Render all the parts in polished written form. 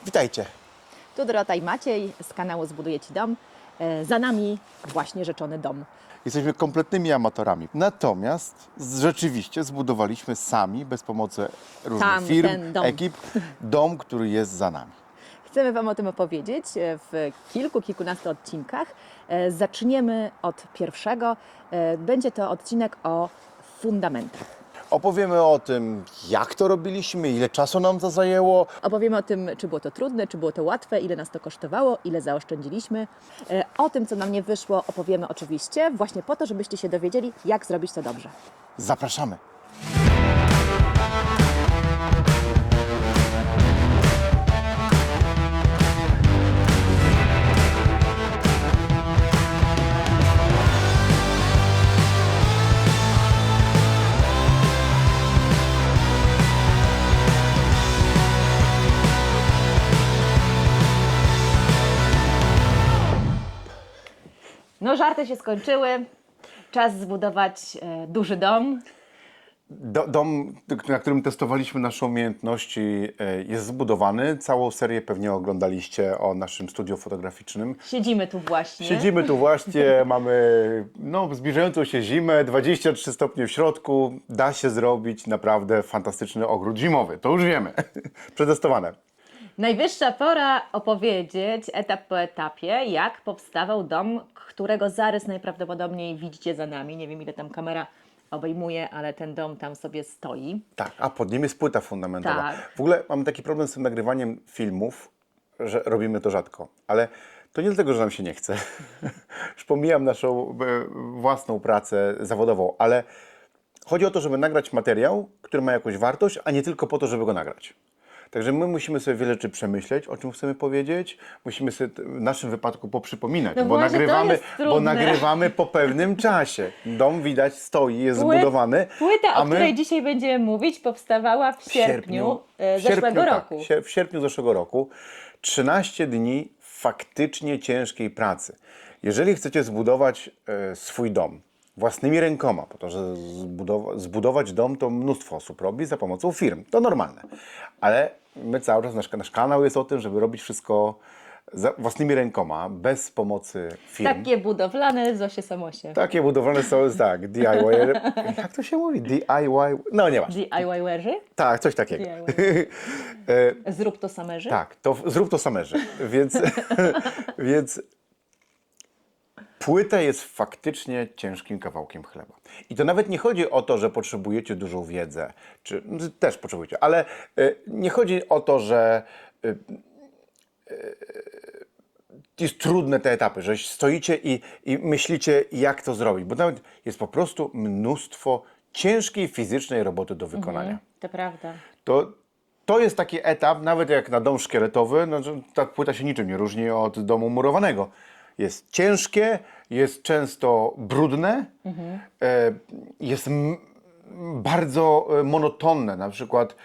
Witajcie. Tu Dorota i Maciej z kanału Zbuduję Ci Dom. Za nami właśnie rzeczony dom. Jesteśmy kompletnymi amatorami. Natomiast rzeczywiście zbudowaliśmy sami, bez pomocy różnych Tam, firm, ten dom. ekip, dom, który jest za nami. Chcemy Wam o tym opowiedzieć w kilkunastu odcinkach. Zaczniemy od pierwszego. Będzie to odcinek o fundamentach. Opowiemy o tym, jak to robiliśmy, ile czasu nam to zajęło. Opowiemy o tym, czy było to trudne, czy było to łatwe, ile nas to kosztowało, ile zaoszczędziliśmy. O tym, co nam nie wyszło, opowiemy oczywiście właśnie po to, żebyście się dowiedzieli, jak zrobić to dobrze. Zapraszamy. No, żarty się skończyły. Czas zbudować duży dom. Dom, na którym testowaliśmy nasze umiejętności, jest zbudowany. Całą serię pewnie oglądaliście o naszym studiu fotograficznym. Siedzimy tu właśnie. Siedzimy tu właśnie, mamy zbliżającą się zimę, 23 stopnie w środku. Da się zrobić naprawdę fantastyczny ogród zimowy. To już wiemy. Przetestowane. Najwyższa pora opowiedzieć etap po etapie, jak powstawał dom, którego zarys najprawdopodobniej widzicie za nami. Nie wiem, ile tam kamera obejmuje, ale ten dom tam sobie stoi. Tak, a pod nim jest płyta fundamentowa. Tak. W ogóle mamy taki problem z tym nagrywaniem filmów, że robimy to rzadko, ale to nie dlatego, że nam się nie chce. Już pomijam naszą własną pracę zawodową, ale chodzi o to, żeby nagrać materiał, który ma jakąś wartość, a nie tylko po to, żeby go nagrać. Także my musimy sobie wiele rzeczy przemyśleć, o czym chcemy powiedzieć. Musimy sobie w naszym wypadku poprzypominać, No bo, właśnie, to nagrywamy, jest trudne. bo nagrywamy po pewnym czasie. Dom widać stoi, jest zbudowany. Płyta, a o której dzisiaj będziemy mówić, powstawała w sierpniu zeszłego roku. Tak, w sierpniu zeszłego roku. 13 dni faktycznie ciężkiej pracy. Jeżeli chcecie zbudować swój dom własnymi rękoma, po to, że zbudować dom to mnóstwo osób robi za pomocą firm. To normalne. Ale my cały czas, nasz kanał jest o tym, żeby robić wszystko własnymi rękoma, bez pomocy firm. Takie budowlane Zosie Samosie. Takie budowlane są, tak, DIY. Jak to się mówi? DIY? No nieważne. DIY-erzy? Tak, coś takiego. Zrób to samerzy? Tak, to zrób to samerzy. Więc płyta jest faktycznie ciężkim kawałkiem chleba. I to nawet nie chodzi o to, że potrzebujecie dużą wiedzę, czy też potrzebujecie, ale nie chodzi o to, że jest trudne te etapy, że stoicie i myślicie, jak to zrobić, bo nawet jest po prostu mnóstwo ciężkiej fizycznej roboty do wykonania. To prawda. To jest taki etap, nawet jak na dom szkieletowy, no, że ta płyta się niczym nie różni od domu murowanego. Jest ciężkie, jest często brudne, jest bardzo monotonne. Na przykład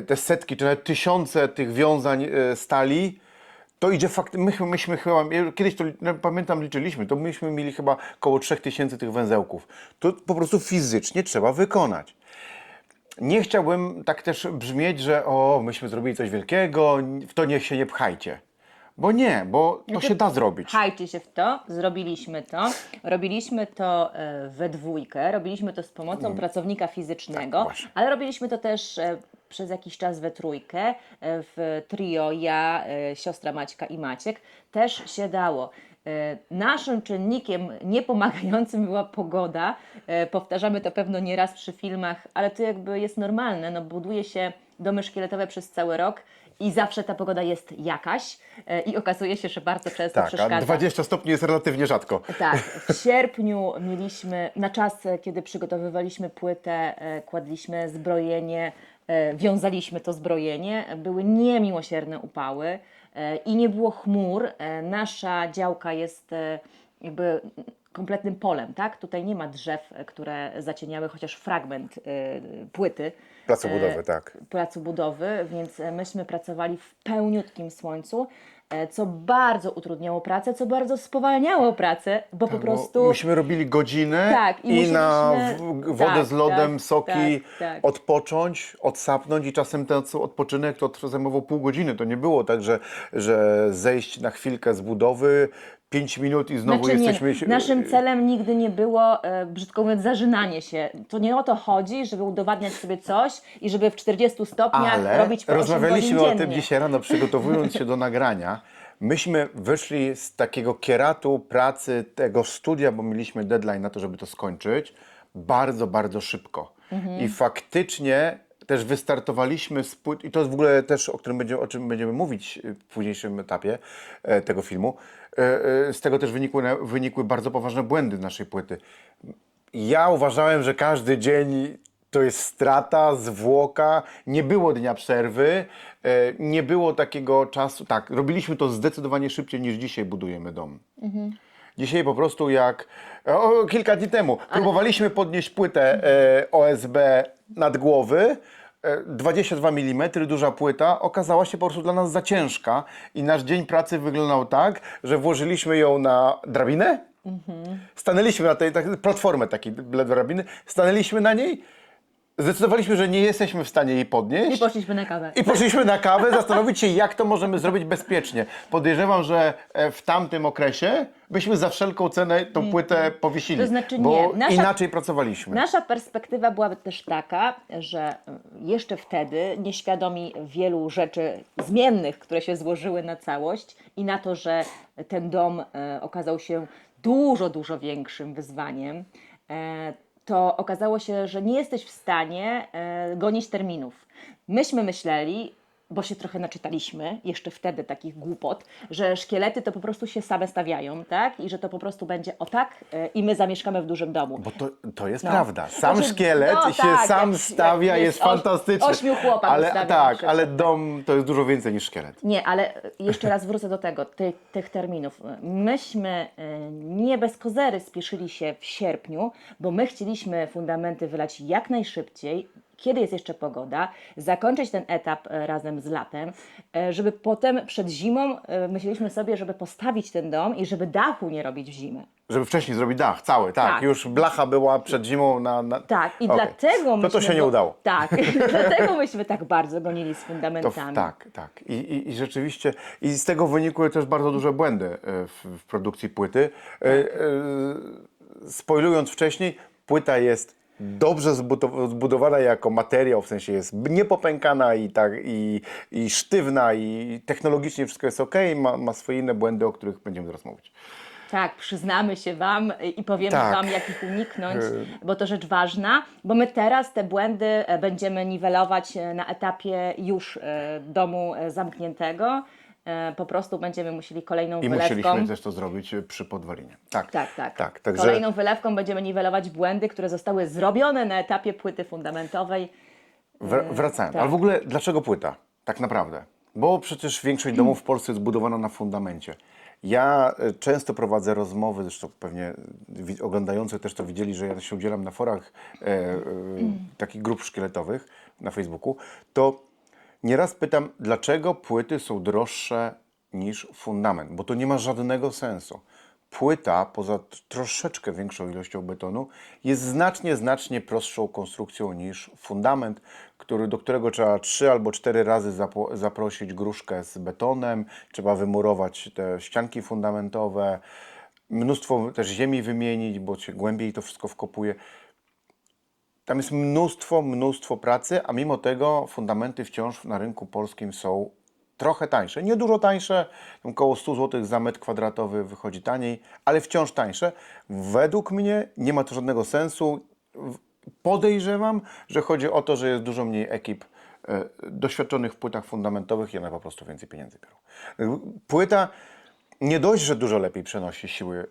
te setki, czy nawet tysiące tych wiązań stali, to idzie myśmy chyba, kiedyś to pamiętam liczyliśmy, to myśmy mieli chyba około 3000 tych węzełków. To po prostu fizycznie trzeba wykonać. Nie chciałbym tak też brzmieć, że myśmy zrobili coś wielkiego, w to niech się nie pchajcie. Bo nie, bo to się da zrobić. Pchajcie się w to, zrobiliśmy to. Robiliśmy to we dwójkę, robiliśmy to z pomocą pracownika fizycznego, Tak, właśnie. ale robiliśmy to też przez jakiś czas we trójkę, w trio, ja, siostra Maćka i Maciek. Też się dało. Naszym czynnikiem niepomagającym była pogoda. Powtarzamy to pewno nieraz przy filmach, ale to jakby jest normalne. No, buduje się domy szkieletowe przez cały rok i zawsze ta pogoda jest jakaś i okazuje się, że bardzo często Tak, przeszkadza. a 20 stopni jest relatywnie rzadko. Tak, w sierpniu mieliśmy, na czas, kiedy przygotowywaliśmy płytę, kładliśmy zbrojenie, wiązaliśmy to zbrojenie, były niemiłosierne upały i nie było chmur. Nasza działka jest jakby kompletnym polem, tak? Tutaj nie ma drzew, które zacieniały chociaż fragment płyty. Placu budowy, tak. Placu budowy, więc myśmy pracowali w pełniutkim słońcu, co bardzo utrudniało pracę, co bardzo spowalniało pracę, bo po Bo prostu... myśmy robili godzinę Tak, i i na musieliśmy- wodę tak, z lodem, tak, soki, tak. odpocząć, odsapnąć i czasem ten odpoczynek to zajmował pół godziny. To nie było tak, że zejść na chwilkę z budowy, 5 minut i znowu Znaczy, jesteśmy... naszym celem nigdy nie było, brzydko mówiąc, zażynanie się. To nie o to chodzi, żeby udowadniać sobie coś i żeby w 40 stopniach Ale robić po 8 rozmawialiśmy godzin o tym dziennie. dzisiaj rano, przygotowując się do nagrania. Myśmy wyszli z takiego kieratu pracy tego studia, bo mieliśmy deadline na to, żeby to skończyć, bardzo, bardzo szybko. I faktycznie też wystartowaliśmy z płyt, i to jest w ogóle też, o czym będziemy mówić w późniejszym etapie tego filmu. Z tego też wynikły bardzo poważne błędy naszej płyty. Ja uważałem, że każdy dzień to jest strata, zwłoka, nie było dnia przerwy, nie było takiego czasu. Tak, robiliśmy to zdecydowanie szybciej niż dzisiaj budujemy dom. Dzisiaj po prostu kilka dni temu próbowaliśmy podnieść płytę OSB nad głowy, 22 mm, duża płyta, okazała się po prostu dla nas za ciężka i nasz dzień pracy wyglądał tak, że włożyliśmy ją na drabinę, stanęliśmy na tej platformę takiej dla drabiny, stanęliśmy na niej, zdecydowaliśmy, że nie jesteśmy w stanie jej podnieść. I poszliśmy na kawę. I poszliśmy na kawę zastanowić się, jak to możemy zrobić bezpiecznie. Podejrzewam, że w tamtym okresie byśmy za wszelką cenę tą płytę powiesili, To znaczy bo nie. inaczej pracowaliśmy. Nasza perspektywa była też taka, że jeszcze wtedy, nieświadomi wielu rzeczy zmiennych, które się złożyły na całość i na to, że ten dom okazał się dużo, dużo większym wyzwaniem, to okazało się, że nie jesteś w stanie gonić terminów. Myśmy myśleli, bo się trochę naczytaliśmy, jeszcze wtedy takich głupot, że szkielety to po prostu się same stawiają, tak? I że to po prostu będzie o tak i my zamieszkamy w dużym domu. Bo to jest prawda. Sam Znaczy, szkielet no się tak, sam jak stawia, jest fantastyczny. 8 chłopak ale ustawia na tak, przykład. ale dom to jest dużo więcej niż szkielet. Nie, ale jeszcze raz wrócę do tego, tych terminów. Myśmy nie bez kozery spieszyli się w sierpniu, bo my chcieliśmy fundamenty wylać jak najszybciej, kiedy jest jeszcze pogoda, zakończyć ten etap razem z latem, żeby potem przed zimą myśleliśmy sobie, żeby postawić ten dom i żeby dachu nie robić w zimę. Żeby wcześniej zrobić dach cały, tak. Tak. Już blacha była przed zimą Tak, i Okej. dlatego myśmy... To się nie udało. Tak, dlatego myśmy tak bardzo gonili z fundamentami. Tak. I rzeczywiście, i z tego wynikły też bardzo duże błędy w produkcji płyty. Spoilując wcześniej, płyta jest dobrze zbudowana jako materiał, w sensie jest niepopękana i sztywna i technologicznie wszystko jest ok, ma swoje inne błędy, o których będziemy teraz mówić. Tak, przyznamy się Wam i powiemy Tak. Wam, jak ich uniknąć, bo to rzecz ważna, bo my teraz te błędy będziemy niwelować na etapie już domu zamkniętego. Po prostu będziemy musieli kolejną I wylewką... musieliśmy też to zrobić przy podwalinie. Tak, także Kolejną wylewką będziemy niwelować błędy, które zostały zrobione na etapie płyty fundamentowej. wracając. tak. Ale w ogóle dlaczego płyta? Tak naprawdę. Bo przecież większość domów w Polsce jest zbudowana na fundamencie. Ja często prowadzę rozmowy, zresztą pewnie oglądający też to widzieli, że ja się udzielam na forach takich grup szkieletowych na Facebooku, to nieraz pytam, dlaczego płyty są droższe niż fundament, bo to nie ma żadnego sensu. Płyta, poza troszeczkę większą ilością betonu, jest znacznie prostszą konstrukcją niż fundament, do którego trzeba 3 albo 4 razy zaprosić gruszkę z betonem, trzeba wymurować te ścianki fundamentowe, mnóstwo też ziemi wymienić, bo się głębiej to wszystko wkopuje. Tam jest mnóstwo pracy, a mimo tego fundamenty wciąż na rynku polskim są trochę tańsze. Nie dużo tańsze, około 100 zł za metr kwadratowy wychodzi taniej, ale wciąż tańsze. Według mnie nie ma to żadnego sensu. Podejrzewam, że chodzi o to, że jest dużo mniej ekip doświadczonych w płytach fundamentowych i one po prostu więcej pieniędzy biorą. Płyta nie dość, że dużo lepiej przenosi siły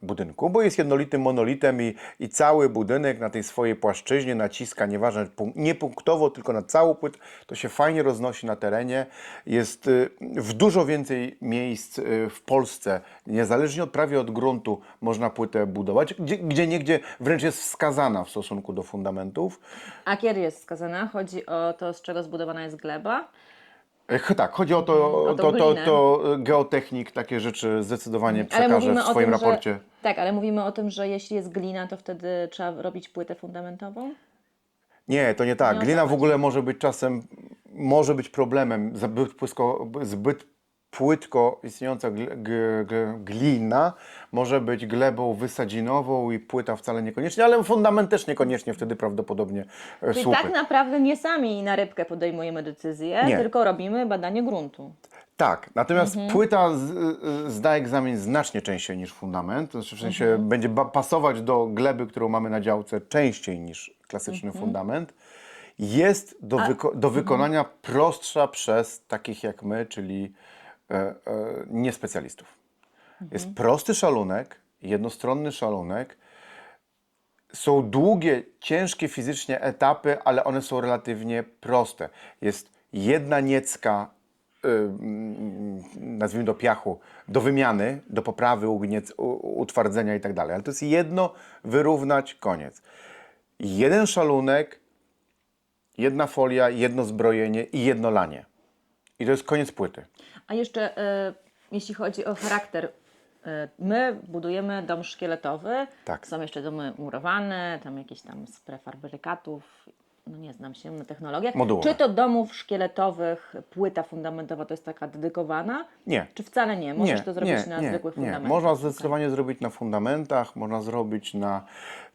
budynku, bo jest jednolitym monolitem i cały budynek na tej swojej płaszczyźnie naciska, nieważne, nie punktowo, tylko na całą płytę, to się fajnie roznosi na terenie. Jest w dużo więcej miejsc w Polsce, niezależnie prawie od gruntu, można płytę budować, gdzie niegdzie wręcz jest wskazana w stosunku do fundamentów. A kiedy jest wskazana? Chodzi o to, z czego zbudowana jest gleba? Tak, chodzi o to, O tą glinę. to geotechnik takie rzeczy zdecydowanie przekaże w o swoim tym, raporcie. Tak, ale mówimy o tym, że jeśli jest glina, to wtedy trzeba robić płytę fundamentową? Nie, to nie tak. Nie o to Glina w chodzi. ogóle może być czasem, może być problemem. Zbyt płytko istniejąca glina może być glebą wysadzinową i płyta wcale niekoniecznie, ale fundament też niekoniecznie wtedy prawdopodobnie Czyli słupy. tak naprawdę nie sami na rybkę podejmujemy decyzję, Nie. tylko robimy badanie gruntu. Tak, natomiast płyta zda egzamin znacznie częściej niż fundament, to znaczy w sensie będzie pasować do gleby, którą mamy na działce częściej niż klasyczny fundament. Jest do wykonania prostsza przez takich jak my, czyli niespecjalistów. Jest prosty szalunek, jednostronny szalunek. Są długie, ciężkie fizycznie etapy, ale one są relatywnie proste. Jest jedna niecka, nazwijmy do piachu, do wymiany, do poprawy, utwardzenia i tak dalej. Ale to jest jedno wyrównać, koniec. Jeden szalunek, jedna folia, jedno zbrojenie i jedno lanie. I to jest koniec płyty. A jeszcze jeśli chodzi o charakter, my budujemy dom szkieletowy, Tak. są jeszcze domy murowane, tam jakieś tam z prefabrykatów, no nie znam się na technologiach. Modułowe. Czy to domów szkieletowych płyta fundamentowa to jest taka dedykowana? Nie. Czy wcale nie? Możesz to zrobić na zwykłych nie. fundamentach? Można zdecydowanie zrobić na fundamentach, można zrobić na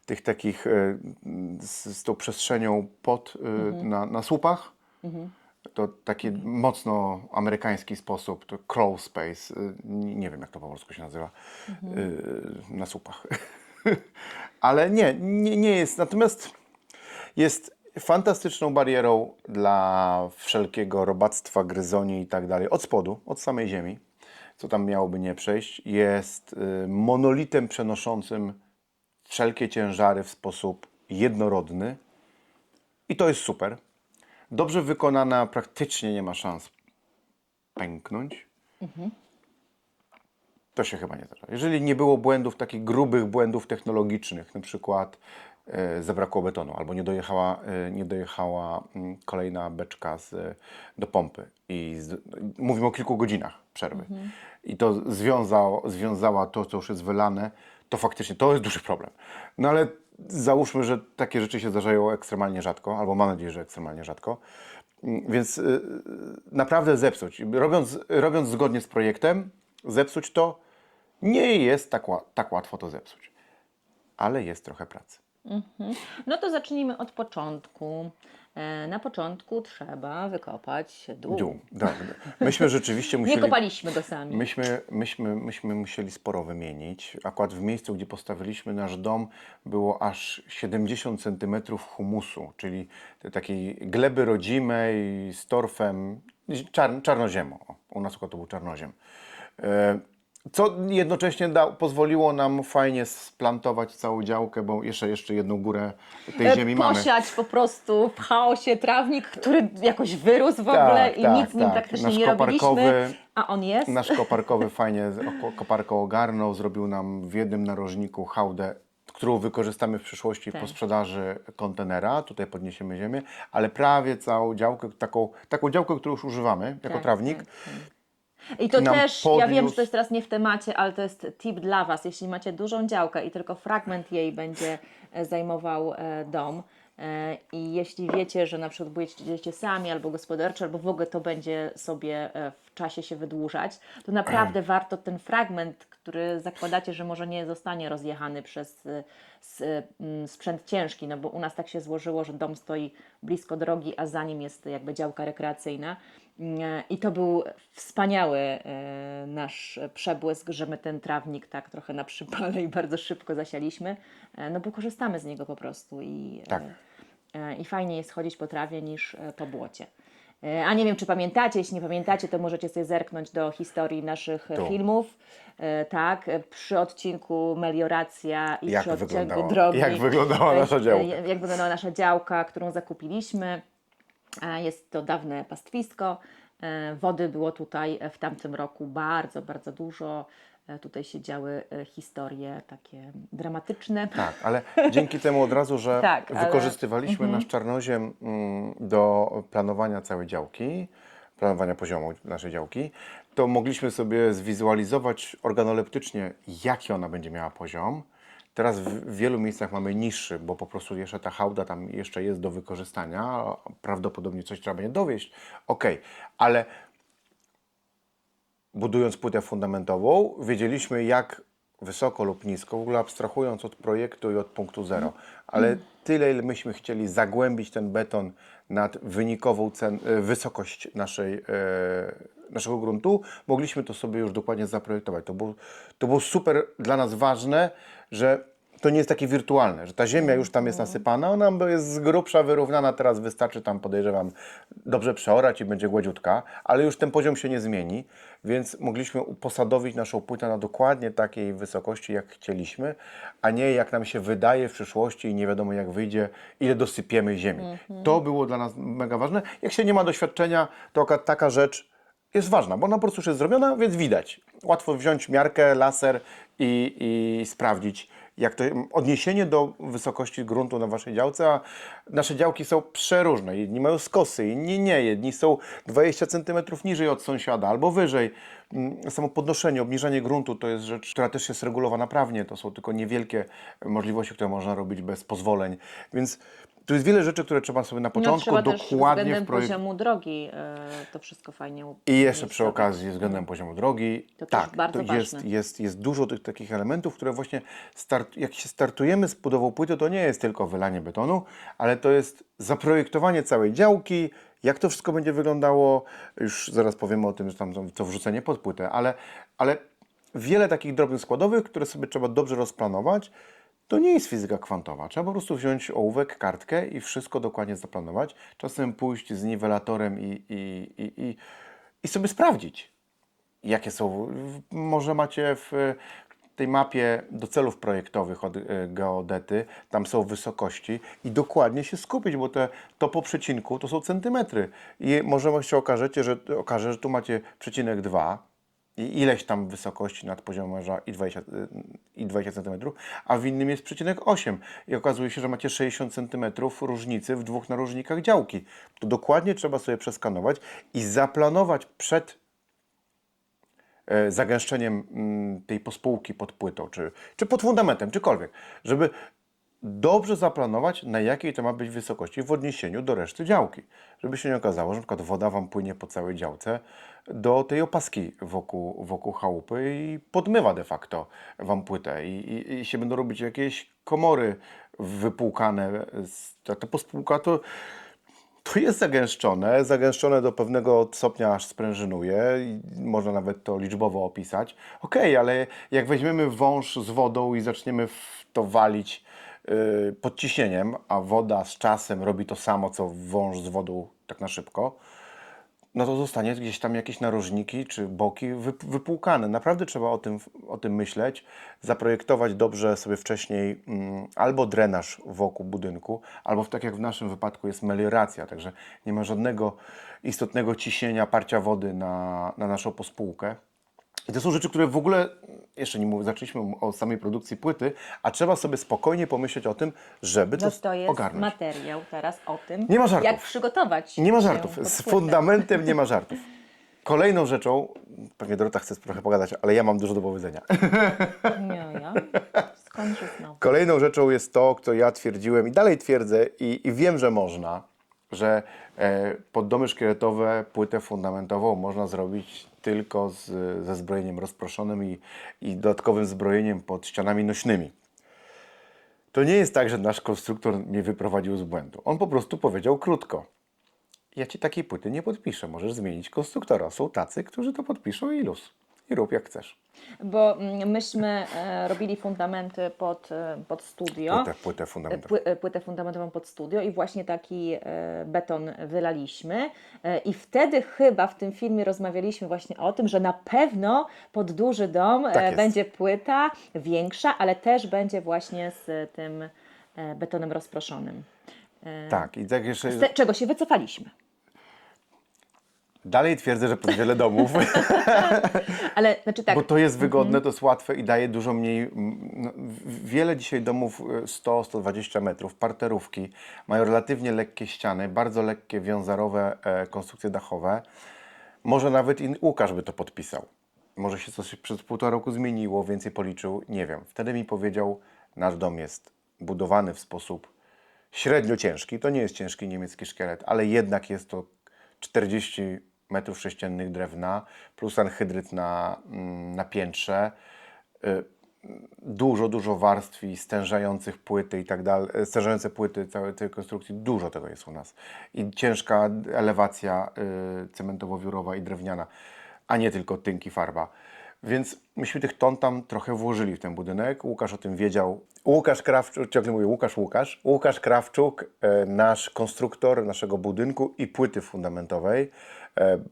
tych takich z tą przestrzenią pod, na słupach. To taki mocno amerykański sposób, to crawl space, nie wiem jak to po polsku się nazywa, na słupach. Ale nie jest, natomiast jest fantastyczną barierą dla wszelkiego robactwa, gryzoni i tak dalej. Od spodu, od samej ziemi, co tam miałoby nie przejść, jest monolitem przenoszącym wszelkie ciężary w sposób jednorodny i to jest super. Dobrze wykonana, praktycznie nie ma szans pęknąć. To się chyba nie zdarza. Jeżeli nie było błędów, takich grubych błędów technologicznych, na przykład zabrakło betonu albo nie dojechała kolejna beczka do pompy mówimy o kilku godzinach przerwy i to związała to, co już jest wylane, to faktycznie to jest duży problem. No ale załóżmy, że takie rzeczy się zdarzają ekstremalnie rzadko, albo mam nadzieję, że ekstremalnie rzadko. Więc naprawdę zepsuć. Robiąc zgodnie z projektem, zepsuć to nie jest tak łatwo to zepsuć. Ale jest trochę pracy. No to zacznijmy od początku. Na początku trzeba wykopać dół. Dół. Tak. Myśmy rzeczywiście musieli... Nie kopaliśmy go sami. Myśmy musieli sporo wymienić. Akurat w miejscu, gdzie postawiliśmy nasz dom, było aż 70 cm humusu, czyli takiej gleby rodzimej z torfem, czarnoziemu. U nas akurat to był czarnoziem. Co jednocześnie pozwoliło nam fajnie splantować całą działkę, bo jeszcze jedną górę tej ziemi mamy. Posiać po prostu w chaosie trawnik, który jakoś wyrósł w ogóle i nic z nim praktycznie Nasz nie robiliśmy, koparkowy- a on jest. Nasz koparkowy fajnie koparką ogarnął, zrobił nam w jednym narożniku hałdę, którą wykorzystamy w przyszłości po sprzedaży kontenera. Tutaj podniesiemy ziemię, ale prawie całą działkę, taką działkę, którą już używamy jako trawnik. I to nam też, ja wiem, podniósł- że to jest teraz nie w temacie, ale to jest tip dla Was. Jeśli macie dużą działkę i tylko fragment jej będzie zajmował dom i jeśli wiecie, że na przykład będziecie sami albo gospodarczy, albo w ogóle to będzie sobie w czasie się wydłużać, to naprawdę warto ten fragment, który zakładacie, że może nie zostanie rozjechany przez sprzęt ciężki, no bo u nas tak się złożyło, że dom stoi blisko drogi, a za nim jest jakby działka rekreacyjna. I to był wspaniały nasz przebłysk, że my ten trawnik tak trochę na przypale i bardzo szybko zasialiśmy, no bo korzystamy z niego po prostu i Tak. i fajnie jest chodzić po trawie niż po błocie. A nie wiem, czy pamiętacie, jeśli nie pamiętacie, to możecie sobie zerknąć do historii naszych Tu. filmów. Tak, przy odcinku melioracja i Jak przy odcinku wyglądała- drogi. jak wyglądała nasza działka? Jak wyglądała nasza działka, którą zakupiliśmy. Jest to dawne pastwisko. Wody było tutaj w tamtym roku bardzo, bardzo dużo. Tutaj się działy historie takie dramatyczne. Tak, ale dzięki temu od razu, że Tak, ale- wykorzystywaliśmy nasz czarnoziem do planowania całej działki, planowania poziomu naszej działki, to mogliśmy sobie zwizualizować organoleptycznie, jaki ona będzie miała poziom. Teraz w wielu miejscach mamy niższy, bo po prostu jeszcze ta hałda tam jeszcze jest do wykorzystania, prawdopodobnie coś trzeba będzie dowieść. Okej, ale budując płytę fundamentową, wiedzieliśmy jak wysoko lub nisko, w ogóle abstrahując od projektu i od punktu zero, ale tyle, ile myśmy chcieli zagłębić ten beton nad wynikową wysokość naszego gruntu, mogliśmy to sobie już dokładnie zaprojektować. To było super dla nas ważne, że to nie jest takie wirtualne, że ta ziemia już tam jest nasypana, ona jest z grubsza wyrównana, teraz wystarczy tam, podejrzewam, dobrze przeorać i będzie gładziutka, ale już ten poziom się nie zmieni, więc mogliśmy posadowić naszą płytę na dokładnie takiej wysokości, jak chcieliśmy, a nie jak nam się wydaje w przyszłości i nie wiadomo jak wyjdzie, ile dosypiemy ziemi. To było dla nas mega ważne. Jak się nie ma doświadczenia, to akurat taka rzecz jest ważna, bo ona po prostu już jest zrobiona, więc widać. Łatwo wziąć miarkę, laser i sprawdzić, jak to odniesienie do wysokości gruntu na waszej działce, a nasze działki są przeróżne. Jedni mają skosy, inni nie. Jedni są 20 cm niżej od sąsiada albo wyżej. Samo podnoszenie, obniżanie gruntu to jest rzecz, która też jest regulowana prawnie. To są tylko niewielkie możliwości, które można robić bez pozwoleń. Więc tu jest wiele rzeczy, które trzeba sobie na początku trzeba też dokładnie względem wprojektować. poziomu drogi to wszystko fajnie I jeszcze przy umiejscowić. okazji względem poziomu drogi, To też tak, bardzo to jest, ważne. jest dużo tych takich elementów, które właśnie, jak się startujemy z budową płyty, to nie jest tylko wylanie betonu, ale to jest zaprojektowanie całej działki, jak to wszystko będzie wyglądało, już zaraz powiemy o tym, że tam to wrzucenie pod płytę, ale wiele takich drobnych składowych, które sobie trzeba dobrze rozplanować. To nie jest fizyka kwantowa. Trzeba po prostu wziąć ołówek, kartkę i wszystko dokładnie zaplanować. Czasem pójść z niwelatorem i sobie sprawdzić, jakie są. Może macie w tej mapie do celów projektowych od geodety, tam są wysokości i dokładnie się skupić, bo to po przecinku to są centymetry. I może się okaże, że tu macie przecinek 2, i ileś tam wysokości nad poziomem morza i 20 cm, a w innym jest przecinek 8. I okazuje się, że macie 60 cm różnicy w dwóch narożnikach działki. To dokładnie trzeba sobie przeskanować i zaplanować przed zagęszczeniem tej pospółki pod płytą, czy pod fundamentem, czykolwiek, żeby dobrze zaplanować, na jakiej to ma być wysokości w odniesieniu do reszty działki. Żeby się nie okazało, że na przykład woda Wam płynie po całej działce do tej opaski wokół chałupy i podmywa de facto Wam płytę i się będą robić jakieś komory wypłukane. Ta pospółka to jest zagęszczone do pewnego stopnia, aż sprężynuje i można nawet to liczbowo opisać. Okej, ale jak weźmiemy wąż z wodą i zaczniemy w to walić pod ciśnieniem, a woda z czasem robi to samo, co wąż z wodą tak na szybko, no to zostanie gdzieś tam jakieś narożniki czy boki wypłukane. Naprawdę trzeba o tym myśleć, zaprojektować dobrze sobie wcześniej albo drenaż wokół budynku, albo tak jak w naszym wypadku jest melioracja, także nie ma żadnego istotnego ciśnienia, parcia wody na naszą pospółkę. I to są rzeczy, które w ogóle, jeszcze nie mówię, zaczęliśmy o samej produkcji płyty, a trzeba sobie spokojnie pomyśleć o tym, żeby No to to jest ogarnąć. materiał teraz o tym, Nie ma żartów. jak przygotować Nie ma się żartów. pod Z płytę. fundamentem nie ma żartów. Kolejną rzeczą, pewnie Dorota chce trochę pogadać, ale ja mam dużo do powiedzenia. Nie, ja? Skądże znowu? Kolejną rzeczą jest to, co ja twierdziłem i dalej twierdzę i wiem, że można, że pod domy szkieletowe płytę fundamentową można zrobić tylko ze zbrojeniem rozproszonym i dodatkowym zbrojeniem pod ścianami nośnymi. To nie jest tak, że nasz konstruktor mnie wyprowadził z błędu. On po prostu powiedział krótko: ja Ci takiej płyty nie podpiszę, możesz zmienić konstruktora. Są tacy, którzy to podpiszą i luz. i rób jak chcesz. Bo myśmy robili fundamenty pod studio. Płytę fundamentową. Płytę fundamentową pod studio i właśnie taki beton wylaliśmy. I wtedy chyba w tym filmie rozmawialiśmy właśnie o tym, że na pewno pod duży dom jest. będzie płyta większa, ale też będzie właśnie z tym betonem rozproszonym. Tak, i tak jeszcze Z czego się wycofaliśmy. dalej twierdzę, że pod wiele domów, Ale znaczy tak, bo to jest wygodne, to jest łatwe i daje dużo mniej. Wiele dzisiaj domów 100-120 metrów, parterówki, mają relatywnie lekkie ściany, bardzo lekkie wiązarowe konstrukcje dachowe. Może nawet i Łukasz by to podpisał. Może się coś przez 1,5 roku zmieniło, więcej policzył, nie wiem. Wtedy mi powiedział, nasz dom jest budowany w sposób średnio ciężki. To nie jest ciężki niemiecki szkielet, ale jednak jest to 40 metrów sześciennych drewna, plus anhydryt na piętrze. Dużo warstw stężających płyty i tak dalej, stężające płyty całej tej konstrukcji, dużo tego jest u nas. I ciężka elewacja cementowo-wiórowa i drewniana, a nie tylko tynki, farba. Więc myśmy tych ton tam trochę włożyli w ten budynek. Łukasz o tym wiedział. Łukasz Krawczuk, ciągle mówię Łukasz Krawczuk, nasz konstruktor naszego budynku i płyty fundamentowej.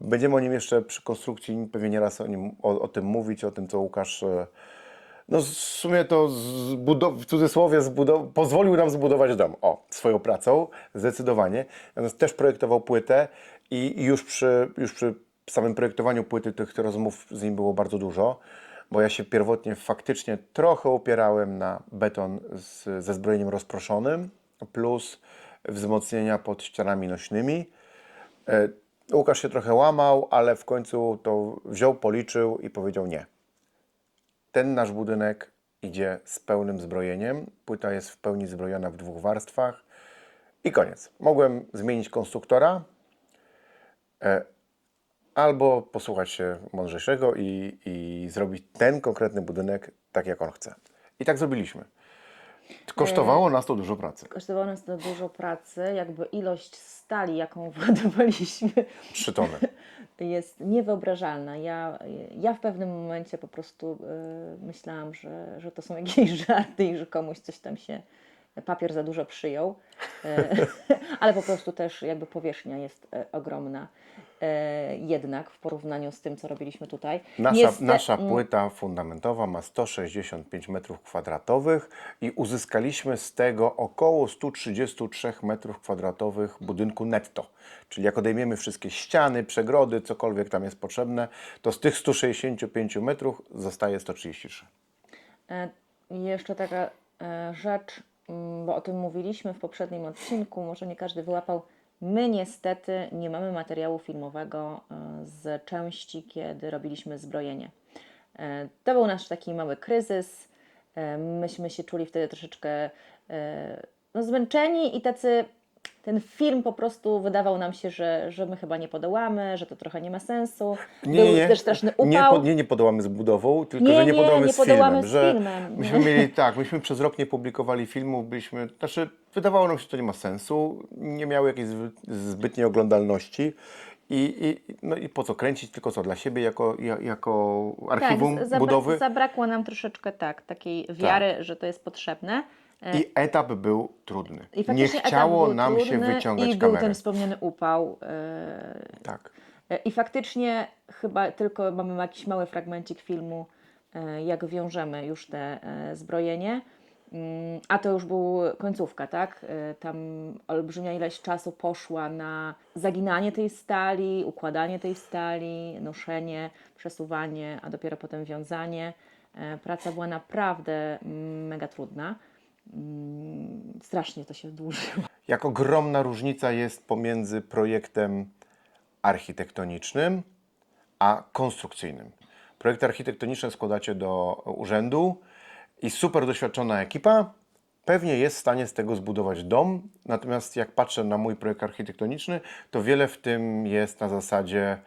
Będziemy o nim jeszcze przy konstrukcji pewnie nieraz o tym mówić, o tym co Łukasz no w sumie to w cudzysłowie pozwolił nam zbudować dom. Swoją pracą, zdecydowanie. Natomiast też projektował płytę i już przy samym projektowaniu płyty tych rozmów z nim było bardzo dużo, bo ja się pierwotnie faktycznie trochę opierałem na beton ze zbrojeniem rozproszonym plus wzmocnienia pod ścianami nośnymi. Łukasz się trochę łamał, ale w końcu to wziął, policzył i powiedział nie. Ten nasz budynek idzie z pełnym zbrojeniem. Płyta jest w pełni zbrojona w 2 warstwach i koniec. Mogłem zmienić konstruktora albo posłuchać się mądrzejszego i zrobić ten konkretny budynek tak, jak on chce. I tak zrobiliśmy. Kosztowało nas to dużo pracy. kosztowało nas to dużo pracy, jakby ilość stali, jaką władowaliśmy 3 tony. jest niewyobrażalna. Ja w pewnym momencie po prostu myślałam, że to są jakieś żarty i że komuś coś tam się papier za dużo przyjął, ale po prostu też jakby powierzchnia jest ogromna jednak w porównaniu z tym, co robiliśmy tutaj. Nasza płyta fundamentowa ma 165 m2 i uzyskaliśmy z tego około 133 m2 budynku netto. Czyli jak odejmiemy wszystkie ściany, przegrody, cokolwiek tam jest potrzebne, to z tych 165 metrów zostaje 133. Jeszcze taka rzecz, bo o tym mówiliśmy w poprzednim odcinku, może nie każdy wyłapał. My niestety nie mamy materiału filmowego z części, kiedy robiliśmy zbrojenie. To był nasz taki mały kryzys. Myśmy się czuli wtedy troszeczkę zmęczeni i tacy. Ten film po prostu wydawał nam się, że my chyba nie podołamy, że to trochę nie ma sensu. Był też straszny upał. Nie podołamy z budową, tylko że nie podołamy z filmem. Myśmy przez rok nie publikowali filmu, wydawało nam się, że to nie ma sensu, nie miały jakiejś zbytniej oglądalności. I po co kręcić, tylko co dla siebie, jako archiwum budowy. Zabrakło nam troszeczkę takiej wiary, że to jest potrzebne. I etap był trudny. Nie chciało nam się wyciągać i kamery. był ten wspomniany upał. Tak. I faktycznie chyba tylko mamy jakiś mały fragmencik filmu, jak wiążemy już te zbrojenie. A to już był końcówka, tak? Tam olbrzymia ilość czasu poszła na zaginanie tej stali, układanie tej stali, noszenie, przesuwanie, a dopiero potem wiązanie. Praca była naprawdę mega trudna. Strasznie to się dłużyło. Jak ogromna różnica jest pomiędzy projektem architektonicznym a konstrukcyjnym. Projekt architektoniczny składacie do urzędu i super doświadczona ekipa pewnie jest w stanie z tego zbudować dom. Natomiast jak patrzę na mój projekt architektoniczny, to wiele w tym jest na zasadzie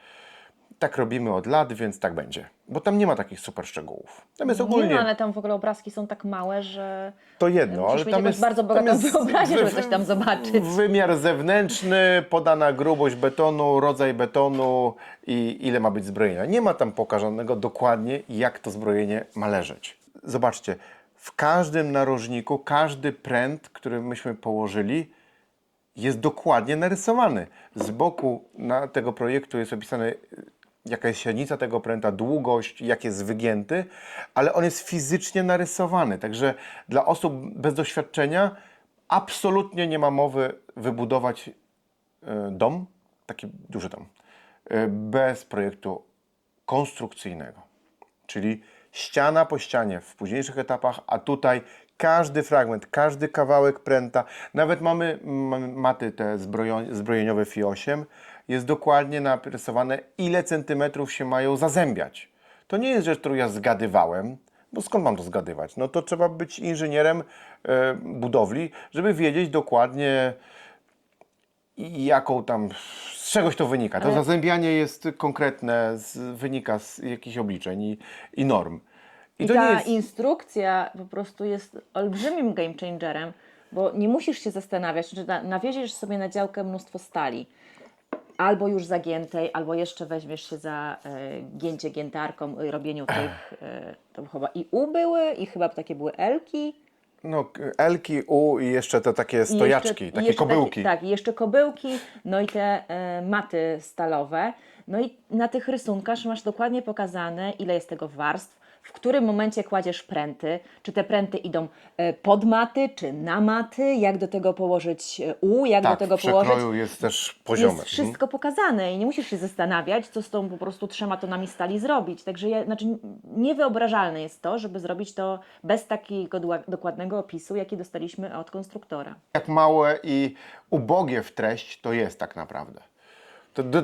tak robimy od lat, więc tak będzie. Bo tam nie ma takich super szczegółów. Tam jest Nie ogólnie... no, ale tam w ogóle obrazki są tak małe, że To jedno, musisz ale mieć tam jakąś jest bardzo bogatą wyobraźnię, żeby coś tam zobaczyć. Wymiar zewnętrzny, podana grubość betonu, rodzaj betonu i ile ma być zbrojenia. Nie ma tam pokazanego dokładnie, jak to zbrojenie ma leżeć. Zobaczcie, w każdym narożniku, każdy pręt, który myśmy położyli, jest dokładnie narysowany. Z boku tego projektu jest opisane, jaka jest średnica tego pręta, długość, jak jest wygięty, ale on jest fizycznie narysowany. Także dla osób bez doświadczenia absolutnie nie ma mowy wybudować dom, taki duży dom, bez projektu konstrukcyjnego. Czyli ściana po ścianie w późniejszych etapach, a tutaj każdy fragment, każdy kawałek pręta, nawet mamy maty te zbrojeniowe FI8, jest dokładnie narysowane, ile centymetrów się mają zazębiać. To nie jest rzecz, którą ja zgadywałem, bo skąd mam to zgadywać? No to trzeba być inżynierem budowli, żeby wiedzieć dokładnie, jaką tam, z czegoś to wynika. To zazębianie jest konkretne, wynika z jakichś obliczeń i norm. I to ta nie jest... instrukcja po prostu jest olbrzymim game changerem, bo nie musisz się zastanawiać, czy nawieziesz sobie na działkę mnóstwo stali, albo już zagiętej, albo jeszcze weźmiesz się za gięcie giętarką, robieniu tych, to chyba i U były, i chyba takie były L-ki. No, L-ki, U i jeszcze te takie stojaczki, takie kobyłki. Tak, i jeszcze kobyłki, no i te maty stalowe. No i na tych rysunkach masz dokładnie pokazane, ile jest tego warstw, w którym momencie kładziesz pręty, czy te pręty idą pod maty, czy na maty, jak do tego położyć jak do tego w przekroju położyć. jest też poziomy. Jest wszystko pokazane i nie musisz się zastanawiać, co z tą po prostu 3 tonami stali zrobić. Także niewyobrażalne jest to, żeby zrobić to bez takiego dokładnego opisu, jaki dostaliśmy od konstruktora. Jak małe i ubogie w treść to jest tak naprawdę.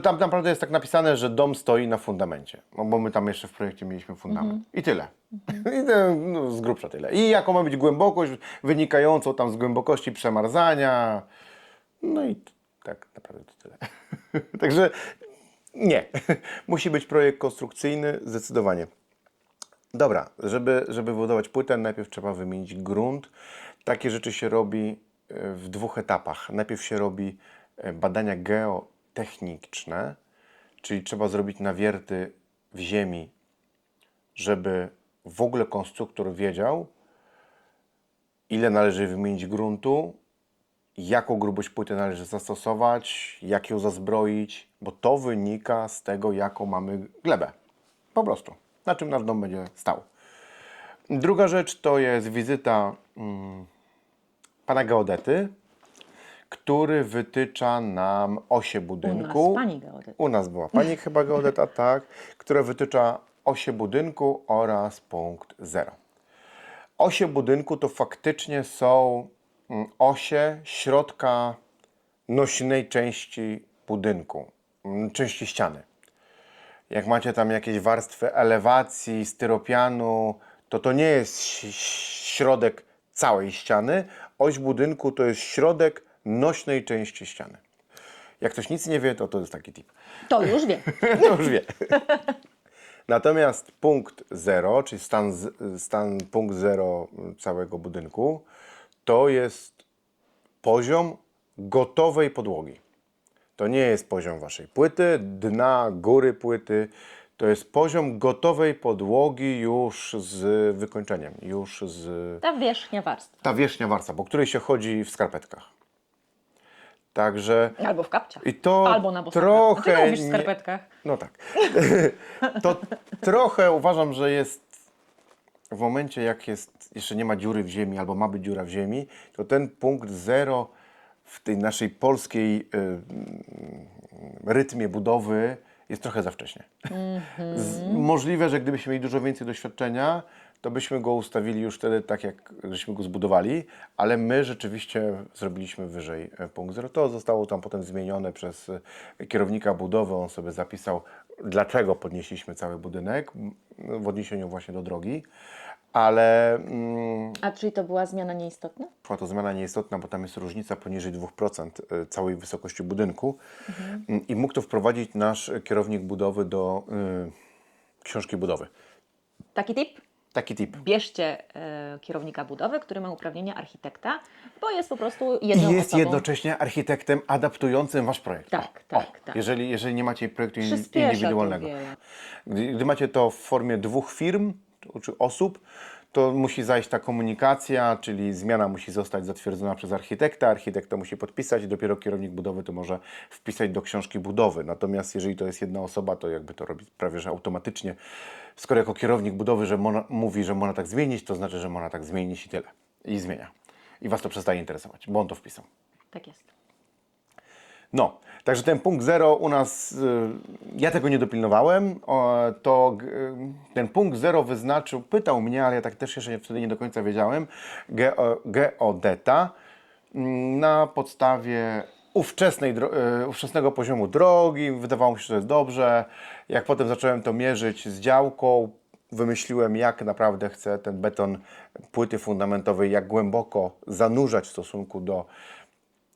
Tam naprawdę jest tak napisane, że dom stoi na fundamencie. No, bo my tam jeszcze w projekcie mieliśmy fundament. I tyle. I z grubsza tyle. I jaką ma być głębokość wynikającą tam z głębokości przemarzania. No i tak naprawdę to tyle. Także nie. Musi być projekt konstrukcyjny, zdecydowanie. Dobra, żeby budować płytę, najpierw trzeba wymienić grunt. Takie rzeczy się robi w 2 etapach. Najpierw się robi badania geotechniczne, czyli trzeba zrobić nawierty w ziemi, żeby w ogóle konstruktor wiedział, ile należy wymienić gruntu, jaką grubość płyty należy zastosować, jak ją zazbroić, bo to wynika z tego, jaką mamy glebę. Po prostu. Na czym nasz dom będzie stał. Druga rzecz to jest wizyta pana geodety, który wytycza nam osie budynku. U nas pani geodeta. U nas była pani chyba geodeta, tak, która wytycza osie budynku oraz punkt 0. Osie budynku to faktycznie są osie środka nośnej części budynku, części ściany. Jak macie tam jakieś warstwy elewacji, styropianu, to nie jest środek całej ściany. Oś budynku to jest środek nośnej części ściany. Jak ktoś nic nie wie, to jest taki tip. To już wiem. To już wie. Natomiast punkt 0, czyli punkt 0 całego budynku, to jest poziom gotowej podłogi. To nie jest poziom waszej płyty, dna, góry płyty. To jest poziom gotowej podłogi już z wykończeniem, już z... Ta wierzchnia warstwa. Ta wierzchnia warstwa, po której się chodzi w skarpetkach. Także... Albo w kapciach. I to Albo na bosakach. trochę... Ty mówisz w skarpetkach. No tak. To trochę uważam, że jest w momencie, jak jeszcze nie ma dziury w ziemi, albo ma być dziura w ziemi, to ten punkt 0 w tej naszej polskiej rytmie budowy jest trochę za wcześnie. Możliwe, że gdybyśmy mieli dużo więcej doświadczenia, to byśmy go ustawili już wtedy tak, jak żeśmy go zbudowali, ale my rzeczywiście zrobiliśmy wyżej punkt 0. To zostało tam potem zmienione przez kierownika budowy. On sobie zapisał, dlaczego podnieśliśmy cały budynek w odniesieniu właśnie do drogi, ale A czyli to była zmiana nieistotna? była to zmiana nieistotna, bo tam jest różnica poniżej 2% całej wysokości budynku i mógł to wprowadzić nasz kierownik budowy do książki budowy. Taki tip? Taki tip. Bierzcie kierownika budowy, który ma uprawnienia architekta, bo jest po prostu I jedną jest osobą. jednocześnie architektem adaptującym wasz projekt. Tak, tak, tak. Jeżeli nie macie projektu Przyspiesza to indywidualnego. wiele. Gdy macie to w formie 2 firm czy osób, to musi zajść ta komunikacja, czyli zmiana musi zostać zatwierdzona przez architekta, architekt to musi podpisać i dopiero kierownik budowy to może wpisać do książki budowy. Natomiast jeżeli to jest jedna osoba, to jakby to robi prawie że automatycznie. Skoro jako kierownik budowy mówi, że można tak zmienić, to znaczy, że można tak zmienić i tyle. I zmienia. I was to przestaje interesować, bo on to wpisał. Tak jest. No, także ten punkt 0 u nas, ja tego nie dopilnowałem, ten punkt 0 wyznaczył, pytał mnie, ale ja tak też jeszcze wtedy nie do końca wiedziałem, geodeta na podstawie ówczesnego poziomu drogi. Wydawało mi się, że to jest dobrze. Jak potem zacząłem to mierzyć z działką, wymyśliłem, jak naprawdę chcę ten beton płyty fundamentowej, jak głęboko zanurzać w stosunku do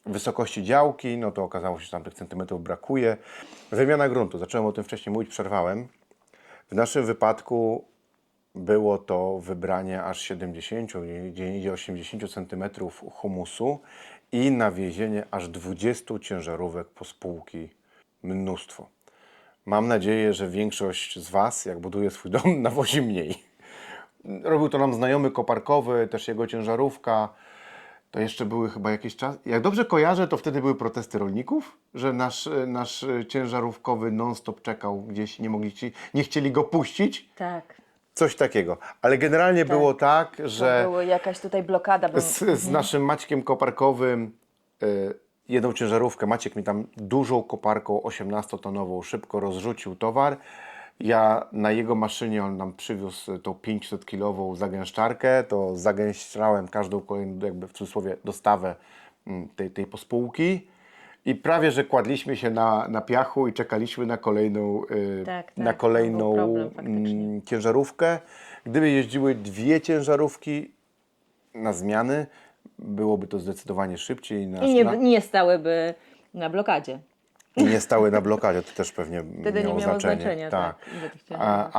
wysokości działki, no to okazało się, że tam tych centymetrów brakuje. Wymiana gruntu, zacząłem o tym wcześniej mówić, przerwałem. W naszym wypadku było to wybranie aż 70, gdzie idzie 80 centymetrów humusu i nawiezienie aż 20 ciężarówek pospółki. Mnóstwo. Mam nadzieję, że większość z Was, jak buduje swój dom, nawozi mniej. Robił to nam znajomy koparkowy, też jego ciężarówka. To jeszcze były chyba jakieś czas. Jak dobrze kojarzę, to wtedy były protesty rolników, że nasz ciężarówkowy non-stop czekał gdzieś, nie chcieli go puścić. Tak. Coś takiego. Ale generalnie było tak, że To była jakaś tutaj blokada. Bo... z naszym Maćkiem Koparkowym jedną ciężarówkę, Maciek mi tam dużą koparką 18-tonową szybko rozrzucił towar. Ja na jego maszynie, on nam przywiózł tą 500-kilową zagęszczarkę, to zagęszczałem każdą kolejną, jakby w cudzysłowie, dostawę tej pospółki i prawie, że kładliśmy się na piachu i czekaliśmy na kolejną, Tak, na to kolejną był problem, faktycznie. ciężarówkę. Gdyby jeździły 2 ciężarówki na zmiany, byłoby to zdecydowanie szybciej. I nie stałyby na blokadzie. I nie stały na blokadzie, to też pewnie Wtedy miało nie miało znaczenie. znaczenia, tak, ile tych ciężarówek.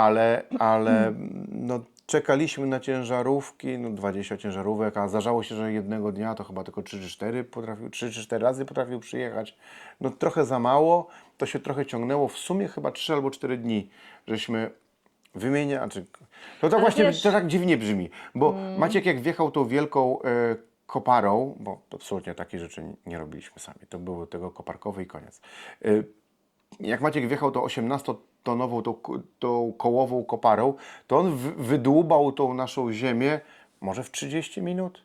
Ale no, czekaliśmy na ciężarówki, 20 ciężarówek, a zdarzało się, że jednego dnia to chyba tylko 3 czy 4 razy potrafił przyjechać. No trochę za mało, to się trochę ciągnęło, w sumie chyba 3 albo 4 dni, żeśmy wymieniali. No to Ale właśnie wiesz- to tak dziwnie brzmi, bo Maciek jak wjechał tą wielką koparą, bo to absolutnie takie rzeczy nie robiliśmy sami, to były tego koparkowe i koniec. Jak Maciek wjechał tą 18-tonową, tą kołową koparą, to on wydłubał tą naszą ziemię może w 30 minut.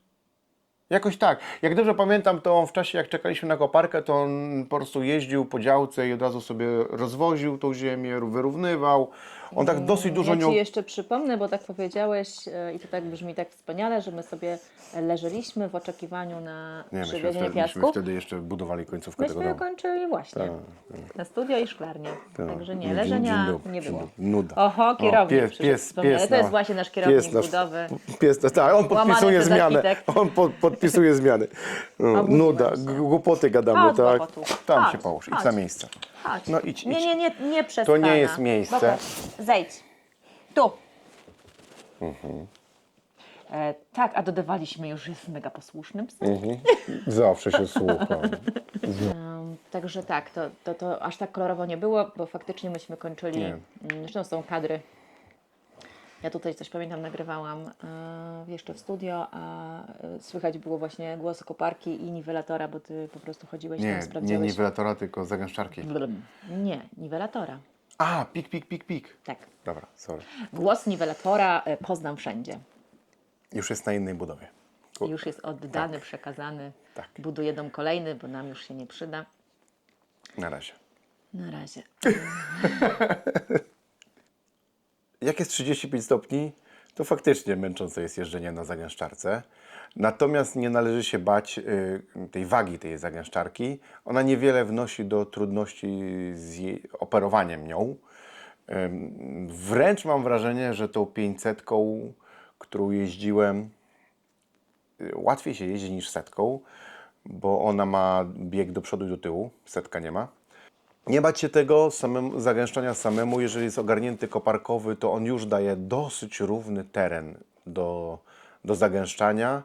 Jakoś tak. Jak dobrze pamiętam, to on w czasie, jak czekaliśmy na koparkę, to on po prostu jeździł po działce i od razu sobie rozwoził tą ziemię, wyrównywał. On tak dosyć dużo Ja nią... Ci jeszcze przypomnę, bo tak powiedziałeś i to tak brzmi tak wspaniale, że my sobie leżeliśmy w oczekiwaniu na przywiezienie myśmy piasku. wtedy jeszcze budowali końcówkę tego Myśmy domu. kończyli właśnie na studio i szklarnię. Także nie, Dzień leżenia dobry, nie dzień było. dobry. Nuda. Oho, kierownik przyszedł. To jest no, właśnie nasz kierownik pies nasz- budowy. Tak, on podpisuje przez zmianę. architekt. On podpisuje zmiany. No, Obudziłem nuda, się. głupoty gadamy, Chodź, tak? Bobotu. Tam Chodź, się połóż, idź chodź. na miejsce. Chodź. No idź, Nie, idź. nie, nie, nie przez To nie pana. jest miejsce. Boboś, zejdź. Tu. Tak, a dodawaliśmy już, jest mega posłusznym psem. Zawsze się słucha. Także tak, to aż tak kolorowo nie było, bo faktycznie myśmy kończyli, Nie. zresztą są kadry. Ja tutaj coś pamiętam, nagrywałam jeszcze w studio, a słychać było właśnie głos koparki i niwelatora, bo Ty po prostu chodziłeś tam, Nie sprawdzałeś. niwelatora, tylko zagęszczarki. Nie, niwelatora. A, pik. Tak. Dobra, sorry. Głos niwelatora poznam wszędzie. Już jest na innej budowie. Już jest oddany, przekazany. Tak. Buduję dom kolejny, bo nam już się nie przyda. Na razie. Na razie. Jak jest 35 stopni, to faktycznie męczące jest jeżdżenie na zagęszczarce. Natomiast nie należy się bać tej wagi tej zagęszczarki. Ona niewiele wnosi do trudności z jej operowaniem nią. Wręcz mam wrażenie, że tą 500, którą jeździłem, łatwiej się jeździ niż setką, bo ona ma bieg do przodu i do tyłu, setka nie ma. Nie bać się tego zagęszczania samemu, jeżeli jest ogarnięty koparkowy, to on już daje dosyć równy teren do zagęszczania.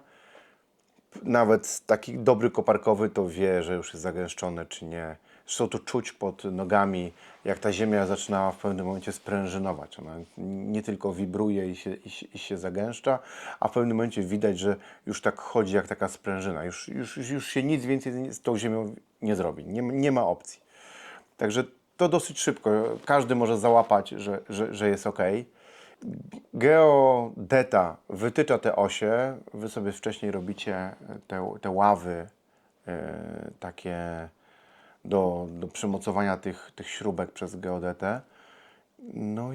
Nawet taki dobry koparkowy to wie, że już jest zagęszczone czy nie. Zresztą to czuć pod nogami, jak ta ziemia zaczynała w pewnym momencie sprężynować. Ona nie tylko wibruje i się zagęszcza, a w pewnym momencie widać, że już tak chodzi jak taka sprężyna. Już się nic więcej z tą ziemią nie zrobi. Nie ma opcji. Także to dosyć szybko. Każdy może załapać, że jest ok. Geodeta wytycza te osie. Wy sobie wcześniej robicie te ławy takie do przymocowania tych śrubek przez geodetę. No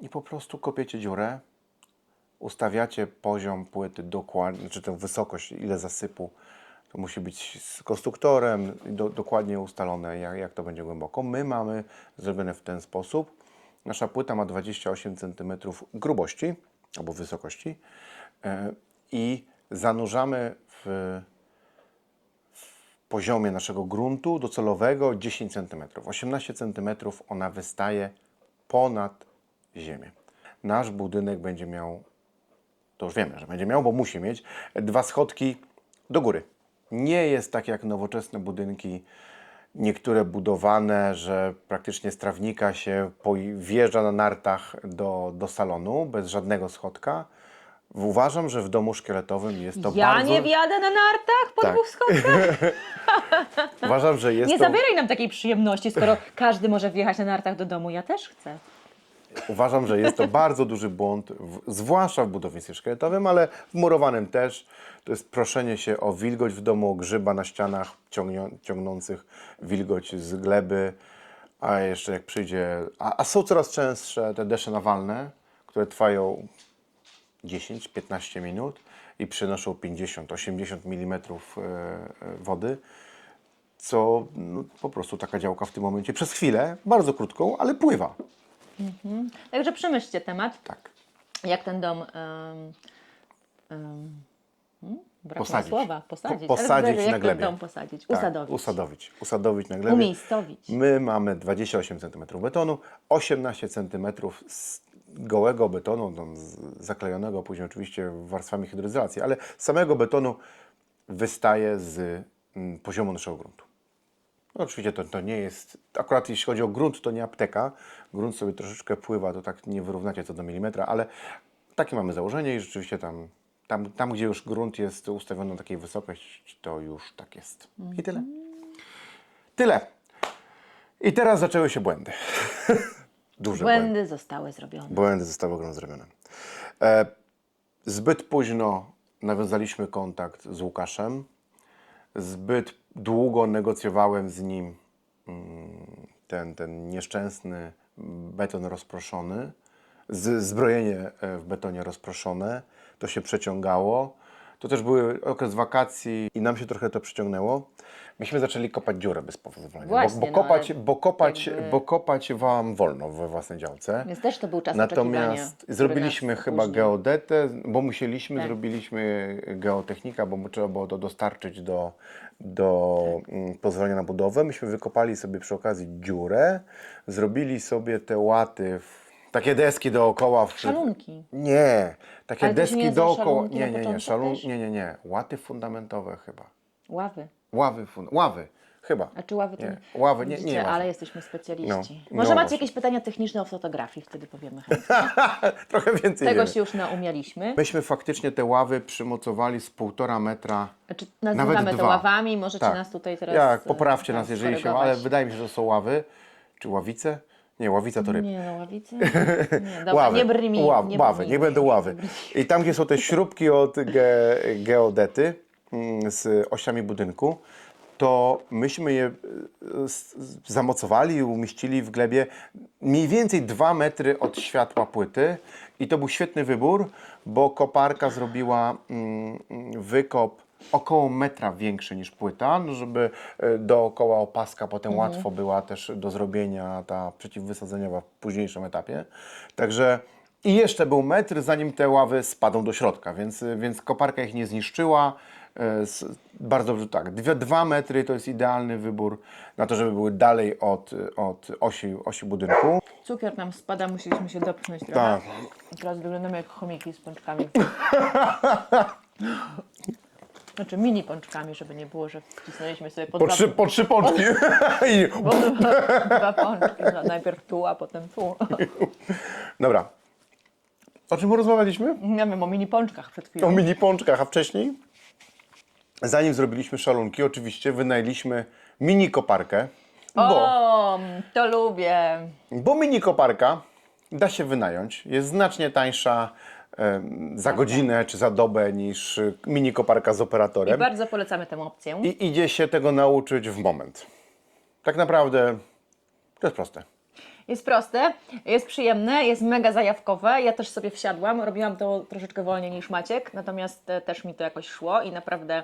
i po prostu kopiecie dziurę. Ustawiacie poziom płyty dokładnie, czy tę wysokość, ile zasypu. To musi być z konstruktorem dokładnie ustalone, jak to będzie głęboko. My mamy zrobione w ten sposób. Nasza płyta ma 28 cm grubości albo wysokości i zanurzamy w poziomie naszego gruntu docelowego 10 cm. 18 cm ona wystaje ponad ziemię. Nasz budynek będzie miał, to już wiemy, że będzie miał, bo musi mieć, 2 schodki do góry. Nie jest tak jak nowoczesne budynki, niektóre budowane, że praktycznie z trawnika się wjeżdża na nartach do salonu bez żadnego schodka. Uważam, że w domu szkieletowym jest to Ja bardzo... nie wjadę na nartach po Tak. 2 schodkach. Uważam, że jest Nie to... zabieraj nam takiej przyjemności, skoro każdy może wjechać na nartach do domu. Ja też chcę. Uważam, że jest to bardzo duży błąd, zwłaszcza w budownictwie szkieletowym, ale w murowanym też. To jest proszenie się o wilgoć w domu, o grzyba na ścianach ciągnących wilgoć z gleby, a jeszcze jak przyjdzie... A są coraz częstsze te deszcze nawalne, które trwają 10-15 minut i przynoszą 50-80 mm wody, co no, po prostu taka działka w tym momencie przez chwilę, bardzo krótką, ale pływa. Także przemyślcie temat, Tak. jak ten dom... brak mi Posadzić. słowa. Posadzić. Posadzić jak na ten glebie. dom posadzić? Tak, Usadowić. usadowić na glebie. Umiejscowić. My mamy 28 cm betonu, 18 cm z gołego betonu, tam zaklejonego później oczywiście warstwami hydroizacji, ale samego betonu wystaje z poziomu naszego gruntu. No oczywiście to nie jest, akurat jeśli chodzi o grunt, to nie apteka. Grunt sobie troszeczkę pływa, to tak nie wyrównacie co do milimetra, ale takie mamy założenie i rzeczywiście tam gdzie już grunt jest ustawiony na takiej wysokości, to już tak jest. I tyle. Tyle. I teraz zaczęły się błędy. Duże Błędy zostały zrobione. Błędy zostały ogromnie zrobione. Zbyt późno nawiązaliśmy kontakt z Łukaszem. Zbyt długo negocjowałem z nim ten nieszczęsny beton rozproszony. Zbrojenie w betonie rozproszone. To się przeciągało. To też był okres wakacji i nam się trochę to przyciągnęło. Myśmy zaczęli kopać dziurę bez pozwolenia. Właśnie, Bo kopać Wam wolno we własnej działce. Więc też to był czas oczekiwania. Natomiast zrobiliśmy który nas chyba opóźnił. geodetę, bo musieliśmy, Tak. zrobiliśmy geotechnika, bo trzeba było to dostarczyć do pozwolenia na budowę. Myśmy wykopali sobie przy okazji dziurę, zrobili sobie te łaty, takie deski dookoła. Szalunki. Nie, takie Ale to się nie deski nazywa dookoła. szalunki na początku też? Nie. Łaty fundamentowe chyba. Ławy. Ławy, chyba. A czy ławy to Nie, ławy, nie, Widzicie, nie ale ważne. jesteśmy specjaliści. No, Może no macie właśnie. jakieś pytania techniczne o fotografii, wtedy powiemy chętnie. Trochę więcej Tego wiemy. się już naumialiśmy. Myśmy faktycznie te ławy przymocowali z 1,5 metra. Czy nazywamy nawet to 2. ławami? Możecie Tak. nas tutaj teraz Jak, poprawcie nas, tak, jeżeli się, skorygować. ale wydaje mi się, że to są ławy. Czy ławice? Nie, ławica to ryb. Nie, no ławice? Nie, dobra, Ławy. nie brnij. Ławy, niech będą ławy. I tam, gdzie są te śrubki od geodety z osiami budynku, to myśmy je zamocowali i umieścili w glebie mniej więcej 2 metry od światła płyty i to był świetny wybór, bo koparka zrobiła wykop około metra większy niż płyta, no żeby dookoła opaska potem łatwo była też do zrobienia ta przeciwwysadzeniowa w późniejszym etapie. Także I jeszcze był metr, zanim te ławy spadną do środka, więc koparka ich nie zniszczyła. Bardzo dobrze, tak. 2 metry to jest idealny wybór na to, żeby były dalej od osi budynku. Cukier nam spada, musieliśmy się dopchnąć trochę. Tak. Teraz wyglądamy jak chomiki z pączkami. Znaczy mini pączkami, żeby nie było, że wcisnęliśmy sobie Po 3 pączki. I- bo dwa pączki. No, najpierw tu, a potem tu. Dobra. O czym rozmawialiśmy? Nie wiem, o mini pączkach przed chwilą. O mini pączkach, a wcześniej, zanim zrobiliśmy szalunki, oczywiście wynajęliśmy mini koparkę, O, to lubię. bo mini koparka da się wynająć, jest znacznie tańsza za godzinę czy za dobę niż mini koparka z I operatorem bardzo polecamy tę opcję. i idzie się tego nauczyć w moment. Tak naprawdę to jest proste. Jest proste, jest przyjemne, jest mega zajawkowe. Ja też sobie wsiadłam, robiłam to troszeczkę wolniej niż Maciek, natomiast też mi to jakoś szło i naprawdę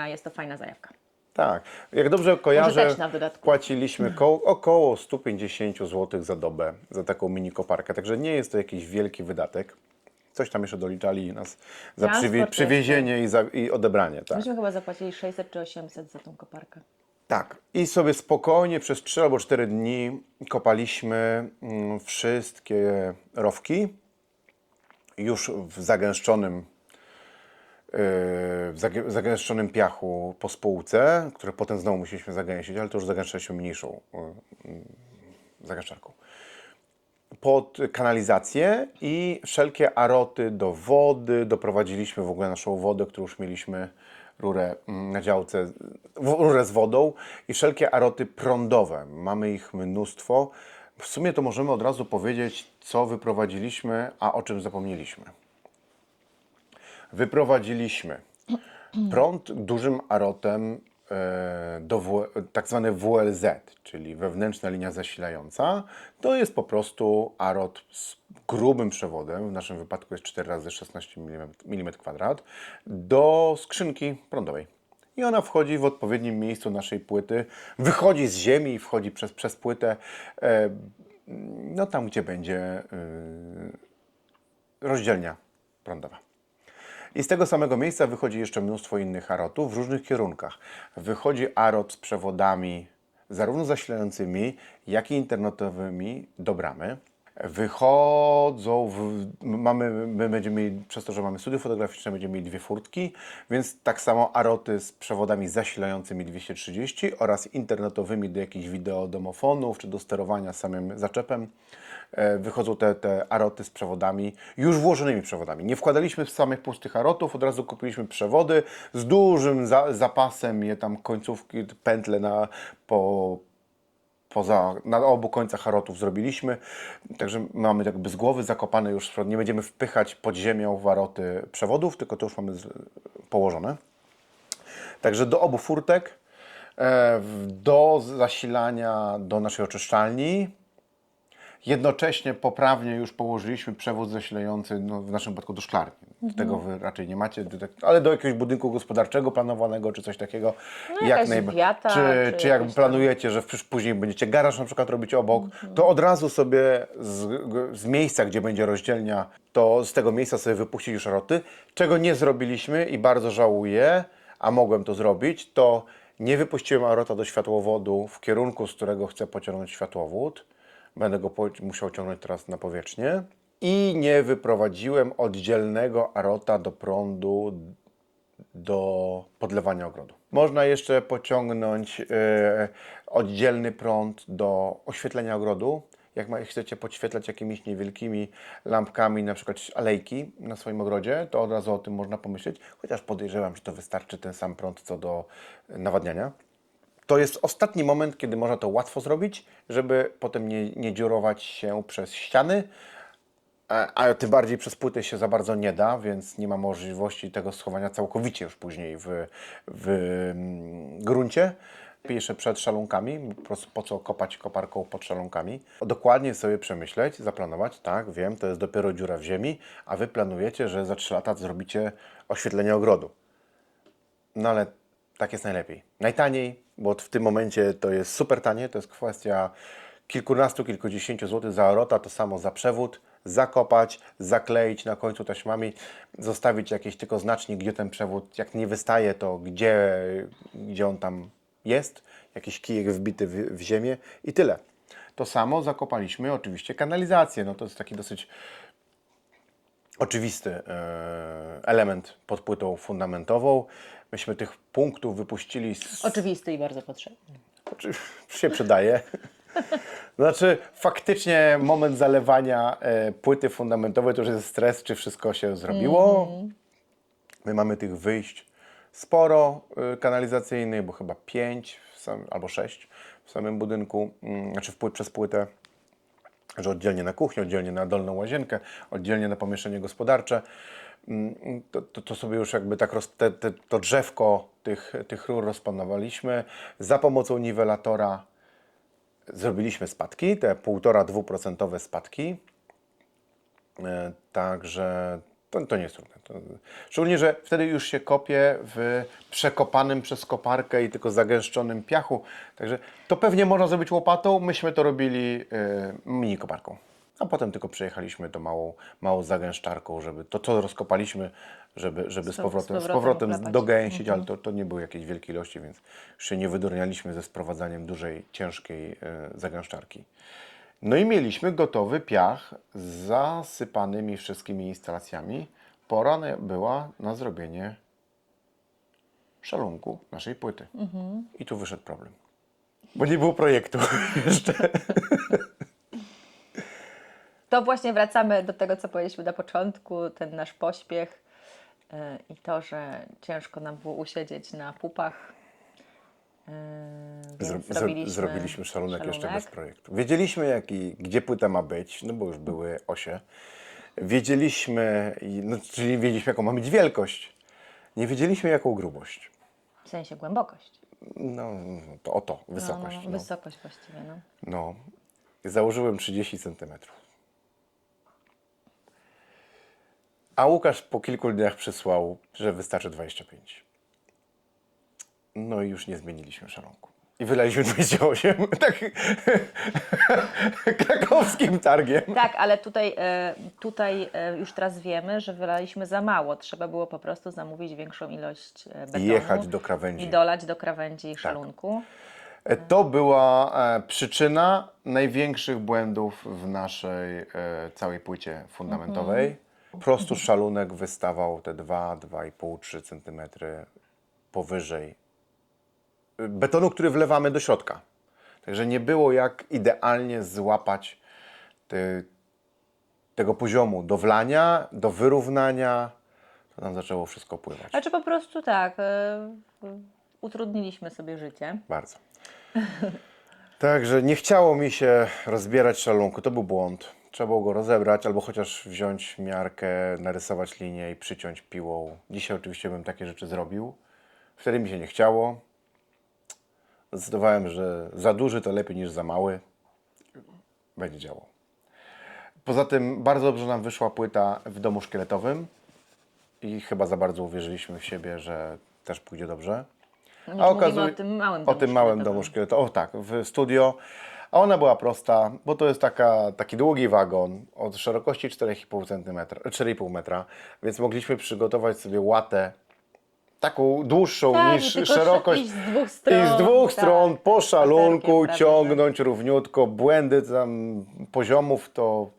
jest to fajna zajawka. Tak, jak dobrze kojarzę, Użyteczna w dodatku. płaciliśmy około 150 zł za dobę za taką mini koparkę, także nie jest to jakiś wielki wydatek. Coś tam jeszcze doliczali nas za Transport przywiezienie i odebranie. Tak. Myśmy chyba zapłacili 600 czy 800 za tą koparkę. Tak. I sobie spokojnie przez 3 albo 4 dni kopaliśmy wszystkie rowki już w zagęszczonym piachu po spółce, które potem znowu musieliśmy zagęścić, ale to już zagęszczaliśmy mniejszą zagęszczarką. Pod kanalizację i wszelkie aroty do wody. Doprowadziliśmy w ogóle naszą wodę, którą już mieliśmy, rurę na działce, rurę z wodą i wszelkie aroty prądowe. Mamy ich mnóstwo. W sumie to możemy od razu powiedzieć, co wyprowadziliśmy, a o czym zapomnieliśmy. Wyprowadziliśmy prąd dużym arotem tak zwany WLZ, czyli wewnętrzna linia zasilająca. To jest po prostu arot z grubym przewodem, w naszym wypadku jest 4 razy 16 mm2, do skrzynki prądowej. I ona wchodzi w odpowiednim miejscu naszej płyty, wychodzi z ziemi i wchodzi przez płytę, no tam, gdzie będzie rozdzielnia prądowa. I z tego samego miejsca wychodzi jeszcze mnóstwo innych arotów w różnych kierunkach. Wychodzi arot z przewodami zarówno zasilającymi, jak i internetowymi do bramy. My będziemy mieli, przez to, że mamy studio fotograficzne, będziemy mieli 2 furtki, więc tak samo aroty z przewodami zasilającymi 230 oraz internetowymi do jakichś wideodomofonów czy do sterowania samym zaczepem. Wychodzą te aroty z przewodami, już włożonymi przewodami. Nie wkładaliśmy samych pustych arotów, od razu kupiliśmy przewody z dużym zapasem, tam końcówki, pętle na obu końcach arotów zrobiliśmy. Także mamy jakby z głowy zakopane już, nie będziemy wpychać pod ziemią w aroty przewodów, tylko to już mamy położone. Także do obu furtek, do zasilania do naszej oczyszczalni. Jednocześnie poprawnie już położyliśmy przewód zasilający, no w naszym przypadku do szklarni. Tego Wy raczej nie macie, ale do jakiegoś budynku gospodarczego planowanego, czy coś takiego. No jakaś wiata, Czy jak jakieś planujecie, że później będziecie garaż na przykład robić obok, to od razu sobie z miejsca, gdzie będzie rozdzielnia, to z tego miejsca sobie wypuścić już aroty. Czego nie zrobiliśmy i bardzo żałuję, a mogłem to zrobić, to nie wypuściłem arota do światłowodu w kierunku, z którego chcę pociągnąć światłowód. Będę go musiał ciągnąć teraz na powierzchnię. I nie wyprowadziłem oddzielnego arota do prądu do podlewania ogrodu. Można jeszcze pociągnąć oddzielny prąd do oświetlenia ogrodu. Jak chcecie podświetlać jakimiś niewielkimi lampkami, na przykład alejki na swoim ogrodzie, to od razu o tym można pomyśleć. Chociaż podejrzewam, że to wystarczy ten sam prąd co do nawadniania. To jest ostatni moment, kiedy można to łatwo zrobić, żeby potem nie dziurować się przez ściany, a tym bardziej przez płytę się za bardzo nie da, więc nie ma możliwości tego schowania całkowicie już później w gruncie. Jeszcze przed szalunkami, po co kopać koparką pod szalunkami. Dokładnie sobie przemyśleć, zaplanować, tak, wiem, to jest dopiero dziura w ziemi, a Wy planujecie, że za 3 lata zrobicie oświetlenie ogrodu. No ale tak jest najlepiej. Najtaniej, bo w tym momencie to jest super tanie, to jest kwestia kilkunastu, kilkudziesięciu złotych za rota, to samo za przewód, zakopać, zakleić na końcu taśmami, zostawić jakiś tylko znacznik, gdzie ten przewód, jak nie wystaje, to gdzie on tam jest, jakiś kijek wbity w ziemię i tyle. To samo zakopaliśmy oczywiście kanalizację, no to jest taki dosyć oczywisty element pod płytą fundamentową. Myśmy tych punktów wypuścili Oczywisty i bardzo potrzebny. się przydaje. Znaczy, faktycznie moment zalewania płyty fundamentowej to już jest stres, czy wszystko się zrobiło. My mamy tych wyjść sporo kanalizacyjnych, bo chyba 5 albo 6 w samym budynku, znaczy przez płytę, że oddzielnie na kuchnię, oddzielnie na dolną łazienkę, oddzielnie na pomieszczenie gospodarcze. To sobie już jakby tak to drzewko tych rur rozpanowaliśmy. Za pomocą niwelatora zrobiliśmy spadki, te 1,5–2% spadki. Także to nie jest trudne. Szczególnie, że wtedy już się kopie w przekopanym przez koparkę i tylko zagęszczonym piachu. Także to pewnie można zrobić łopatą. Myśmy to robili mini koparką. A potem tylko przejechaliśmy to małą zagęszczarką, żeby to, co rozkopaliśmy, żeby z powrotem uklepać. dogęścić, ale to nie były jakieś wielkie ilości, więc już się nie wydurnialiśmy ze sprowadzaniem dużej, ciężkiej zagęszczarki. No i mieliśmy gotowy piach z zasypanymi wszystkimi instalacjami. Pora była na zrobienie szalunku naszej płyty. I tu wyszedł problem. Bo nie było projektu jeszcze. To właśnie wracamy do tego, co powiedzieliśmy na początku, ten nasz pośpiech i to, że ciężko nam było usiedzieć na pupach. Więc Zrobiliśmy szalunek jeszcze bez projektu. Wiedzieliśmy, gdzie płyta ma być, no bo już były osie. Wiedzieliśmy, czyli wiedzieliśmy, jaką ma mieć wielkość. Nie wiedzieliśmy, jaką grubość. W sensie głębokość. No, wysokość. No. Wysokość właściwie, no. No, założyłem 30 cm. A Łukasz po kilku dniach przysłał, że wystarczy 25. No i już nie zmieniliśmy szalunku. I wylaliśmy 28, tak krakowskim targiem. Tak, ale tutaj już teraz wiemy, że wylaliśmy za mało. Trzeba było po prostu zamówić większą ilość betonu. I jechać do krawędzi. I dolać do krawędzi szalunku. To była przyczyna największych błędów w naszej całej płycie fundamentowej. Po prostu szalunek wystawał te 2–2,5–3 cm powyżej betonu, który wlewamy do środka. Także nie było jak idealnie złapać tego poziomu do wlania, do wyrównania. To nam zaczęło wszystko pływać. Znaczy po prostu tak, utrudniliśmy sobie życie. Bardzo. Także nie chciało mi się rozbierać szalunku. To był błąd. Trzeba było go rozebrać albo chociaż wziąć miarkę, narysować linię i przyciąć piłą. Dzisiaj oczywiście bym takie rzeczy zrobił. Wtedy mi się nie chciało. Zdecydowałem, że za duży to lepiej niż za mały. Będzie działał. Poza tym bardzo dobrze nam wyszła płyta w domu szkieletowym i chyba za bardzo uwierzyliśmy w siebie, że też pójdzie dobrze. Mówimy o tym małym domu szkieletowym. O tak, w studio. A ona była prosta, bo to jest taki długi wagon o szerokości 4,5 metra, więc mogliśmy przygotować sobie łatę taką dłuższą niż szerokość. I z dwóch stron. I z dwóch stron po szalunku prawie, ciągnąć równiutko. Błędy tam poziomów to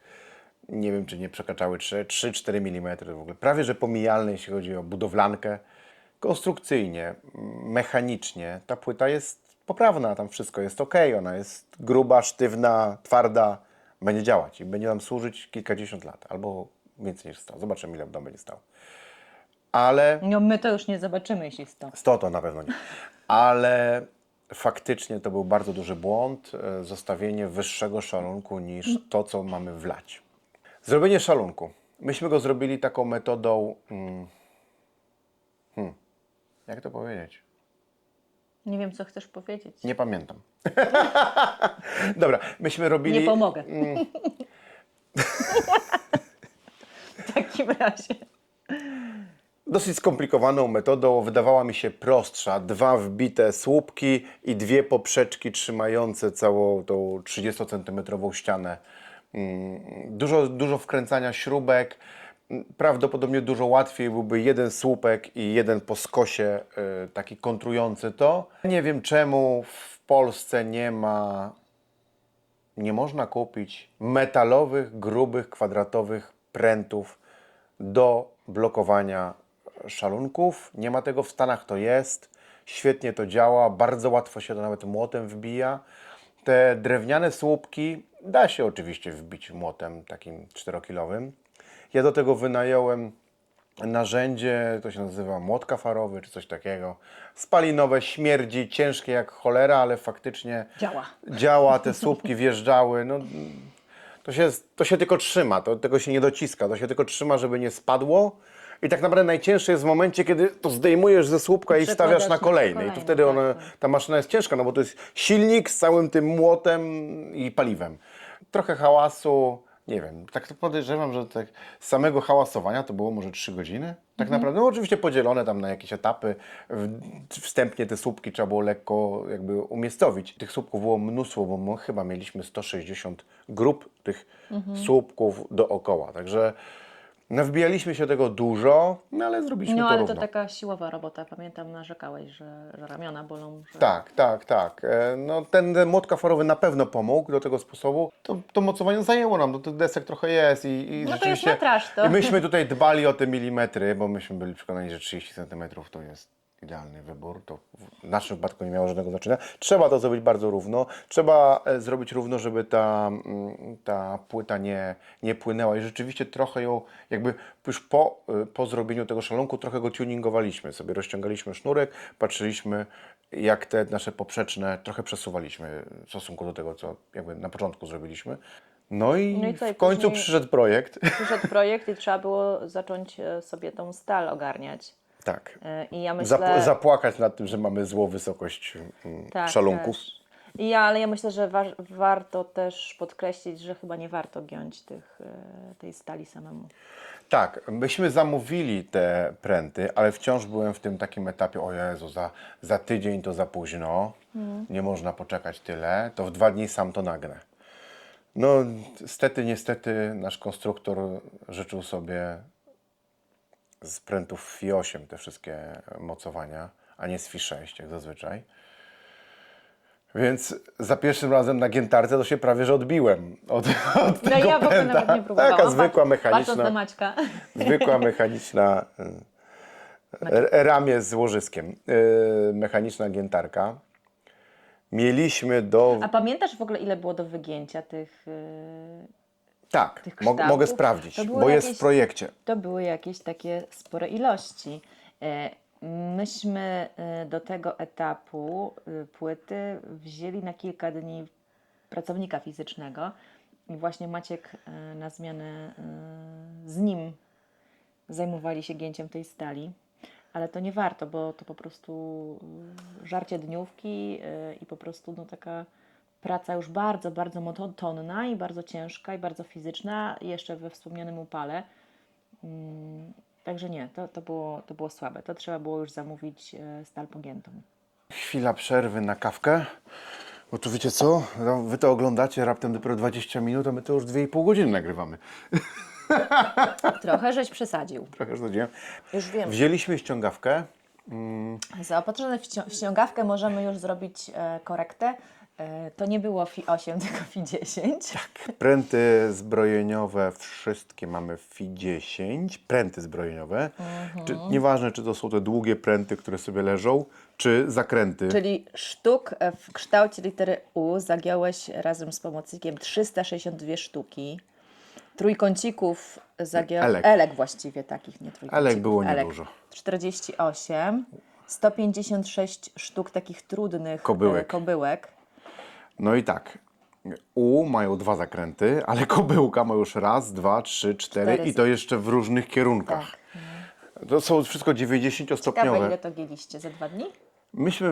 nie wiem, czy nie przekraczały 3–4 mm w ogóle. Prawie że pomijalne, jeśli chodzi o budowlankę. Konstrukcyjnie, mechanicznie ta płyta jest poprawna, tam wszystko jest ok, ona jest gruba, sztywna, twarda, będzie działać i będzie nam służyć kilkadziesiąt lat, albo więcej niż 100. Zobaczymy, ile w domu będzie stał. Ale... No my to już nie zobaczymy, jeśli 100. 100 to na pewno nie. Ale faktycznie to był bardzo duży błąd, zostawienie wyższego szalunku niż to, co mamy wlać. Zrobienie szalunku. Myśmy go zrobili taką metodą... Jak to powiedzieć? Nie wiem, co chcesz powiedzieć. Nie pamiętam. Dobra, myśmy robili... Nie pomogę. W takim razie. dosyć skomplikowaną metodą, wydawała mi się prostsza. 2 wbite słupki i 2 poprzeczki trzymające całą tą 30-centymetrową ścianę. Dużo wkręcania śrubek. Prawdopodobnie dużo łatwiej byłby jeden słupek i jeden po skosie, taki kontrujący to. Nie wiem czemu w Polsce nie można kupić metalowych, grubych, kwadratowych prętów do blokowania szalunków. Nie ma tego w Stanach, to jest. Świetnie to działa, bardzo łatwo się to nawet młotem wbija. Te drewniane słupki da się oczywiście wbić młotem takim 4-kilowym. Ja do tego wynająłem narzędzie, to się nazywa młot kafarowy czy coś takiego. Spalinowe, śmierdzi, ciężkie jak cholera, ale faktycznie działa, te słupki wjeżdżały. No, to się tylko trzyma, tego się nie dociska, to się tylko trzyma, żeby nie spadło. I tak naprawdę najcięższe jest w momencie, kiedy to zdejmujesz ze słupka i stawiasz na kolejne. I to wtedy ta maszyna jest ciężka, no bo to jest silnik z całym tym młotem i paliwem. Trochę hałasu, nie wiem, tak to podejrzewam, że tak z samego hałasowania to było może 3 godziny. Tak naprawdę, no oczywiście podzielone tam na jakieś etapy. Wstępnie te słupki trzeba było lekko jakby umiejscowić. Tych słupków było mnóstwo, bo my chyba mieliśmy 160 grup tych słupków dookoła. Także wbijaliśmy się tego dużo, no ale zrobiliśmy No to ale równo. to taka siłowa robota. Pamiętam, narzekałeś, że ramiona bolą. Że... Tak. No, ten młot kafarowy na pewno pomógł do tego sposobu. To mocowanie zajęło nam, tych desek trochę jest i No to rzeczywiście... jest metraż to. I myśmy tutaj dbali o te milimetry, bo myśmy byli przekonani, że 30 cm to jest idealny wybór. To w naszym wypadku nie miało żadnego znaczenia. Trzeba to zrobić bardzo równo. Trzeba zrobić równo, żeby ta płyta nie płynęła. I rzeczywiście trochę ją, jakby już po zrobieniu tego szalunku, trochę go tuningowaliśmy. Sobie rozciągaliśmy sznurek, patrzyliśmy, jak te nasze poprzeczne trochę przesuwaliśmy w stosunku do tego, co jakby na początku zrobiliśmy. No i co, i w końcu później przyszedł projekt. Przyszedł projekt i trzeba było zacząć sobie tą stal ogarniać. Tak. I ja myślę... Zapłakać nad tym, że mamy złą wysokość szalunków. Też. Ale ja myślę, że warto też podkreślić, że chyba nie warto giąć tej stali samemu. Tak, myśmy zamówili te pręty, ale wciąż byłem w tym takim etapie, o Jezu, za tydzień to za późno, nie można poczekać tyle, to w 2 dni sam to nagnę. No, niestety nasz konstruktor życzył sobie z prętów FI 8 te wszystkie mocowania, a nie z FI 6 jak zazwyczaj. Więc za pierwszym razem na giętarce to się prawie że odbiłem od tego No ja w ogóle pęta. nawet nie próbowałam. Taka zwykła Patrząc mechaniczna, na Maćka. zwykła mechaniczna ramię z łożyskiem, mechaniczna giętarka. Mieliśmy do... A pamiętasz w ogóle, ile było do wygięcia tych Tak, kształtów? mogę sprawdzić, To były bo jest jakieś- w projekcie. To były jakieś takie spore ilości. Myśmy do tego etapu płyty wzięli na kilka dni pracownika fizycznego i właśnie Maciek na zmianę z nim zajmowali się gięciem tej stali. Ale to nie warto, bo to po prostu żarcie dniówki i po prostu no, taka praca już bardzo, bardzo monotonna i bardzo ciężka i bardzo fizyczna, jeszcze we wspomnianym upale. Także nie, to było słabe. To trzeba było już zamówić stal pogiętą. Chwila przerwy na kawkę. Bo tu wiecie co? No, wy to oglądacie raptem dopiero 20 minut, a my to już 2,5 godziny nagrywamy. Trochę żeś przesadził. Trochę zgodziłem. Już wiem. Wzięliśmy ściągawkę. Zaopatrzone w ściągawkę możemy już zrobić korektę. To nie było FI 8, tylko FI 10. Pręty zbrojeniowe, wszystkie mamy FI 10. Pręty zbrojeniowe. Nieważne, czy to są te długie pręty, które sobie leżą, czy zakręty. Czyli sztuk w kształcie litery U zagiąłeś razem z pomocnikiem 362 sztuki. Trójkącików Elek właściwie takich, nie trójkącików. Elek było niedużo. 48. 156 sztuk takich trudnych kobyłek. No i tak. U mają 2 zakręty, ale kobyłka ma już 1, 2, 3, 4 i to jeszcze w różnych kierunkach. Tak. To są wszystko 90-stopniowe. Ciekawe, ile to gięliście? Za 2 dni?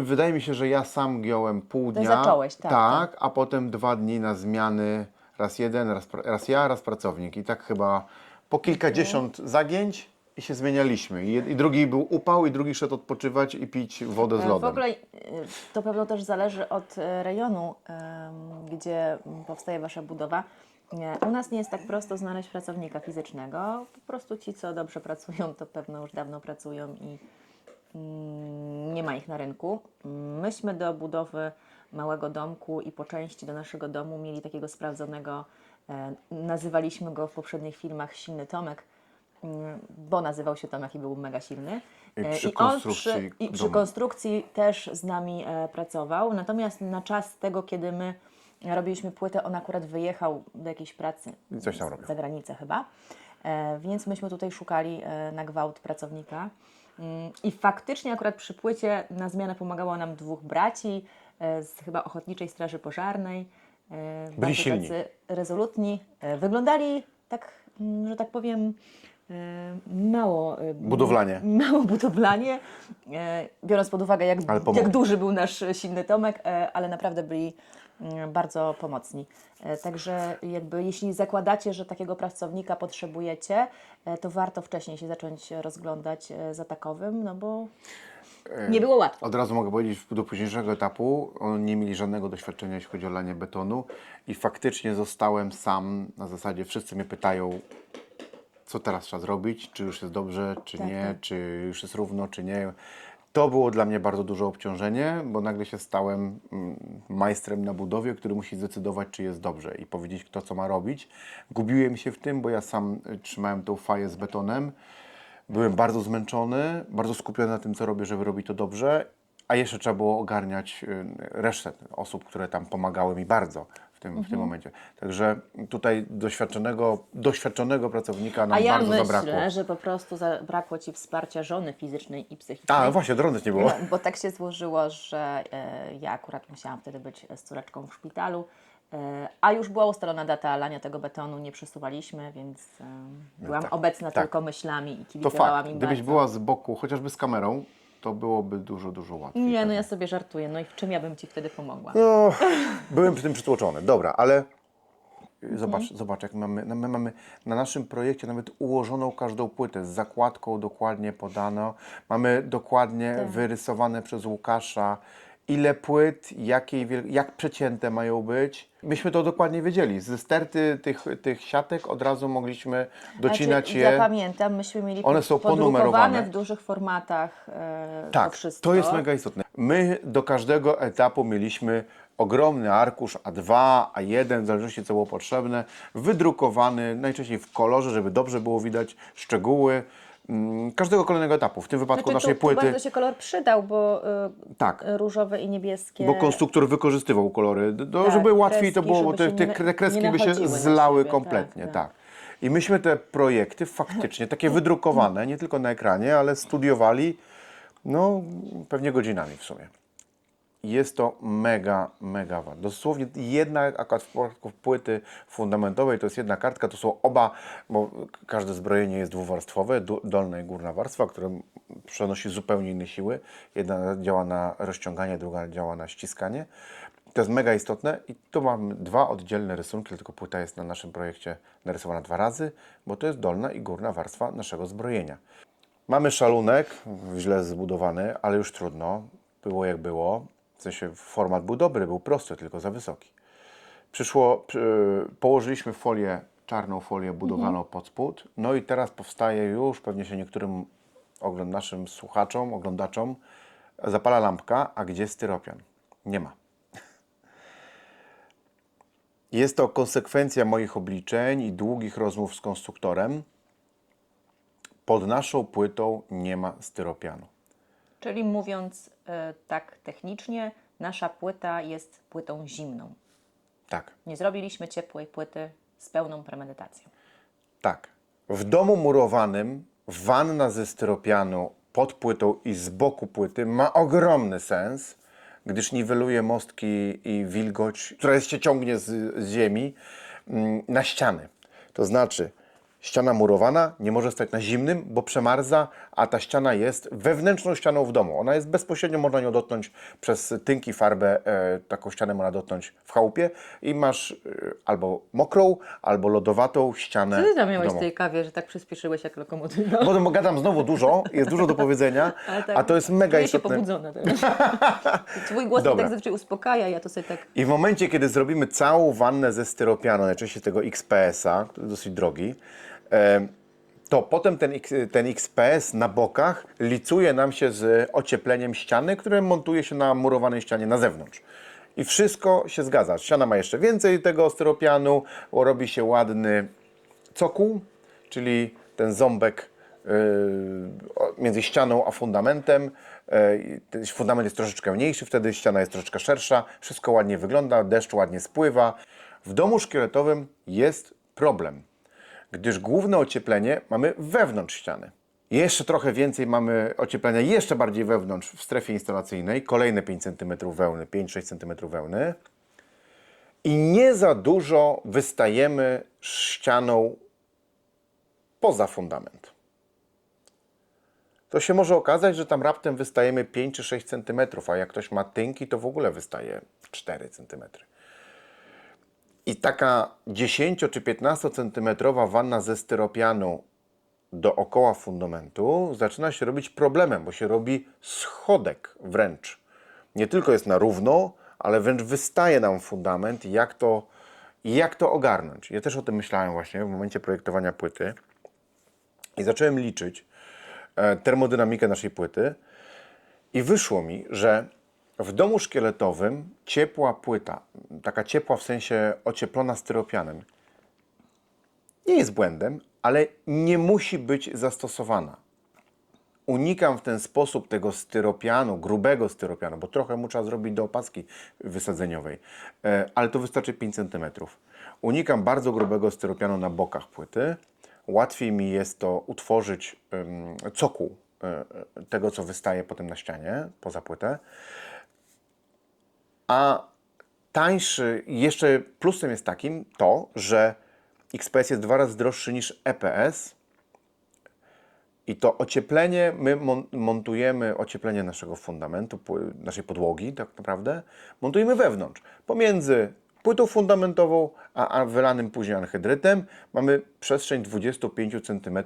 Wydaje mi się, że ja sam giąłem pół dnia. zacząłeś, tak. A potem 2 dni na zmiany. Raz jeden, raz ja, raz pracownik. I tak chyba po kilkadziesiąt zagięć i się zmienialiśmy. I drugi był upał, i drugi szedł odpoczywać i pić wodę z W lodem. ogóle to pewno też zależy od rejonu, gdzie powstaje Wasza budowa. U nas nie jest tak prosto znaleźć pracownika fizycznego. Po prostu ci, co dobrze pracują, to pewno już dawno pracują i nie ma ich na rynku. Myśmy do budowy małego domku i po części do naszego domu mieli takiego sprawdzonego, nazywaliśmy go w poprzednich filmach Silny Tomek, bo nazywał się Tomek i był mega silny. I przy on konstrukcji przy domu. konstrukcji też z nami pracował. Natomiast na czas tego, kiedy my robiliśmy płytę, on akurat wyjechał do jakiejś pracy I coś tam robił. za granicę chyba. Więc myśmy tutaj szukali na gwałt pracownika. I faktycznie akurat przy płycie na zmianę pomagało nam 2 braci z chyba Ochotniczej Straży Pożarnej. Bardzo silni. tacy rezolutni. Wyglądali tak, że tak powiem, mało Budowlanie. Mało budowlanie, biorąc pod uwagę, Ale pomogli. jak duży był nasz silny Tomek, ale naprawdę byli bardzo pomocni. Także jakby jeśli zakładacie, że takiego pracownika potrzebujecie, to warto wcześniej się zacząć rozglądać za takowym, no bo nie było łatwo. Od razu mogę powiedzieć, do późniejszego etapu oni nie mieli żadnego doświadczenia, jeśli chodzi o lanie betonu i faktycznie zostałem sam, na zasadzie wszyscy mnie pytają, co teraz trzeba zrobić, czy już jest dobrze, czy Tak, nie, tak. czy już jest równo, czy nie. To było dla mnie bardzo duże obciążenie, bo nagle się stałem majstrem na budowie, który musi zdecydować, czy jest dobrze i powiedzieć, kto co ma robić. Gubiłem się w tym, bo ja sam trzymałem tą faję z betonem. Byłem bardzo zmęczony, bardzo skupiony na tym, co robię, żeby robić to dobrze, a jeszcze trzeba było ogarniać resztę osób, które tam pomagały mi bardzo w tym momencie. Także tutaj doświadczonego pracownika nam A ja bardzo zabrakło. myślę, że po prostu zabrakło Ci wsparcia żony fizycznej i psychicznej. A, no właśnie, drony nie było. Bo tak się złożyło, że ja akurat musiałam wtedy być z córeczką w szpitalu, a już była ustalona data lania tego betonu, nie przesuwaliśmy, więc byłam tak, obecna tak. tylko myślami i To kibicowałam fakt, im gdybyś bardzo. była z boku, chociażby z kamerą, to byłoby dużo, dużo łatwiej. Nie, no pewnie. ja sobie żartuję, no i w czym ja bym Ci wtedy pomogła? No, byłem przy tym przytłoczony. Dobra, ale Mhm. zobacz, jak my mamy na naszym projekcie nawet ułożoną każdą płytę z zakładką dokładnie podano. Mamy dokładnie Tak. wyrysowane przez Łukasza, ile płyt, jak przecięte mają być. Myśmy to dokładnie wiedzieli. Ze sterty tych siatek od razu mogliśmy docinać Znaczy, je. Ja pamiętam, myśmy mieli One są podrukowane ponumerowane. w dużych formatach to Tak, wszystko. to jest mega istotne. My do każdego etapu mieliśmy ogromny arkusz A2, A1, w zależności co było potrzebne, wydrukowany najczęściej w kolorze, żeby dobrze było widać szczegóły każdego kolejnego etapu. W tym wypadku Znaczy, naszej tu płyty, bardzo się kolor przydał, bo tak, różowe i niebieskie. bo konstruktor wykorzystywał kolory, Tak, żeby łatwiej to kreski, było, bo żeby się te kreski nie by się nachodziły na zlały siebie, kompletnie. tak, Tak, tak. I myśmy te projekty faktycznie, takie wydrukowane, nie tylko na ekranie, ale studiowali, no pewnie godzinami w sumie. Jest to mega, mega ważne. Dosłownie jedna, akurat w przypadku płyty fundamentowej, to jest jedna kartka, to są oba, bo każde zbrojenie jest dwuwarstwowe, dolna i górna warstwa, które przenosi zupełnie inne siły. Jedna działa na rozciąganie, druga działa na ściskanie. To jest mega istotne i tu mamy 2 oddzielne rysunki, tylko płyta jest na naszym projekcie narysowana 2 razy, bo to jest dolna i górna warstwa naszego zbrojenia. Mamy szalunek, źle zbudowany, ale już trudno. Było jak było. W sensie format był dobry, był prosty, tylko za wysoki. Położyliśmy folię, czarną folię budowaną pod spód. No i teraz powstaje już, pewnie się niektórym naszym słuchaczom, oglądaczom, zapala lampka, a gdzie styropian? Nie ma. Jest to konsekwencja moich obliczeń i długich rozmów z konstruktorem. Pod naszą płytą nie ma styropianu. Czyli mówiąc tak technicznie, nasza płyta jest płytą zimną. Tak. Nie zrobiliśmy ciepłej płyty z pełną premedytacją. Tak. W domu murowanym wanna ze styropianu pod płytą i z boku płyty ma ogromny sens, gdyż niweluje mostki i wilgoć, która się ciągnie z ziemi na ściany. To znaczy, Ściana murowana nie może stać na zimnym, bo przemarza, a ta ściana jest wewnętrzną ścianą w domu. Ona jest bezpośrednio, można ją dotknąć przez tynki, farbę, taką ścianę można dotknąć w chałupie i masz albo mokrą, albo lodowatą ścianę Co ty tam w miałeś w domu. tej kawie, że tak przyspieszyłeś jak lokomotywa? Bo gadam znowu dużo, jest dużo do powiedzenia, Ale tak, a to jest mega czuję się istotne. pobudzona teraz. Twój głos mnie Dobra. tak zazwyczaj uspokaja, ja to sobie tak... I w momencie, kiedy zrobimy całą wannę ze styropianu, najczęściej tego XPS-a, który jest dosyć drogi, to potem ten XPS na bokach licuje nam się z ociepleniem ściany, które montuje się na murowanej ścianie na zewnątrz. I wszystko się zgadza. Ściana ma jeszcze więcej tego styropianu, robi się ładny cokół, czyli ten ząbek między ścianą a fundamentem. Ten fundament jest troszeczkę mniejszy, wtedy ściana jest troszeczkę szersza, wszystko ładnie wygląda, deszcz ładnie spływa. W domu szkieletowym jest problem, gdyż główne ocieplenie mamy wewnątrz ściany. Jeszcze trochę więcej mamy ocieplenia, jeszcze bardziej wewnątrz w strefie instalacyjnej, kolejne 5 cm wełny, 5-6 cm wełny i nie za dużo wystajemy ścianą poza fundament. To się może okazać, że tam raptem wystajemy 5 czy 6 cm, a jak ktoś ma tynki, to w ogóle wystaje 4 cm. I taka 10 czy 15 cm wanna ze styropianu dookoła fundamentu zaczyna się robić problemem, bo się robi schodek wręcz. Nie tylko jest na równo, ale wręcz wystaje nam fundament i jak to ogarnąć. Ja też o tym myślałem właśnie w momencie projektowania płyty i zacząłem liczyć termodynamikę naszej płyty i wyszło mi, że w domu szkieletowym ciepła płyta, taka ciepła w sensie ocieplona styropianem, nie jest błędem, ale nie musi być zastosowana. Unikam w ten sposób tego styropianu, grubego styropianu, bo trochę mu trzeba zrobić do opaski wysadzeniowej, ale to wystarczy 5 cm. Unikam bardzo grubego styropianu na bokach płyty. Łatwiej mi jest to utworzyć cokół tego, co wystaje potem na ścianie, poza płytę. A tańszy, jeszcze plusem jest takim to, że XPS jest 2 razy droższy niż EPS i to ocieplenie, my montujemy ocieplenie naszego fundamentu, naszej podłogi tak naprawdę, montujemy wewnątrz, pomiędzy płytą fundamentową a wylanym później anhydrytem mamy przestrzeń 25 cm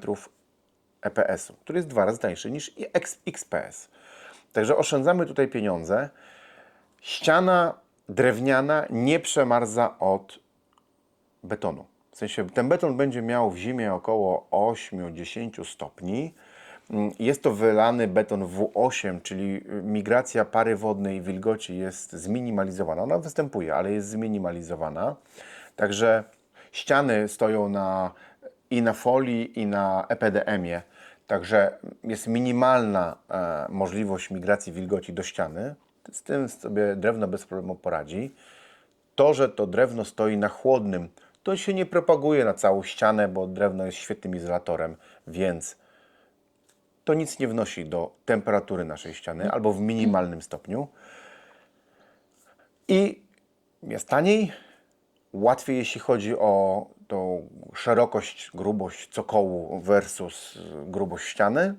EPS-u, który jest 2 razy tańszy niż XPS. Także oszczędzamy tutaj pieniądze. Ściana drewniana nie przemarza od betonu. W sensie ten beton będzie miał w zimie około 8-10 stopni. Jest to wylany beton W8, czyli migracja pary wodnej i wilgoci jest zminimalizowana. Ona występuje, ale jest zminimalizowana. Także ściany stoją i na folii, i na EPDM-ie. Także jest minimalna możliwość migracji wilgoci do ściany. Z tym sobie drewno bez problemu poradzi. To, że to drewno stoi na chłodnym, to się nie propaguje na całą ścianę, bo drewno jest świetnym izolatorem, więc to nic nie wnosi do temperatury naszej ściany albo w minimalnym stopniu. I jest taniej, łatwiej jeśli chodzi o tą szerokość, grubość cokołu versus grubość ściany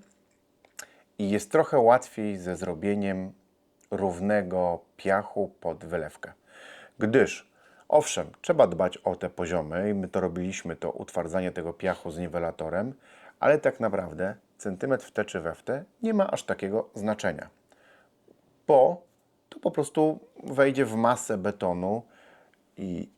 i jest trochę łatwiej ze zrobieniem równego piachu pod wylewkę. Gdyż, owszem, trzeba dbać o te poziomy i my to robiliśmy, to utwardzanie tego piachu z niwelatorem, ale tak naprawdę centymetr w te czy we w te nie ma aż takiego znaczenia, bo to po prostu wejdzie w masę betonu i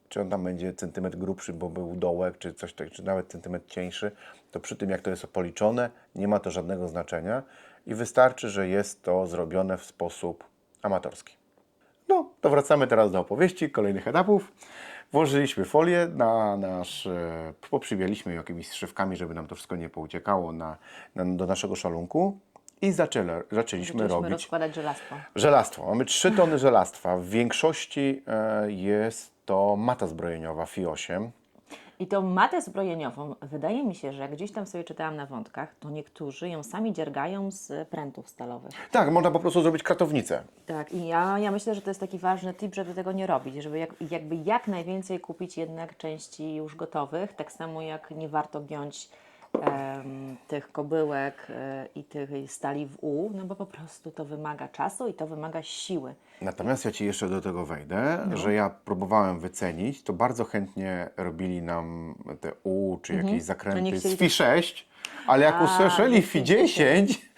czy on tam będzie centymetr grubszy, bo był dołek, czy coś takiego, czy nawet centymetr cieńszy, to przy tym, jak to jest policzone, nie ma to żadnego znaczenia i wystarczy, że jest to zrobione w sposób amatorski. No, to wracamy teraz do opowieści, kolejnych etapów. Włożyliśmy folię na poprzywialiśmy jakimiś strzywkami, żeby nam to wszystko nie pouciekało do naszego szalunku i zaczęliśmy robić rozkładać żelastwo. żelastwo. Mamy 3 tony żelastwa. W większości jest to mata zbrojeniowa FI8. I tą matę zbrojeniową, wydaje mi się, że jak gdzieś tam sobie czytałam na wątkach, to niektórzy ją sami dziergają z prętów stalowych. Tak, można po prostu zrobić kratownicę. Tak, i ja myślę, że to jest taki ważny tip, żeby tego nie robić, żeby jakby jak najwięcej kupić jednak części już gotowych, tak samo jak nie warto giąć tych kobyłek i tych stali w U, no bo po prostu to wymaga czasu i to wymaga siły. Natomiast ja Ci jeszcze do tego wejdę, że ja próbowałem wycenić, to bardzo chętnie robili nam te U czy jakieś zakręty Oni z chcieli FI 6, ale jak usłyszeli że FI 10,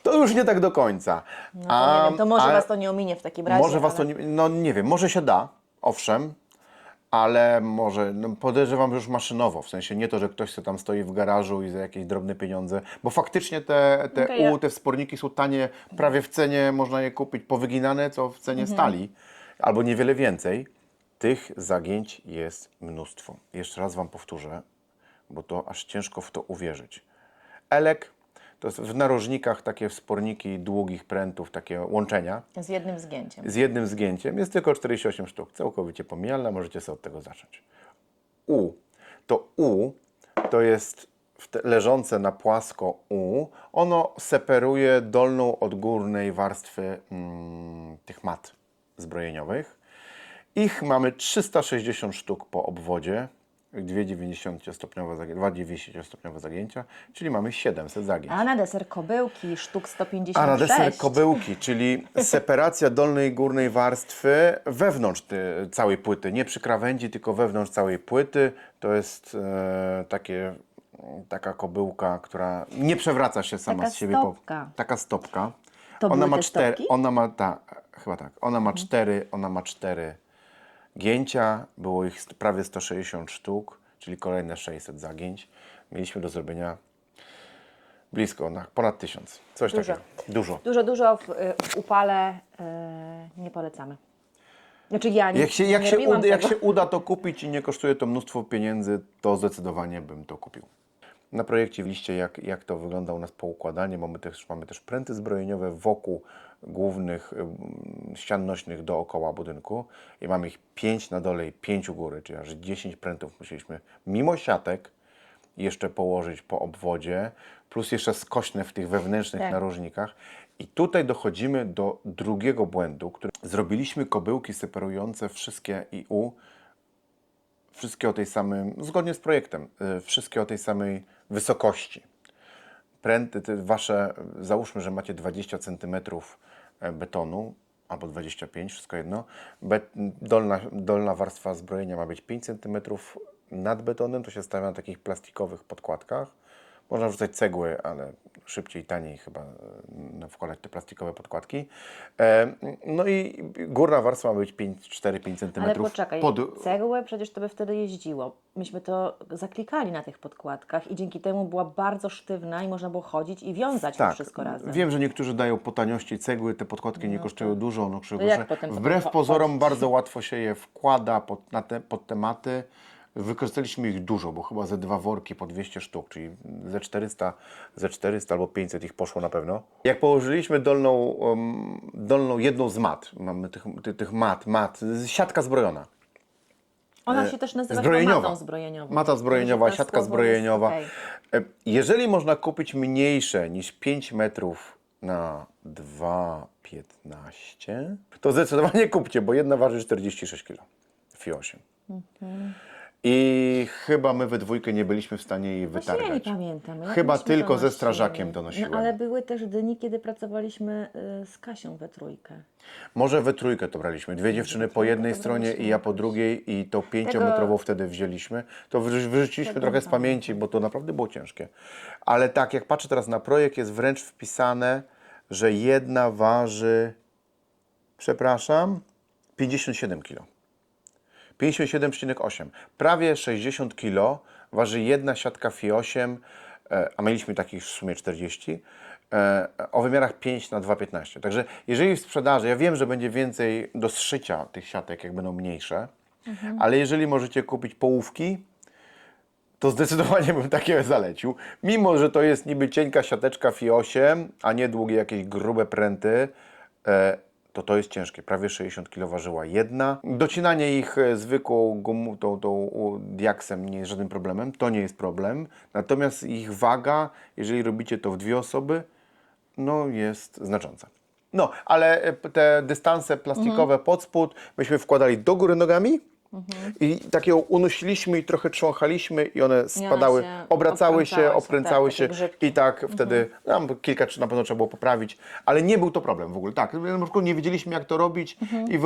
to już nie tak do końca. No to nie wiem, to może Was to nie ominie w takim razie. Może Was to nie, no nie wiem, może się da, owszem, ale może, no podejrzewam już maszynowo, w sensie nie to, że ktoś sobie tam stoi w garażu i za jakieś drobne pieniądze, bo faktycznie te Okej, te wsporniki są tanie, prawie w cenie można je kupić powyginane, co w cenie stali, albo niewiele więcej. Tych zagięć jest mnóstwo. Jeszcze raz Wam powtórzę, bo to aż ciężko w to uwierzyć. Elek to jest w narożnikach takie wsporniki długich prętów, takie łączenia Z jednym zgięciem. z jednym zgięciem. Jest tylko 48 sztuk, całkowicie pomijalne, możecie sobie od tego zacząć. U. To jest leżące na płasko U. Ono separuje dolną od górnej warstwy tych mat zbrojeniowych. Ich mamy 360 sztuk po obwodzie, 2,90-stopniowe zagięcia, czyli mamy 700 zagięć. A na deser kobyłki sztuk 156. A na deser kobyłki, czyli separacja dolnej i górnej warstwy wewnątrz całej płyty, nie przy krawędzi, tylko wewnątrz całej płyty. To jest taka kobyłka, która nie przewraca się sama Taka z siebie. stopka. Taka stopka. To były te stopki? Chyba tak. Ona ma cztery gięcia, było ich prawie 160 sztuk, czyli kolejne 600 zagięć. Mieliśmy do zrobienia blisko, ponad 1000. Coś Dużo. takiego. Dużo. Dużo w upale nie polecamy. Znaczy ja nie, Jak nie robiłam jak tego. się uda to kupić i nie kosztuje to mnóstwo pieniędzy, to zdecydowanie bym to kupił. Na projekcie widzicie, jak to wygląda u nas po układaniu. Mamy też pręty zbrojeniowe wokół głównych ścian nośnych dookoła budynku i mamy ich 5 na dole i 5 u góry, czyli aż 10 prętów musieliśmy mimo siatek jeszcze położyć po obwodzie, plus jeszcze skośne w tych wewnętrznych Tak. narożnikach. I tutaj dochodzimy do drugiego błędu, który zrobiliśmy kobyłki separujące wszystkie IU, wszystkie o tej samej, zgodnie z projektem, wszystkie o tej samej wysokości. Pręty wasze, załóżmy, że macie 20 cm betonu, albo 25, wszystko jedno. Dolna warstwa zbrojenia ma być 5 cm nad betonem, to się stawia na takich plastikowych podkładkach. Można wrzucać cegły, ale szybciej, taniej chyba wkładać te plastikowe podkładki. No i górna warstwa ma być 4-5 cm. Ale poczekaj, cegłę przecież to by wtedy jeździło. Myśmy to zaklikali na tych podkładkach i dzięki temu była bardzo sztywna i można było chodzić i wiązać to wszystko razem. Wiem, że niektórzy dają po taniości cegły, te podkładki nie kosztują dużo, one kosztują jak potem to wbrew chodzić? pozorom bardzo łatwo się je wkłada pod te maty. Wykorzystaliśmy ich dużo, bo chyba ze 2 worki po 200 sztuk, czyli ze 400 albo 500 ich poszło na pewno. Jak położyliśmy dolną jedną z mat, mamy tych mat, siatka zbrojona. Ona się też nazywa zbrojeniowa. matą zbrojeniową. Mata zbrojeniowa, Także to siatka słowo jest zbrojeniowa. okej. Jeżeli można kupić mniejsze niż 5 metrów na 2,15, to zdecydowanie kupcie, bo jedna waży 46 kg. FI 8. I chyba my we dwójkę nie byliśmy w stanie jej Właśnie ja nie wytargać. pamiętam. Jak Chyba myśmy tylko to ze nosili? strażakiem to nosiłem. No, ale były też dni, kiedy pracowaliśmy z Kasią we trójkę. Może we trójkę to braliśmy. Dwie dziewczyny po jednej to stronie braliśmy i ja po drugiej i tą 5-metrową wtedy wzięliśmy. To wyrzuciliśmy Tego trochę nie z pamięci, bo to naprawdę było ciężkie. Ale tak, jak patrzę teraz na projekt, jest wręcz wpisane, że jedna waży, 57 kg. 57,8. Prawie 60 kg waży jedna siatka FI 8, a mieliśmy takich w sumie 40, o wymiarach 5 na 2,15. Także jeżeli w sprzedaży, ja wiem, że będzie więcej do zszycia tych siatek, jak będą mniejsze, ale jeżeli możecie kupić połówki, to zdecydowanie bym takie zalecił. Mimo że to jest niby cienka siateczka FI 8, a nie długie jakieś grube pręty, to jest ciężkie. Prawie 60 kg ważyła jedna. Docinanie ich zwykłą tą diaksem nie jest żadnym problemem. To nie jest problem. Natomiast ich waga, jeżeli robicie to w 2 osoby, no jest znacząca. No, ale te dystanse plastikowe pod spód myśmy wkładali do góry nogami i tak ją unosiliśmy i trochę trząchaliśmy i one spadały, się obracały się, opręcały tak, się takie grzybki. i tak wtedy, kilka czy na pewno trzeba było poprawić, ale nie był to problem w ogóle. Tak, na przykład nie wiedzieliśmy jak to robić i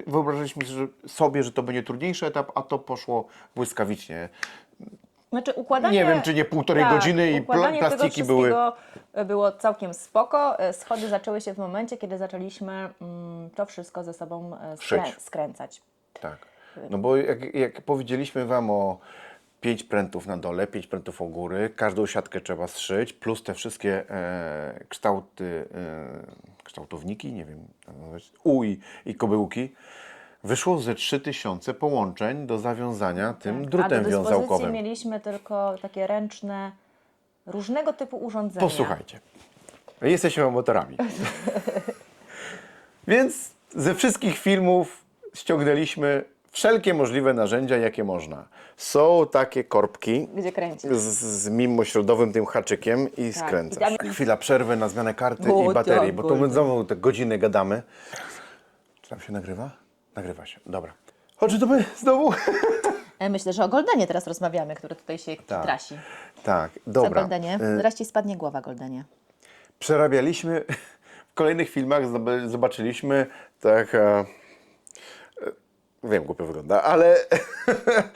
wyobrażaliśmy sobie, że to będzie trudniejszy etap, a to poszło błyskawicznie. Znaczy układanie... Nie wiem, czy nie półtorej godziny i układanie tego plastiki były... było całkiem spoko. Schody zaczęły się w momencie, kiedy zaczęliśmy to wszystko ze sobą Szyć. skręcać. Tak, no bo jak powiedzieliśmy Wam o 5 prętów na dole, 5 prętów u góry, każdą siatkę trzeba zszyć, plus te wszystkie kształtowniki, nie wiem, i kobyłki. Wyszło ze 3000 połączeń do zawiązania tym drutem A do dyspozycji wiązałkowym. mieliśmy tylko takie ręczne, różnego typu urządzenia. Posłuchajcie, jesteśmy amatorami. Więc ze wszystkich filmów ściągnęliśmy wszelkie możliwe narzędzia, jakie można. Są takie korbki Gdzie kręcić? z mimośrodowym tym haczykiem i skręcasz. I tam- Chwila przerwy na zmianę karty O, i baterii, tak, bo to kurde. my znowu te godziny gadamy. Czy tam się nagrywa? Nagrywa się, dobra. Chodź, to my znowu? Myślę, że o Goldenie teraz rozmawiamy, który tutaj się trasi. Tak, Co dobra. Goldenie? Zaraz Ci spadnie głowa, Goldenie. Przerabialiśmy, w kolejnych filmach zobaczyliśmy tak... Wiem, głupio wygląda, ale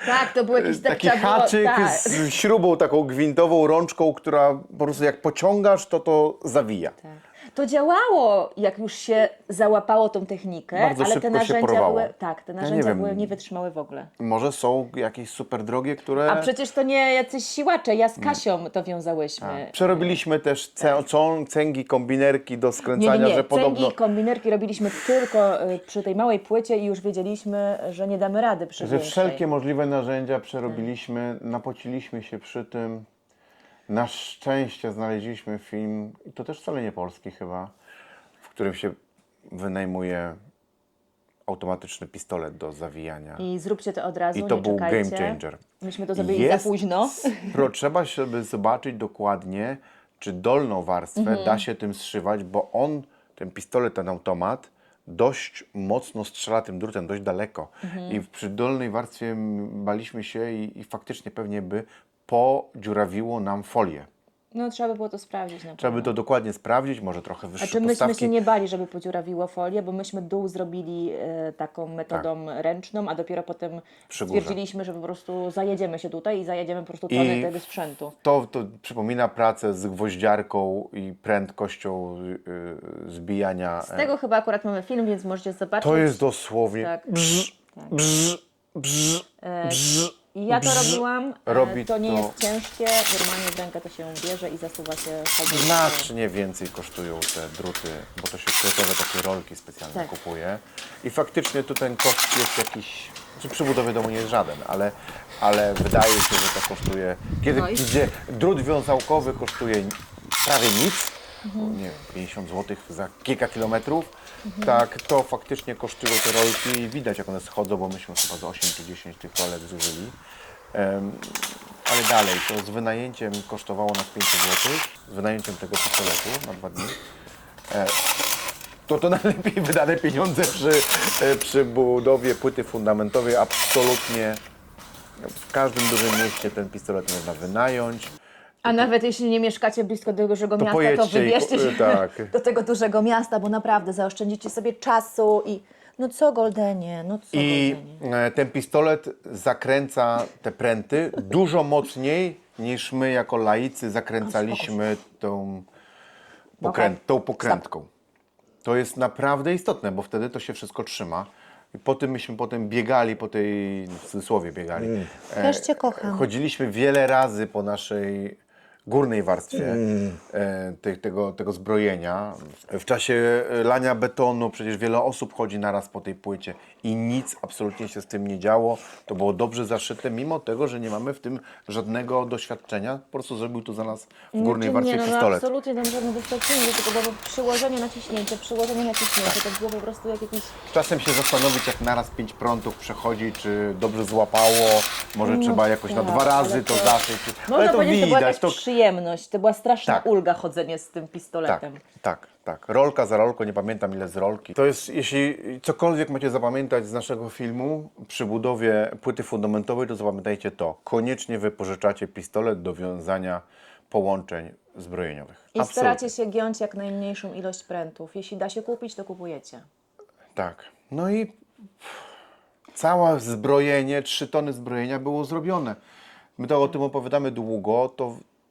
Tak, to był jakiś taki haczyk tak. z śrubą taką gwintową, rączką, która po prostu jak pociągasz, to zawija. Tak. To działało, jak już się załapało tą technikę, Bardzo ale szybko te się narzędzia porwało. były, tak, te Ja narzędzia nie wiem. nie wytrzymały w ogóle. Może są jakieś super drogie, które... A przecież to nie jacyś siłacze, ja z Kasią to wiązałyśmy. Przerobiliśmy też cęgi, kombinerki do skręcania, Nie, że podobno... cęgi i kombinerki robiliśmy tylko przy tej małej płycie i już wiedzieliśmy, że nie damy rady przy Że większej. wszelkie możliwe narzędzia przerobiliśmy, napociliśmy się przy tym. Na szczęście znaleźliśmy film, i to też wcale nie polski chyba, w którym się wynajmuje automatyczny pistolet do zawijania. I zróbcie to od razu, I to nie był czekajcie. game changer. Myśmy to zrobili za późno. Trzeba sobie zobaczyć dokładnie, czy dolną warstwę da się tym zszywać, bo ten pistolet, ten automat, dość mocno strzela tym drutem, dość daleko. I przy dolnej warstwie baliśmy się i faktycznie pewnie by podziurawiło nam folię. No trzeba by było to sprawdzić. Na Trzeba by pewno. to dokładnie sprawdzić, może trochę wyższe A czy myśmy podstawki. się nie bali, żeby podziurawiło folię, bo myśmy dół zrobili taką metodą ręczną, a dopiero potem Przy górze. stwierdziliśmy, że po prostu zajedziemy się tutaj i zajedziemy po prostu tony I tego sprzętu. To przypomina pracę z gwoździarką i prędkością zbijania. Z tego chyba akurat mamy film, więc możecie zobaczyć. To jest dosłownie Tak. brz, brz, brz, brz. I ja to brz. robiłam, Robi to nie to- jest ciężkie, normalnie w rękę to się bierze i zasuwa się sobie. Znacznie więcej kosztują te druty, bo to się gotowe takie rolki specjalnie Tak. kupuje. I faktycznie tu ten koszt jest jakiś, przy budowie domu nie jest żaden, ale wydaje się, że to kosztuje, kiedy No i- gdzie drut wiązałkowy kosztuje prawie nic, nie wiem, 50 zł za kilka kilometrów, tak, to faktycznie kosztują te rolki i widać jak one schodzą, bo myśmy chyba z 8 czy 10 tych rolek zużyli. Ale dalej, to z wynajęciem kosztowało nas 500 zł, z wynajęciem tego pistoletu na 2 dni. To najlepiej wydane pieniądze przy budowie płyty fundamentowej. Absolutnie w każdym dużym mieście ten pistolet można wynająć. A nawet jeśli nie mieszkacie blisko dużego miasta, to pojedźcie i wybierzcie się tak. do tego dużego miasta, bo naprawdę zaoszczędzicie sobie czasu i no co Goldenie, no co I Goldenie. ten pistolet zakręca te pręty dużo mocniej niż my jako laicy zakręcaliśmy tą pokrętką. To jest naprawdę istotne, bo wtedy to się wszystko trzyma. I myśmy potem biegali po tej, w cudzysłowie biegali. Też Cię kocham. Chodziliśmy wiele razy po naszej górnej warstwie tego zbrojenia. W czasie lania betonu przecież wiele osób chodzi naraz po tej płycie i nic absolutnie się z tym nie działo. To było dobrze zaszyte, mimo tego, że nie mamy w tym żadnego doświadczenia. Po prostu zrobił to za nas w górnej warstwie no pistolet. absolutnie tam żadne doświadczenie, tylko było przyłożenie, naciśnięcie, to było po prostu jak jakiś... Czasem się zastanowić, jak naraz 5 prątów przechodzi, czy dobrze złapało, może trzeba jakoś na 2 razy ale to to- zaszyć. Można Ale to powiedzieć, że to była widać, jakaś przyjemność, to była straszna Tak. ulga chodzenie z tym Tak, pistoletem. tak. Rolka za rolką, nie pamiętam ile z rolki. To jest, jeśli cokolwiek macie zapamiętać z naszego filmu, przy budowie płyty fundamentowej, to zapamiętajcie to. Koniecznie wypożyczacie pistolet do wiązania połączeń zbrojeniowych. I Absolutnie. staracie się giąć jak najmniejszą ilość prętów. Jeśli da się kupić, to kupujecie. Tak. No i całe zbrojenie, 3 tony zbrojenia było zrobione. My to o tym opowiadamy długo,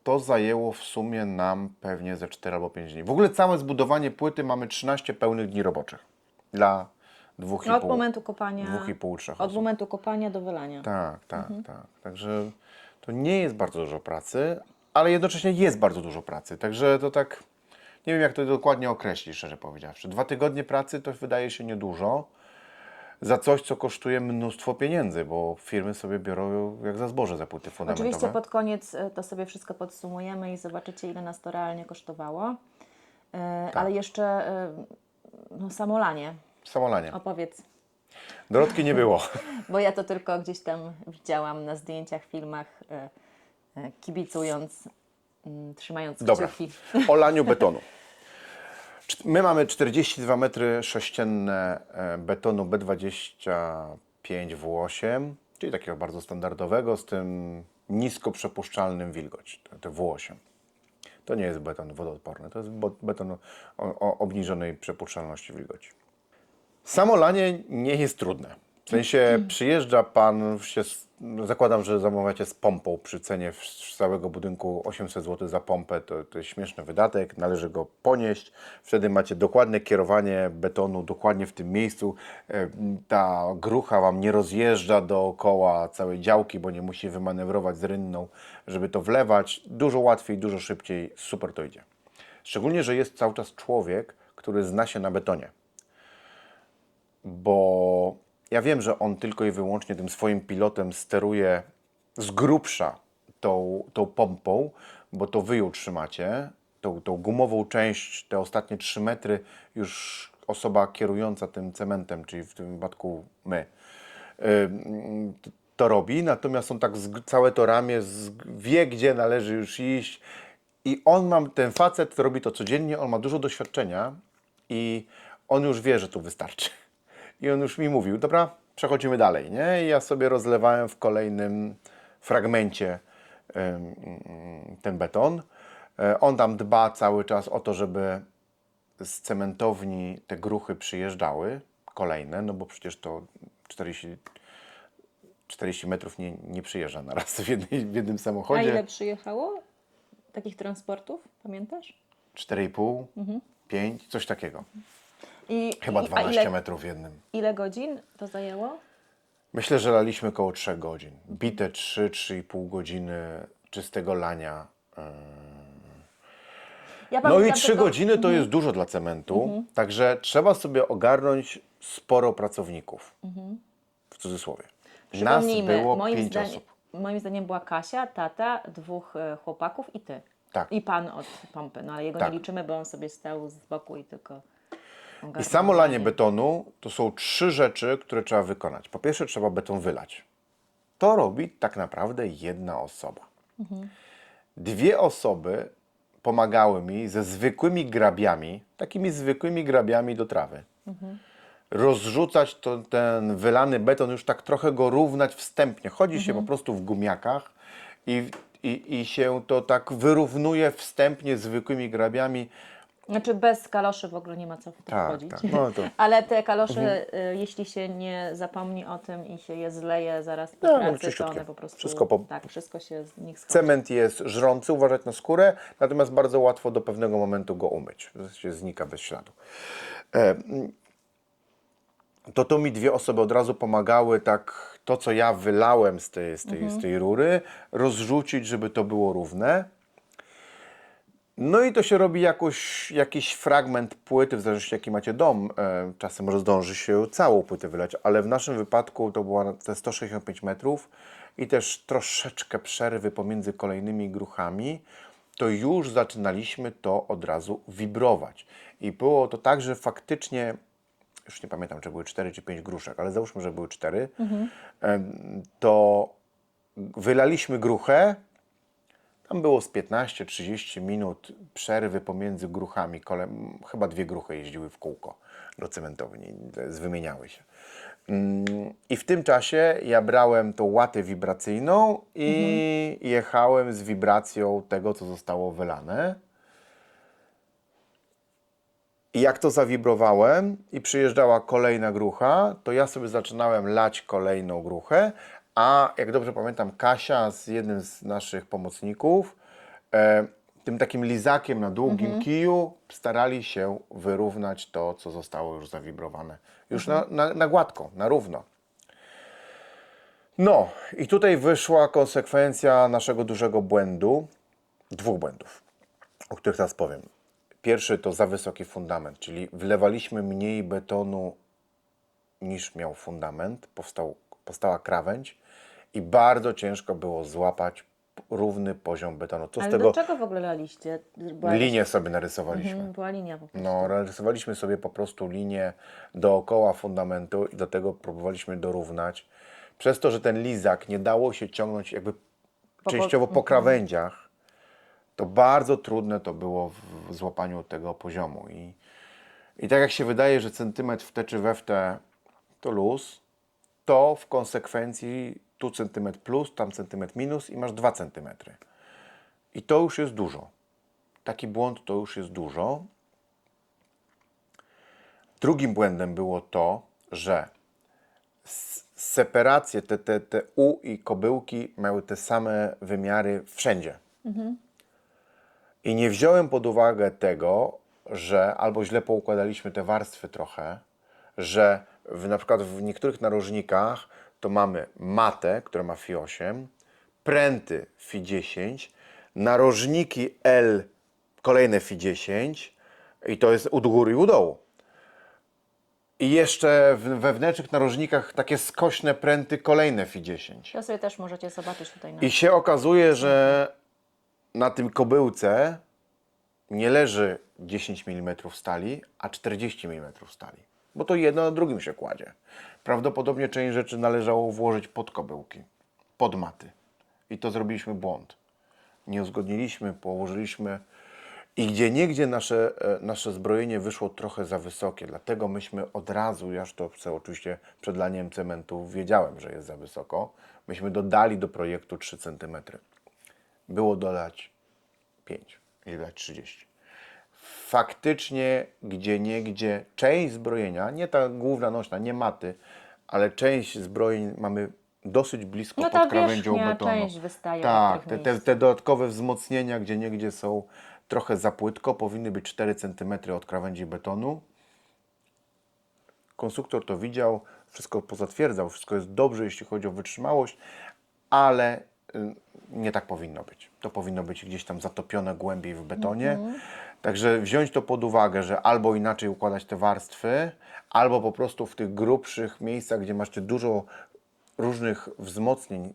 to zajęło w sumie nam pewnie ze 4 albo 5 dni. W ogóle całe zbudowanie płyty mamy 13 pełnych dni roboczych. Dla 2,5 Od momentu kopania, 2,5-3 od osób. momentu kopania do wylania. Tak. Także to nie jest bardzo dużo pracy, ale jednocześnie jest bardzo dużo pracy. Także to tak, nie wiem jak to dokładnie określić, szczerze powiedziawszy. 2 tygodnie pracy to wydaje się niedużo za coś, co kosztuje mnóstwo pieniędzy, bo firmy sobie biorą jak za zboże za płyty fundamentowe. Oczywiście pod koniec to sobie wszystko podsumujemy i zobaczycie, ile nas to realnie kosztowało. Ale jeszcze samolanie. Samolanie. Opowiedz. Dorotki nie było. Bo ja to tylko gdzieś tam widziałam na zdjęciach, filmach, kibicując, trzymając Dobra. kciuki. O laniu betonu. My mamy 42 metry sześcienne betonu B25W8, czyli takiego bardzo standardowego, z tym nisko przepuszczalnym wilgoć, to W8. To nie jest beton wodoodporny, to jest beton o obniżonej przepuszczalności wilgoci. Samo lanie nie jest trudne. W sensie przyjeżdża Pan, zakładam, że zamawiacie z pompą przy cenie całego budynku 800 zł za pompę, to jest śmieszny wydatek, należy go ponieść. Wtedy macie dokładne kierowanie betonu, dokładnie w tym miejscu. Ta grucha Wam nie rozjeżdża dookoła całej działki, bo nie musi wymanewrować z rynną, żeby to wlewać. Dużo łatwiej, dużo szybciej, super to idzie. Szczególnie, że jest cały czas człowiek, który zna się na betonie. Bo ja wiem, że on tylko i wyłącznie tym swoim pilotem steruje z grubsza tą pompą, bo to wy ją trzymacie, tą gumową część, te ostatnie 3 metry już osoba kierująca tym cementem, czyli w tym wypadku my, to robi, natomiast on tak całe to ramię wie, gdzie należy już iść i ten facet robi to codziennie, on ma dużo doświadczenia i on już wie, że tu wystarczy. I on już mi mówił, dobra, przechodzimy dalej, nie? I ja sobie rozlewałem w kolejnym fragmencie ten beton. On tam dba cały czas o to, żeby z cementowni te gruchy przyjeżdżały, kolejne, no bo przecież to 40 metrów nie przyjeżdża na raz w jednym A samochodzie. ile przyjechało takich transportów, pamiętasz? 4,5, 5, coś takiego. Chyba a 12 metrów w jednym. Ile godzin to zajęło? Myślę, że laliśmy około 3 godzin. Bite 3-3,5 godziny czystego lania. Ja No i pamiętam 3 tylko- godziny to jest dużo dla cementu, także trzeba sobie ogarnąć sporo pracowników. W cudzysłowie. Nas Przypomnijmy, było 5 osób. moim zdaniem była Kasia, tata, 2 chłopaków i ty. Tak. I pan od pompy, no ale jego Tak. nie liczymy, bo on sobie stał z boku i tylko I ogarniał samo lanie lanie. betonu to są 3 rzeczy, które trzeba wykonać. Po pierwsze trzeba beton wylać. To robi tak naprawdę jedna osoba. 2 osoby pomagały mi ze zwykłymi grabiami, takimi zwykłymi grabiami do trawy. Rozrzucać ten wylany beton, już tak trochę go równać wstępnie. Chodzi się po prostu w gumiakach i się to tak wyrównuje wstępnie zwykłymi grabiami. Znaczy bez kaloszy w ogóle nie ma co w to Tak, wchodzić. tak. No to- Ale te kalosze, jeśli się nie zapomni o tym i się je zleje zaraz po No, pracy, to czyściutkie. one po prostu... Wszystko Tak, wszystko się z nich schodzi. Cement jest żrący, uważać na skórę, natomiast bardzo łatwo do pewnego momentu go umyć. Się znika bez śladu. To mi 2 osoby od razu pomagały tak to, co ja wylałem z tej rury, rozrzucić, żeby to było równe. No i to się robi jakiś fragment płyty, w zależności jaki macie dom. Czasem może zdąży się całą płytę wylać, ale w naszym wypadku to było te 165 metrów i też troszeczkę przerwy pomiędzy kolejnymi gruchami, to już zaczynaliśmy to od razu wibrować. I było to tak, że faktycznie, już nie pamiętam, czy były 4 czy 5 gruszek, ale załóżmy, że były 4, to wylaliśmy gruchę. Tam było z 15-30 minut przerwy pomiędzy gruchami. Chyba 2 gruchy jeździły w kółko do cementowni, wymieniały się. I w tym czasie ja brałem tą łatę wibracyjną i jechałem z wibracją tego, co zostało wylane. I jak to zawibrowałem i przyjeżdżała kolejna grucha, to ja sobie zaczynałem lać kolejną gruchę, a jak dobrze pamiętam, Kasia z jednym z naszych pomocników, tym takim lizakiem na długim kiju starali się wyrównać to, co zostało już zawibrowane. Już na gładko, na równo. No i tutaj wyszła konsekwencja naszego dużego błędu, 2 błędów, o których teraz powiem. Pierwszy to za wysoki fundament, czyli wlewaliśmy mniej betonu niż miał fundament, powstała krawędź i bardzo ciężko było złapać równy poziom betonu. Co z Ale tego? do czego w ogóle laliście? Linię sobie narysowaliśmy. Była linia po prostu. No, narysowaliśmy sobie po prostu linię dookoła fundamentu i do tego próbowaliśmy dorównać. Przez to, że ten lizak nie dało się ciągnąć jakby częściowo po krawędziach, to bardzo trudne to było w złapaniu tego poziomu. I tak jak się wydaje, że centymetr w te czy we w te to luz, to w konsekwencji tu centymetr plus, tam centymetr minus i masz 2 centymetry. I to już jest dużo. Taki błąd to już jest dużo. Drugim błędem było to, że separacje, te U i kobyłki miały te same wymiary wszędzie. I nie wziąłem pod uwagę tego, że albo źle poukładaliśmy te warstwy trochę, że na przykład w niektórych narożnikach to mamy matę, która ma Fi 8, pręty Fi 10, narożniki L, kolejne Fi 10 i to jest u góry i u dołu. I jeszcze w wewnętrznych narożnikach takie skośne pręty, kolejne Fi 10. To sobie też możecie zobaczyć tutaj na... I się okazuje, że na tym kobyłce nie leży 10 mm stali, a 40 mm stali. Bo to jedno na drugim się kładzie. Prawdopodobnie część rzeczy należało włożyć pod kobyłki, pod maty. I to zrobiliśmy błąd. Nie uzgodniliśmy, położyliśmy i gdzieniegdzie nasze zbrojenie wyszło trochę za wysokie. Dlatego myśmy od razu, ja już to oczywiście przed laniem cementu wiedziałem, że jest za wysoko, myśmy dodali do projektu 3 cm. Było dodać 5, i dodać 30. Faktycznie gdzieniegdzie część zbrojenia, nie ta główna nośna, nie maty, ale część zbrojeń mamy dosyć blisko No ta pod krawędzią wierzchnia betonu. część wystaje Tak, w niektórych miejscach. te dodatkowe wzmocnienia gdzieniegdzie są trochę za płytko, powinny być 4 cm od krawędzi betonu. Konstruktor to widział, wszystko pozatwierdzał, wszystko jest dobrze, jeśli chodzi o wytrzymałość, ale nie tak powinno być. To powinno być gdzieś tam zatopione głębiej w betonie. Także wziąć to pod uwagę, że albo inaczej układać te warstwy, albo po prostu w tych grubszych miejscach, gdzie macie dużo różnych wzmocnień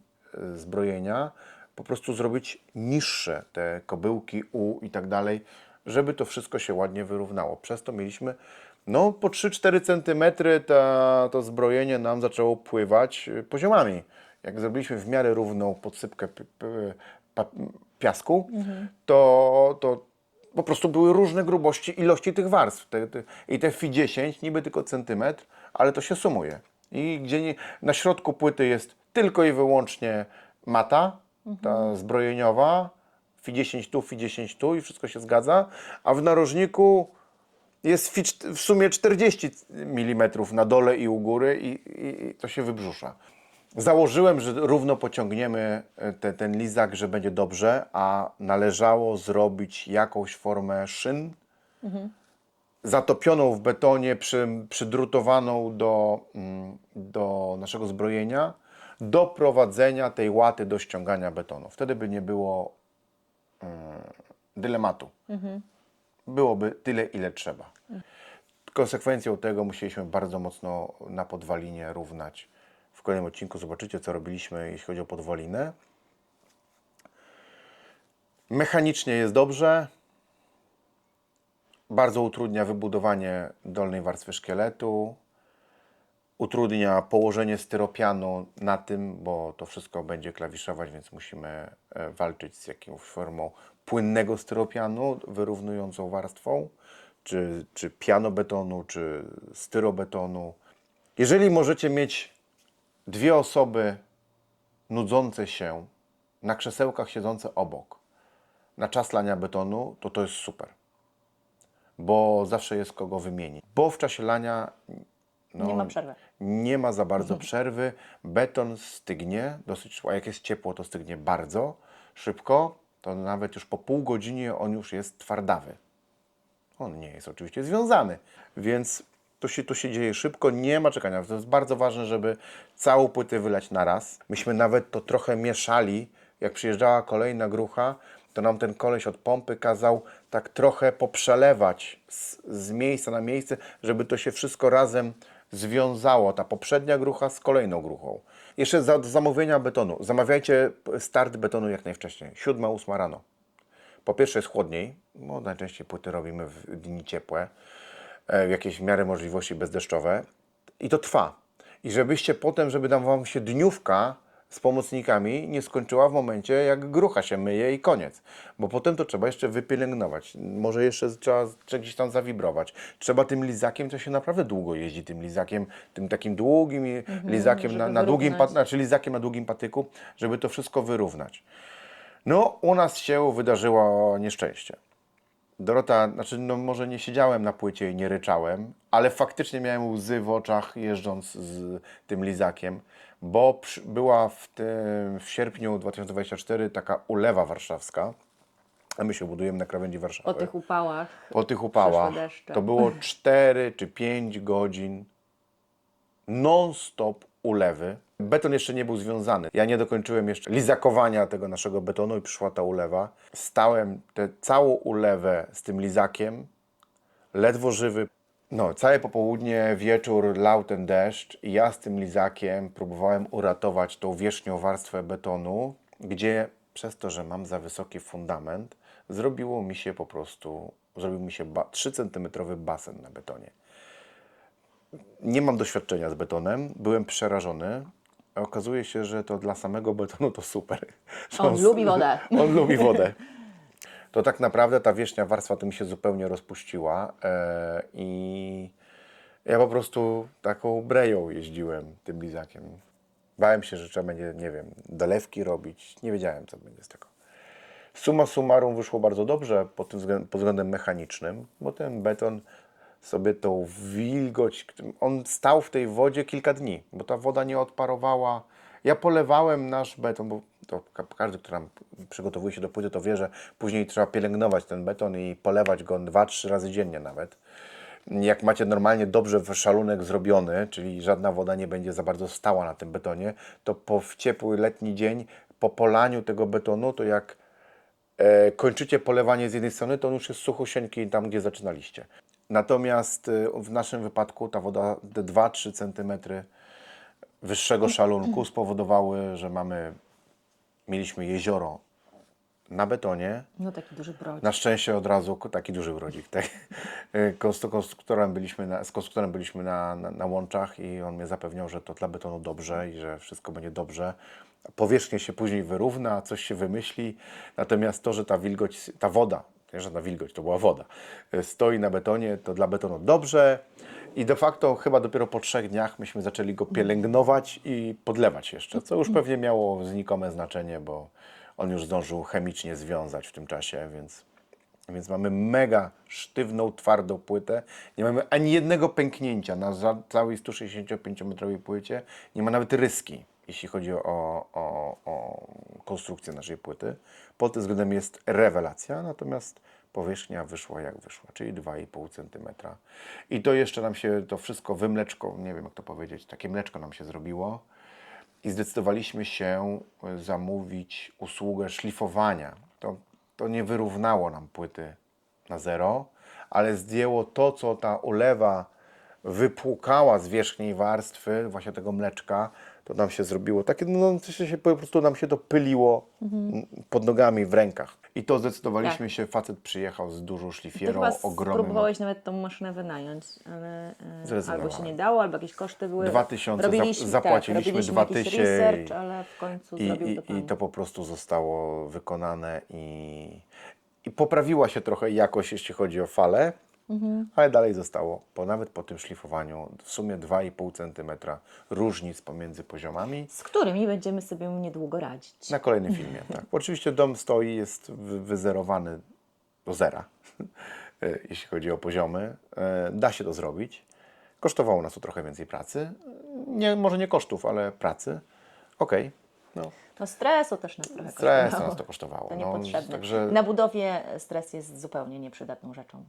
zbrojenia, po prostu zrobić niższe te kobyłki, U i tak dalej, żeby to wszystko się ładnie wyrównało. Przez to mieliśmy no, po 3-4 cm to zbrojenie nam zaczęło pływać poziomami. Jak zrobiliśmy w miarę równą podsypkę piasku, to po prostu były różne grubości, ilości tych warstw. I te Fi 10 niby tylko centymetr, ale to się sumuje. I gdzie na środku płyty jest tylko i wyłącznie mata, ta zbrojeniowa, Fi 10 tu, Fi 10 tu i wszystko się zgadza, a w narożniku jest w sumie 40 mm na dole i u góry i to się wybrzusza. Założyłem, że równo pociągniemy ten lizak, że będzie dobrze, a należało zrobić jakąś formę szyn, zatopioną w betonie, przydrutowaną do naszego zbrojenia, do prowadzenia tej łaty do ściągania betonu. Wtedy by nie było dylematu. Byłoby tyle, ile trzeba. Konsekwencją tego musieliśmy bardzo mocno na podwalinie równać. W kolejnym odcinku zobaczycie, co robiliśmy, jeśli chodzi o podwalinę. Mechanicznie jest dobrze. Bardzo utrudnia wybudowanie dolnej warstwy szkieletu. Utrudnia położenie styropianu na tym, bo to wszystko będzie klawiszować, więc musimy walczyć z jakąś formą płynnego styropianu, wyrównującą warstwą, czy pianobetonu, czy styrobetonu. Jeżeli możecie mieć dwie osoby nudzące się, na krzesełkach siedzące obok, na czas lania betonu, to jest super. Bo zawsze jest kogo wymienić. Bo w czasie lania Nie ma przerwy. nie ma za bardzo przerwy. Beton stygnie dosyć szybko. A jak jest ciepło, to stygnie bardzo szybko. To nawet już po pół godzinie on już jest twardawy. On nie jest oczywiście związany, więc to się dzieje szybko, nie ma czekania. To jest bardzo ważne, żeby całą płytę wylać na raz. Myśmy nawet to trochę mieszali. Jak przyjeżdżała kolejna grucha, to nam ten koleś od pompy kazał tak trochę poprzelewać z miejsca na miejsce, żeby to się wszystko razem związało. Ta poprzednia grucha z kolejną gruchą. Jeszcze za zamówienia betonu. Zamawiajcie start betonu jak najwcześniej. 7, 8 rano. Po pierwsze jest chłodniej, bo najczęściej płyty robimy w dni ciepłe, w jakiejś w miarę możliwości bezdeszczowe i to trwa. I żebyście potem, żeby tam Wam się dniówka z pomocnikami nie skończyła w momencie, jak grucha się myje i koniec. Bo potem to trzeba jeszcze wypielęgnować. Może jeszcze trzeba gdzieś tam zawibrować. Trzeba tym lizakiem, to się naprawdę długo jeździ tym lizakiem, tym takim długim lizakiem żeby na długim, wyrównać. znaczy lizakiem na długim patyku, żeby to wszystko wyrównać. No, u nas się wydarzyło nieszczęście. Dorota, znaczy, no może nie siedziałem na płycie i nie ryczałem, ale faktycznie miałem łzy w oczach jeżdżąc z tym lizakiem, bo była w sierpniu 2024 taka ulewa warszawska, a my się budujemy na krawędzi Warszawy. Po tych upałach. Po tych upałach przyszłe deszcze. to było 4 czy 5 godzin non-stop ulewy. Beton jeszcze nie był związany. Ja nie dokończyłem jeszcze lizakowania tego naszego betonu i przyszła ta ulewa. Stałem tę całą ulewę z tym lizakiem, ledwo żywy. No, całe popołudnie, wieczór, lał ten deszcz i ja z tym lizakiem próbowałem uratować tą wierzchnią warstwę betonu, gdzie przez to, że mam za wysoki fundament, zrobił mi się 3 cm basen na betonie. Nie mam doświadczenia z betonem, byłem przerażony. A okazuje się, że to dla samego betonu to super. Że On lubi wodę. On lubi wodę. To tak naprawdę ta wierzchnia warstwa to mi się zupełnie rozpuściła i ja po prostu taką breją jeździłem tym lizakiem. Bałem się, że trzeba będzie, nie wiem, dolewki robić. Nie wiedziałem, co będzie z tego. Summa summarum wyszło bardzo dobrze pod względem mechanicznym, bo ten beton sobie tą wilgoć, on stał w tej wodzie kilka dni, bo ta woda nie odparowała. Ja polewałem nasz beton, bo to każdy, kto tam przygotowuje się do płyty, to wie, że później trzeba pielęgnować ten beton i polewać go 2-3 razy dziennie nawet. Jak macie normalnie dobrze szalunek zrobiony, czyli żadna woda nie będzie za bardzo stała na tym betonie, to w ciepły letni dzień, po polaniu tego betonu, to jak kończycie polewanie z jednej strony, to on już jest suchusieńki tam, gdzie zaczynaliście. Natomiast w naszym wypadku ta woda, te 2-3 cm wyższego szalunku spowodowały, że mieliśmy jezioro na betonie. No taki duży brodzik. Na szczęście od razu taki duży brodzik. Tak? Z konstruktorem byliśmy na łączach i on mnie zapewniał, że to dla betonu dobrze i że wszystko będzie dobrze. Powierzchnia się później wyrówna, coś się wymyśli. Natomiast to, że ta wilgoć, ta woda, nie żadna wilgoć, to była woda, stoi na betonie, to dla betonu dobrze. I de facto chyba dopiero po 3 dniach myśmy zaczęli go pielęgnować i podlewać jeszcze, co już pewnie miało znikome znaczenie, bo on już zdążył chemicznie związać w tym czasie, więc mamy mega sztywną, twardą płytę. Nie mamy ani jednego pęknięcia na całej 165-metrowej płycie. Nie ma nawet ryski, jeśli chodzi o konstrukcję naszej płyty. Pod tym względem jest rewelacja, natomiast powierzchnia wyszła jak wyszła, czyli 2,5 cm. I to jeszcze nam się to wszystko wymleczko, nie wiem jak to powiedzieć, takie mleczko nam się zrobiło. I zdecydowaliśmy się zamówić usługę szlifowania. To to nie wyrównało nam płyty na zero, ale zdjęło to, co ta ulewa wypłukała z wierzchniej warstwy, właśnie tego mleczka, to nam się zrobiło takie, no po prostu nam się to pyliło pod nogami, w rękach. I to zdecydowaliśmy się, facet przyjechał z dużą Ty szlifierą, chyba ogromnym. spróbowałeś nawet tą maszynę wynająć, ale albo Zrezygnowałem. się nie dało, albo jakieś koszty były. 2000 robiliśmy, zapłaciliśmy robiliśmy 2000 jakiś research, ale w końcu zrobił to pan. I to po prostu zostało wykonane i poprawiła się trochę jakość, jeśli chodzi o falę, ale dalej zostało, nawet po tym szlifowaniu, w sumie 2,5 cm różnic pomiędzy poziomami. Z którymi będziemy sobie niedługo radzić. Na kolejnym filmie, tak. Oczywiście dom stoi, jest wyzerowany do zera, jeśli chodzi o poziomy. Da się to zrobić. Kosztowało nas to trochę więcej pracy. Może nie kosztów, ale pracy. Okej. No. No stresu też nas trochę Stres kosztowało. nas to kosztowało. To no, niepotrzebne. także Na budowie stres jest zupełnie nieprzydatną rzeczą.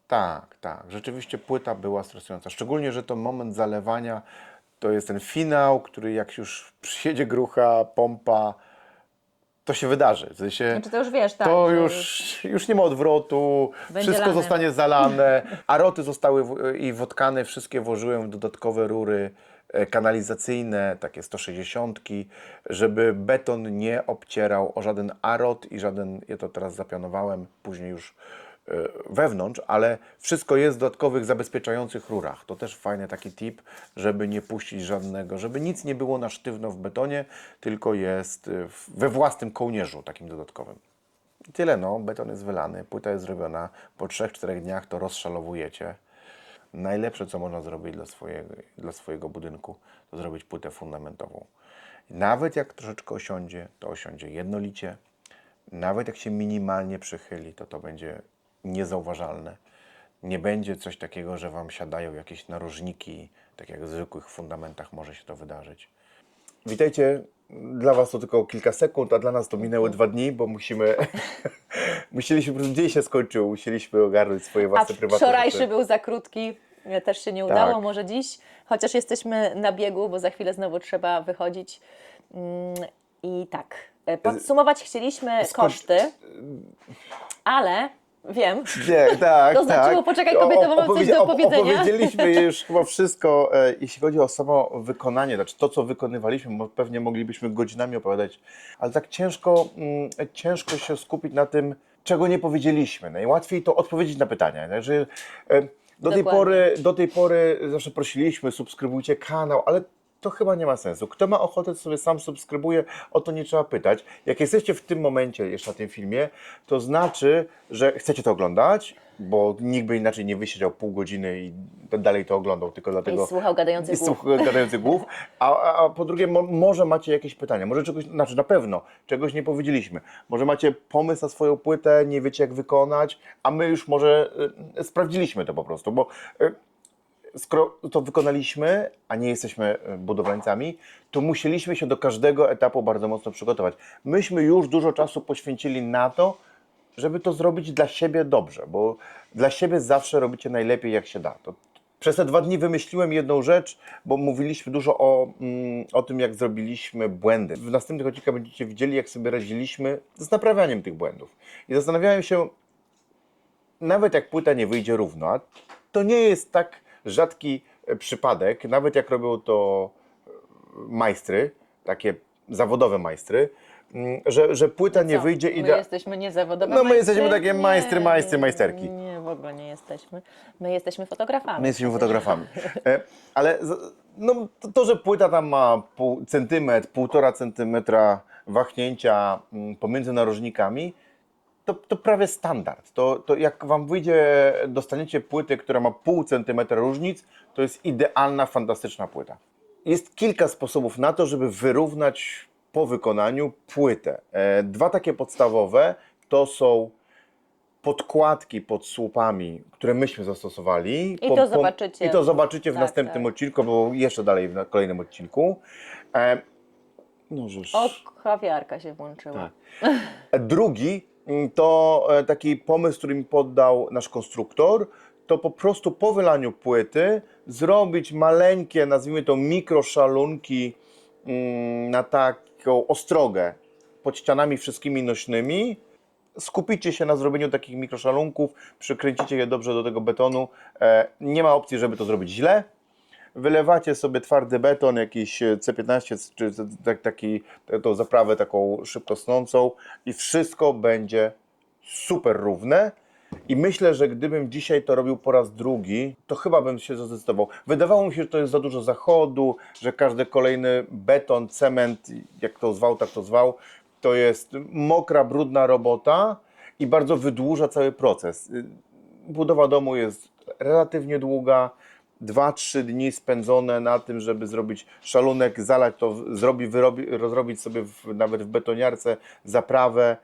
tak. Rzeczywiście płyta była stresująca. Szczególnie, że to moment zalewania to jest ten finał, który jak już przyjedzie grucha, pompa, to się wydarzy. W sensie, Znaczy to już wiesz, tak. to że już nie ma odwrotu, Będzie wszystko lane. zostanie zalane, a roty zostały i wotkane, wszystkie włożyłem w dodatkowe rury kanalizacyjne, takie 160, żeby beton nie obcierał o żaden arot i żaden, ja to teraz zapianowałem, później już wewnątrz, ale wszystko jest w dodatkowych zabezpieczających rurach. To też fajny taki tip, żeby nie puścić żadnego, żeby nic nie było na sztywno w betonie, tylko jest we własnym kołnierzu takim dodatkowym. I tyle, no, beton jest wylany, płyta jest zrobiona, po 3-4 dniach to rozszalowujecie. Najlepsze, co można zrobić dla swojego budynku, to zrobić płytę fundamentową. Nawet jak troszeczkę osiądzie, to osiądzie jednolicie. Nawet jak się minimalnie przychyli, to będzie niezauważalne. Nie będzie coś takiego, że Wam siadają jakieś narożniki, tak jak w zwykłych fundamentach może się to wydarzyć. Witajcie. Dla Was to tylko kilka sekund, a dla nas to minęły 2 dni, bo musieliśmy, po prostu dzień się skończył, musieliśmy ogarnąć swoje A własne prywatne wczorajszy rzeczy. był za krótki, też się nie udało, Tak. może dziś, chociaż jesteśmy na biegu, bo za chwilę znowu trzeba wychodzić. I tak, podsumować chcieliśmy koszty, ale wiem, Nie, tak, To znaczyło, tak. poczekaj, kobieto, mamy coś do powiedzenia. Opowiedzieliśmy już chyba wszystko, jeśli chodzi o samo wykonanie, znaczy to, co wykonywaliśmy, bo pewnie moglibyśmy godzinami opowiadać, ale tak ciężko się skupić na tym, czego nie powiedzieliśmy. Najłatwiej to odpowiedzieć na pytania. Także do tej pory zawsze prosiliśmy, subskrybujcie kanał, ale to chyba nie ma sensu. Kto ma ochotę, to sobie sam subskrybuje, o to nie trzeba pytać. Jak jesteście w tym momencie jeszcze na tym filmie, to znaczy, że chcecie to oglądać, bo nikt by inaczej nie wysiedział pół godziny i dalej to oglądał, tylko dlatego... I słuchał gadających głów. słuchał gadających głów. A po drugie, może macie jakieś pytania, może czegoś, znaczy na pewno, czegoś nie powiedzieliśmy. Może macie pomysł na swoją płytę, nie wiecie jak wykonać, a my już może sprawdziliśmy to po prostu, bo... Skoro to wykonaliśmy, a nie jesteśmy budowlańcami, to musieliśmy się do każdego etapu bardzo mocno przygotować. Myśmy już dużo czasu poświęcili na to, żeby to zrobić dla siebie dobrze, bo dla siebie zawsze robicie najlepiej jak się da. Przez te 2 dni wymyśliłem jedną rzecz, bo mówiliśmy dużo o tym, jak zrobiliśmy błędy. W następnych odcinkach będziecie widzieli, jak sobie radziliśmy z naprawianiem tych błędów. I zastanawiałem się, nawet jak płyta nie wyjdzie równo, a to nie jest tak rzadki przypadek, nawet jak robią to majstry, takie zawodowe majstry, że płyta nie wyjdzie My idealnie. jesteśmy niezawodowe No my majstry? jesteśmy takie majsterki. Nie, w ogóle nie jesteśmy. My jesteśmy fotografami. My jesteśmy fotografami. Ale no, to, że płyta tam ma centymetr, 1,5 centymetra wahnięcia pomiędzy narożnikami, to prawie standard. To jak Wam wyjdzie, dostaniecie płytę, która ma 0,5 centymetra różnic, to jest idealna, fantastyczna płyta. Jest kilka sposobów na to, żeby wyrównać po wykonaniu płytę. 2 takie podstawowe to są podkładki pod słupami, które myśmy zastosowali. I to zobaczycie. I to zobaczycie w Tak, następnym tak. odcinku, bo jeszcze dalej w kolejnym odcinku. No żeż. O, kawiarka się włączyła. Drugi to taki pomysł, który mi poddał nasz konstruktor, to po prostu po wylaniu płyty zrobić maleńkie, nazwijmy to mikroszalunki na taką ostrogę pod ścianami wszystkimi nośnymi skupicie się na zrobieniu takich mikroszelunków, przykręcicie je dobrze do tego betonu. Nie ma opcji, żeby to zrobić źle. Wylewacie sobie twardy beton, jakiś C15, czy tą zaprawę taką szybko snącą i wszystko będzie super równe. I myślę, że gdybym dzisiaj to robił po raz drugi, to chyba bym się zdecydował. Wydawało mi się, że to jest za dużo zachodu, że każdy kolejny beton, cement, jak to zwał, tak to zwał, to jest mokra, brudna robota i bardzo wydłuża cały proces. Budowa domu jest relatywnie długa. 2-3 dni spędzone na tym, żeby zrobić szalunek, zalać to, rozrobić sobie nawet w betoniarce zaprawę.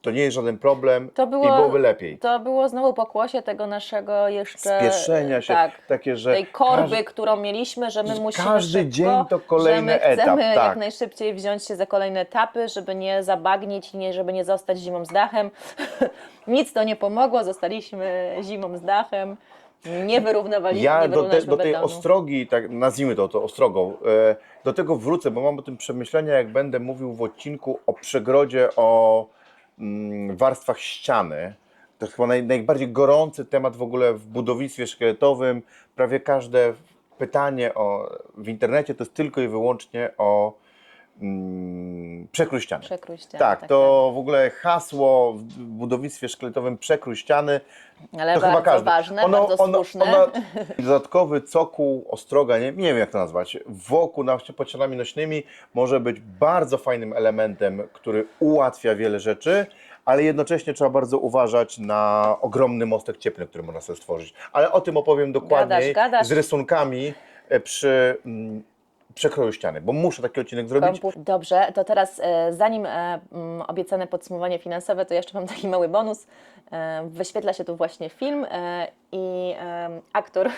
To nie jest żaden problem i byłoby lepiej. To było znowu pokłosie tego naszego jeszcze... Spieszenia się, tak, takie, że tej korby, którą mieliśmy, że my musimy każdy szybko, dzień to kolejny że my chcemy etap, tak. jak najszybciej wziąć się za kolejne etapy, żeby nie zabagnić i żeby nie zostać zimą z dachem. Nic to nie pomogło, zostaliśmy zimą z dachem. Nie wyrównowaliśmy, Ja nie wyrównaliśmy do tej betonu. ostrogi, tak nazwijmy to ostrogą, do tego wrócę, bo mam o tym przemyślenia, jak będę mówił w odcinku o przegrodzie, o warstwach ściany. To jest chyba najbardziej gorący temat w ogóle w budownictwie szkieletowym. Prawie każde pytanie w internecie to jest tylko i wyłącznie o przekrój ściany. Przekrój ściany, Tak, to w ogóle hasło w budownictwie szkieletowym przekrój ściany. Ale to bardzo chyba każdy. ważne, bardzo słuszne. Dodatkowy cokół, ostroga, nie wiem jak to nazwać, wokół pod ścianami nośnymi może być bardzo fajnym elementem, który ułatwia wiele rzeczy, ale jednocześnie trzeba bardzo uważać na ogromny mostek cieplny, który można sobie stworzyć. Ale o tym opowiem dokładniej Gadasz. z rysunkami przy przekroju ściany, bo muszę taki odcinek zrobić. Dobrze, to teraz zanim obiecane podsumowanie finansowe, to jeszcze mam taki mały bonus. Wyświetla się tu właśnie film i aktor,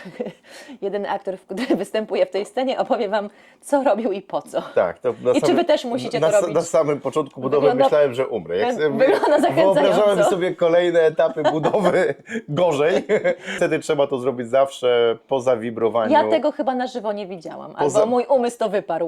jedyny aktor, który występuje w tej scenie, opowie Wam, co robił i po co. Tak, to I czy Wy też musicie to robić? Na samym początku budowy myślałem, że umrę. Wygląda zachęcająco. Wyobrażałem sobie kolejne etapy budowy gorzej. Wtedy trzeba to zrobić zawsze po zawibrowaniu. Ja tego chyba na żywo nie widziałam, albo mój umysł to wyparł.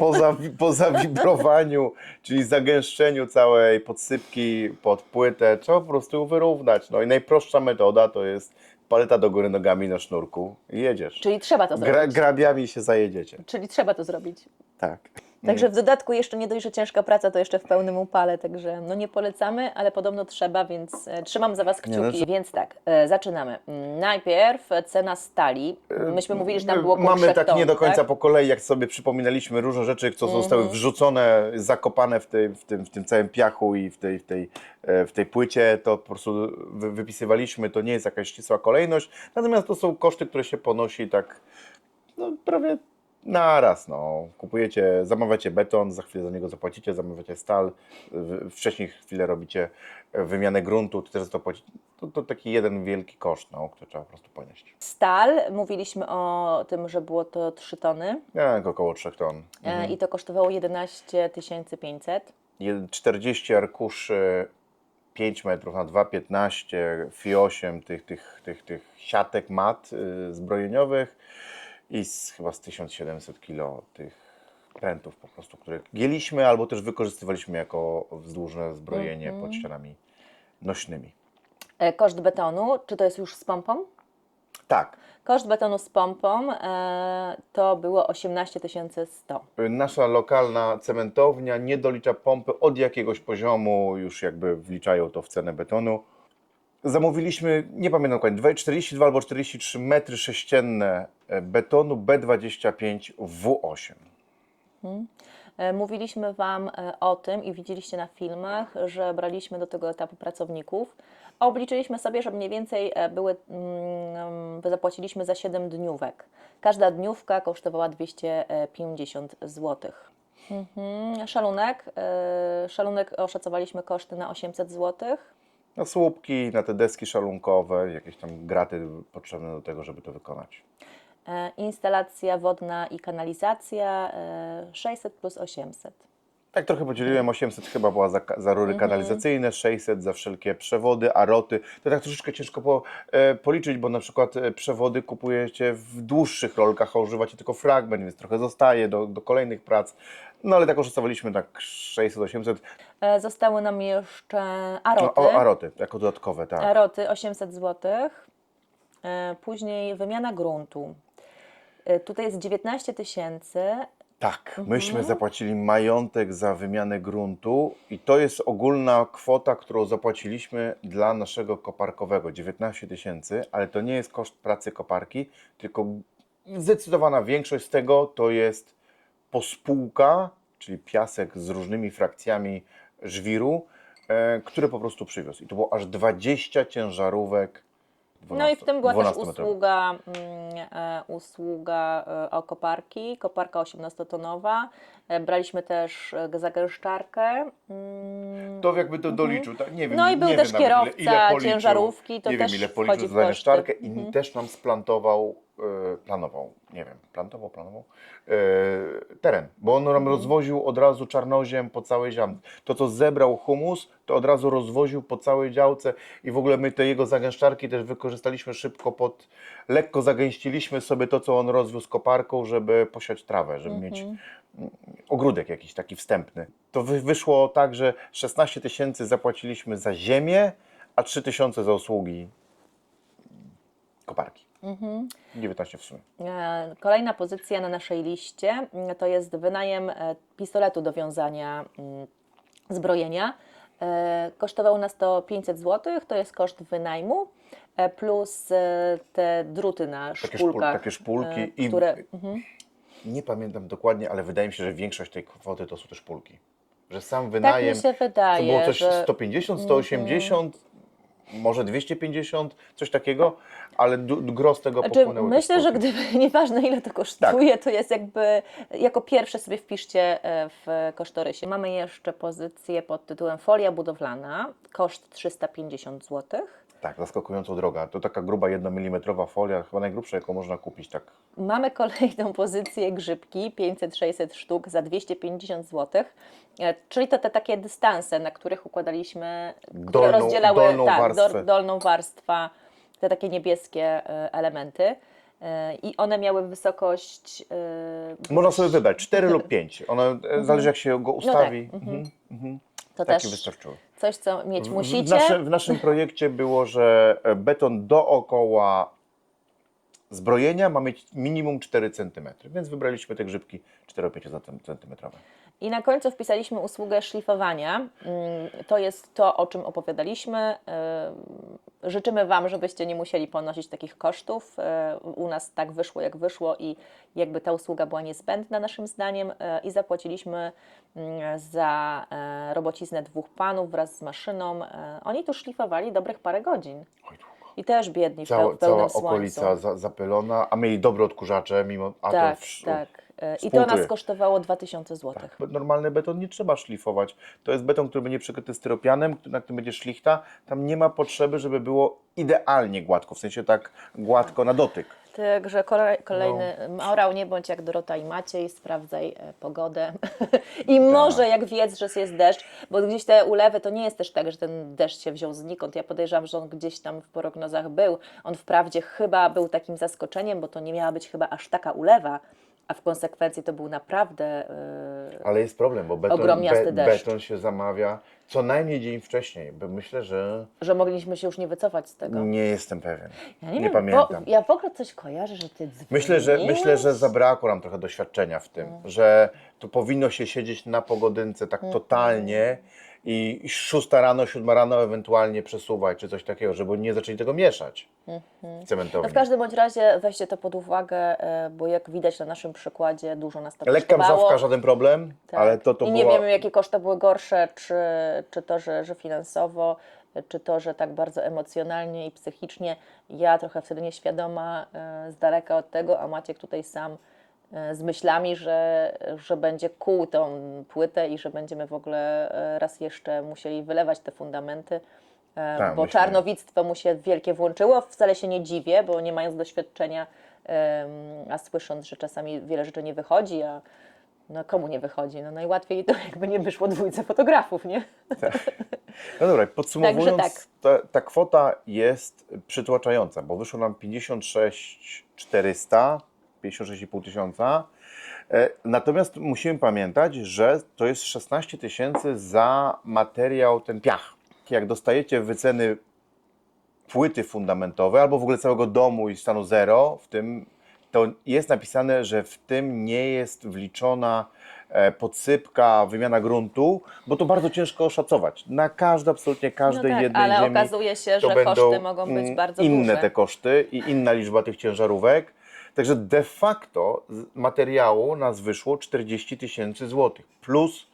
Po zawibrowaniu, czyli zagęszczeniu całej podsypki pod płytę, trzeba po prostu ją wyrównać. No i najprostsza metoda to jest paleta do góry nogami na sznurku i jedziesz. Czyli trzeba to zrobić. Grabiami się zajedziecie. Czyli trzeba to zrobić. Tak. Także w dodatku jeszcze nie dość, że ciężka praca, to jeszcze w pełnym upale, także no nie polecamy, ale podobno trzeba, więc trzymam za Was kciuki. Więc tak, zaczynamy. Najpierw cena stali. Myśmy mówili, że tam było około 3 Mamy tak ton, nie do końca tak? po kolei, jak sobie przypominaliśmy różne rzeczy, co zostały wrzucone, zakopane w tym całym piachu i w tej płycie, to po prostu wypisywaliśmy, to nie jest jakaś ścisła kolejność, natomiast to są koszty, które się ponosi tak prawie naraz, kupujecie, zamawiacie beton, za chwilę za niego zapłacicie, zamawiacie stal, wcześniej chwilę robicie wymianę gruntu, to też za to płacicie. To taki jeden wielki koszt, który trzeba po prostu ponieść. Stal, mówiliśmy o tym, że było to 3 tony Jak około 3 ton. i to kosztowało 11 500. 40 arkuszy, 5 metrów na 2,15, FI8 tych siatek mat zbrojeniowych i chyba z 1700 kg tych prętów po prostu, które gięliśmy albo też wykorzystywaliśmy jako wzdłużne zbrojenie pod ścianami nośnymi. Koszt betonu, czy to jest już z pompą? Tak. Koszt betonu z pompą to było 18 100. Nasza lokalna cementownia nie dolicza pompy od jakiegoś poziomu, już jakby wliczają to w cenę betonu. Zamówiliśmy, nie pamiętam dokładnie, 42 albo 43 metry sześcienne betonu B25 W8. Mówiliśmy Wam o tym i widzieliście na filmach, że braliśmy do tego etapu pracowników. Obliczyliśmy sobie, że mniej więcej zapłaciliśmy za 7 dniówek. Każda dniówka kosztowała 250 zł. Szalunek oszacowaliśmy koszty na 800 zł. Na słupki, na te deski szalunkowe, jakieś tam graty potrzebne do tego, żeby to wykonać. Instalacja wodna i kanalizacja 600 plus 800. Tak trochę podzieliłem, 800 chyba była za rury kanalizacyjne, 600 za wszelkie przewody, aroty. To tak troszeczkę ciężko policzyć, bo na przykład przewody kupujecie w dłuższych rolkach, a używacie tylko fragment, więc trochę zostaje do kolejnych prac. No ale tak oszacowaliśmy tak 600-800. Zostały nam jeszcze No, aroty. aroty jako dodatkowe, tak. Aroty 800 zł. Później wymiana gruntu. Tutaj jest 19 tysięcy. Tak, myśmy zapłacili majątek za wymianę gruntu i to jest ogólna kwota, którą zapłaciliśmy dla naszego koparkowego, 19 tysięcy, ale to nie jest koszt pracy koparki, tylko zdecydowana większość z tego to jest pospółka, czyli piasek z różnymi frakcjami żwiru, który po prostu przywiózł. I to było aż 20 ciężarówek. No i w tym była też 12-metrowych. usługa koparki, koparka 18-tonowa. Braliśmy też zagęszczarkę. To jakby to doliczył, tak? Nie wiem, No i był nie też wiem nawet, kierowca policzył, ciężarówki, to nie też wiem, ile wchodzi policzył w za zagęszczarkę koszty. i też nam splantował, nie wiem, planował, teren, bo on nam rozwoził od razu czarnoziem po całej działce. To, co zebrał humus, to od razu rozwoził po całej działce i w ogóle my te jego zagęszczarki też wykorzystaliśmy szybko lekko zagęściliśmy sobie to, co on rozwiózł koparką, żeby posiać trawę, żeby mieć ogródek jakiś taki wstępny. To wyszło tak, że 16 tysięcy zapłaciliśmy za ziemię, a 3 tysiące za usługi koparki. 19 w sumie. Kolejna pozycja na naszej liście to jest wynajem pistoletu do wiązania zbrojenia. Kosztowało nas to 500 zł, to jest koszt wynajmu, plus te druty na szpulkach. Takie szpulki i które... nie pamiętam dokładnie, ale wydaje mi się, że większość tej kwoty to są te szpulki. Że sam Tak wynajem, mi się wydaje, to było coś że... 150, 180, może 250, coś takiego, ale gros tego Znaczy, pochłonęły te myślę, że spółki. gdyby nieważne ile to kosztuje, to jest jakby jako pierwsze sobie wpiszcie w kosztorysie. Mamy jeszcze pozycję pod tytułem folia budowlana, koszt 350 zł. Tak, zaskakująco droga. To taka gruba 1 mm folia, chyba najgrubsza, jaką można kupić. Tak. Mamy kolejną pozycję grzybki, 500-600 sztuk za 250 zł. Czyli to te takie dystanse, na których układaliśmy, które rozdzielały dolną warstwę. dolną warstwę, te takie niebieskie elementy. I one miały wysokość... Można sobie wybrać 4 lub 5. One zależy jak się go ustawi. tak. To Takie też wystarczyły. coś, co mieć musicie. W naszym projekcie było, że beton dookoła zbrojenia ma mieć minimum 4 cm, więc wybraliśmy te grzybki 4-5 cm. I na końcu wpisaliśmy usługę szlifowania. To jest to, o czym opowiadaliśmy. Życzymy Wam, żebyście nie musieli ponosić takich kosztów. U nas tak wyszło, jak wyszło i jakby ta usługa była niezbędna naszym zdaniem i zapłaciliśmy za robociznę 2 panów wraz z maszyną. Oni tu szlifowali dobrych parę godzin. Oj, długo. I też biedni w Cała pełnym słońcu. okolica zapylona, a mieli dobre odkurzacze, Tak, tak. I to nas kosztowało 2000 zł. Tak, normalny beton nie trzeba szlifować. To jest beton, który będzie przykryty styropianem, na którym będzie szlichta. Tam nie ma potrzeby, żeby było idealnie gładko, w sensie tak gładko na dotyk. Także kolejny morał, nie bądź jak Dorota i Maciej, sprawdzaj pogodę. I może jak wiedz, że jest deszcz, bo gdzieś te ulewy to nie jest też tak, że ten deszcz się wziął znikąd. Ja podejrzewam, że on gdzieś tam w prognozach był. On wprawdzie chyba był takim zaskoczeniem, bo to nie miała być chyba aż taka ulewa, a w konsekwencji to był naprawdę Ale jest problem, bo ogromniasty deszcz. beton się zamawia co najmniej dzień wcześniej, bo myślę, że że mogliśmy się już nie wycofać z tego. nie jestem pewien. Ja nie wiem, pamiętam. Bo ja w ogóle coś kojarzę, że ty Myślę, że zabrakło nam trochę doświadczenia w tym, że tu powinno się siedzieć na pogodynce tak totalnie i 6 rano, 7 rano ewentualnie przesuwać, czy coś takiego, żeby nie zaczęli tego mieszać w cementowni. No w każdym bądź razie weźcie to pod uwagę, bo jak widać na naszym przykładzie dużo nas to Lekka kosztowało. wrzawka, żaden problem, Tak. ale to I nie była... wiemy, jakie koszta były gorsze, czy to, że finansowo, czy to, że tak bardzo emocjonalnie i psychicznie. Ja trochę wtedy nieświadoma, z daleka od tego, a Maciek tutaj sam z myślami, że będzie kłuł tą płytę i że będziemy w ogóle raz jeszcze musieli wylewać te fundamenty. Tak, Bo myślę. czarnowictwo mu się wielkie włączyło. Wcale się nie dziwię, bo nie mając doświadczenia, a słysząc, że czasami wiele rzeczy nie wychodzi, a No komu nie wychodzi? No najłatwiej to jakby nie wyszło dwójce fotografów, nie? No dobra, podsumowując, Także tak. ta kwota jest przytłaczająca, bo wyszło nam 56 400, 56,5 tysiąca. Natomiast musimy pamiętać, że to jest 16 tysięcy za materiał, ten piach. Jak dostajecie wyceny płyty fundamentowe albo w ogóle całego domu i stanu zero, w tym to jest napisane, że w tym nie jest wliczona podsypka, wymiana gruntu, bo to bardzo ciężko oszacować. Na absolutnie każdej No tak, jednej ale ziemi okazuje się, to że będą koszty mogą być bardzo inne duże. te koszty i inna liczba tych ciężarówek. Także de facto z materiału nas wyszło 40 tysięcy złotych plus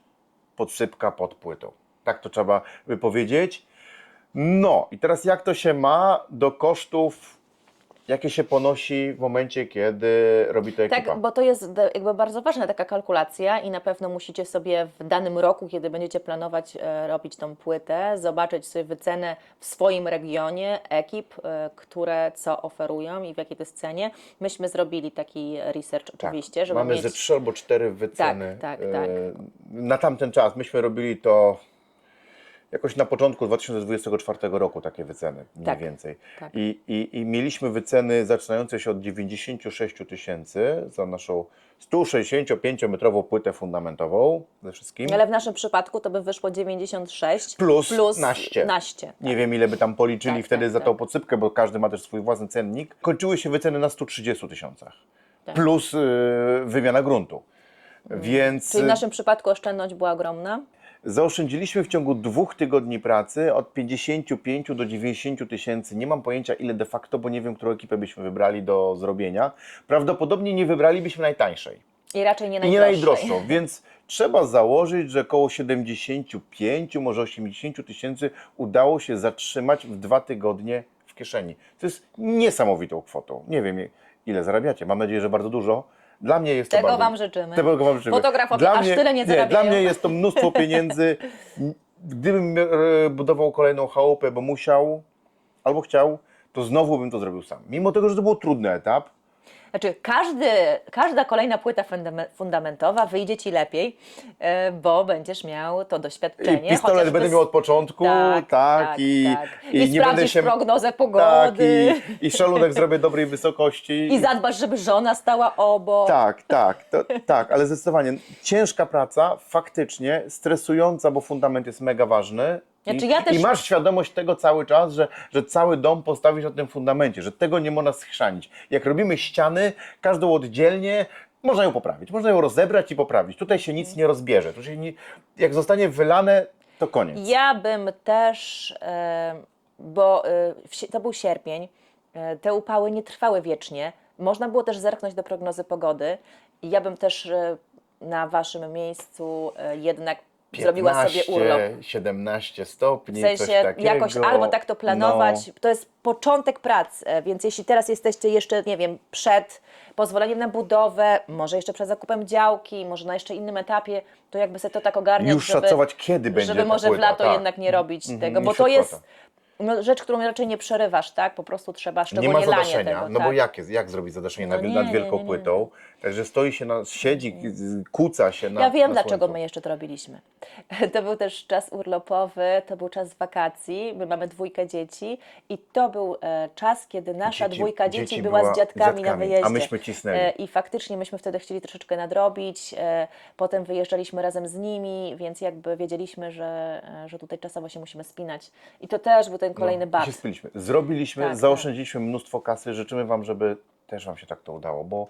podsypka pod płytą. Tak to trzeba by powiedzieć. No i teraz jak to się ma do kosztów, jakie się ponosi w momencie, kiedy robi to ekipa? Tak, bo to jest jakby bardzo ważna taka kalkulacja i na pewno musicie sobie w danym roku, kiedy będziecie planować robić tą płytę, zobaczyć sobie wycenę w swoim regionie ekip, które co oferują i w jakiej to jest cenie. Myśmy zrobili taki research oczywiście, żeby Mamy mieć... ze 3 albo 4 wyceny. Tak. Na tamten czas myśmy robili to jakoś na początku 2024 roku takie wyceny, mniej więcej. tak. I mieliśmy wyceny zaczynające się od 96 tysięcy za naszą 165-metrową płytę fundamentową ze wszystkim. Ale w naszym przypadku to by wyszło 96 Plus naście. naście. Nie wiem, ile by tam policzyli Tak, wtedy tak, za tą tak. podsypkę, bo każdy ma też swój własny cennik. Kończyły się wyceny na 130 tysiącach. Tak. Plus wymiana gruntu. Więc Czyli w naszym przypadku oszczędność była ogromna. zaoszczędziliśmy w ciągu 2 tygodni pracy od 55 do 90 tysięcy. Nie mam pojęcia ile de facto, bo nie wiem, którą ekipę byśmy wybrali do zrobienia. Prawdopodobnie nie wybralibyśmy najtańszej. I raczej nie I nie najdroższej. najdroższą, więc trzeba założyć, że około 75, może 80 tysięcy udało się zatrzymać w 2 tygodnie w kieszeni. To jest niesamowitą kwotą. Nie wiem, ile zarabiacie. Mam nadzieję, że bardzo dużo. Dla mnie jest to Tego bardzo... Wam życzymy. Tego Wam życzymy. Fotografowie aż tyle nie zarabiają. Dla mnie jest to mnóstwo pieniędzy. Gdybym budował kolejną chałupę, bo musiał albo chciał, to znowu bym to zrobił sam. Mimo tego, że to był trudny etap. Znaczy, każda kolejna płyta fundamentowa wyjdzie Ci lepiej, bo będziesz miał to doświadczenie. I pistolet chociażby będę miał od początku, i nie będę sprawdzisz się... prognozę Tak, pogody. i szalunek zrobię dobrej wysokości. I zadbasz, żeby żona stała obok. Tak, ale zdecydowanie ciężka praca, faktycznie stresująca, bo fundament jest mega ważny. Znaczy, ja też- I masz świadomość tego cały czas, że cały dom postawisz na tym fundamencie, że tego nie można schrzanić. Jak robimy ściany, każdą oddzielnie, można ją poprawić, można ją rozebrać i poprawić. Tutaj się nic nie rozbierze. Tu się jak zostanie wylane, to koniec. Ja bym też, bo to był sierpień, te upały nie trwały wiecznie. Można było też zerknąć do prognozy pogody. I ja bym też na Waszym miejscu jednak zrobiła sobie urlop. 17 stopni, W sensie coś takiego. jakoś albo tak to planować, No. to jest początek pracy, więc jeśli teraz jesteście jeszcze, nie wiem, przed pozwoleniem na budowę, może jeszcze przed zakupem działki, może na jeszcze innym etapie, to jakby sobie to tak ogarniać, Już szacować, kiedy będzie żeby ta może w płyta, lato tak. jednak nie robić tego, nie bo to szybko jest to. rzecz, którą raczej nie przerywasz, tak? Po prostu trzeba Nie szczególnie ma lanie zadaszenia, tego. no tak. bo jak zrobić zadaszenie No nad nie, wielką nie. płytą? Także stoi się, siedzi, kłóca się na Ja wiem, na dlaczego słońcu. my jeszcze to robiliśmy. To był też czas urlopowy, to był czas wakacji, my mamy 2 dzieci i to był czas, kiedy nasza 2 dzieci była z dziadkami na wyjeździe. a myśmy cisnęli. I faktycznie myśmy wtedy chcieli troszeczkę nadrobić, potem wyjeżdżaliśmy razem z nimi, więc jakby wiedzieliśmy, że tutaj czasowo się musimy spinać. I to też był ten kolejny I bat. się spiliśmy. Zrobiliśmy, Tak, zaoszczędziliśmy mnóstwo kasy. Życzymy Wam, żeby też Wam się tak to udało, bo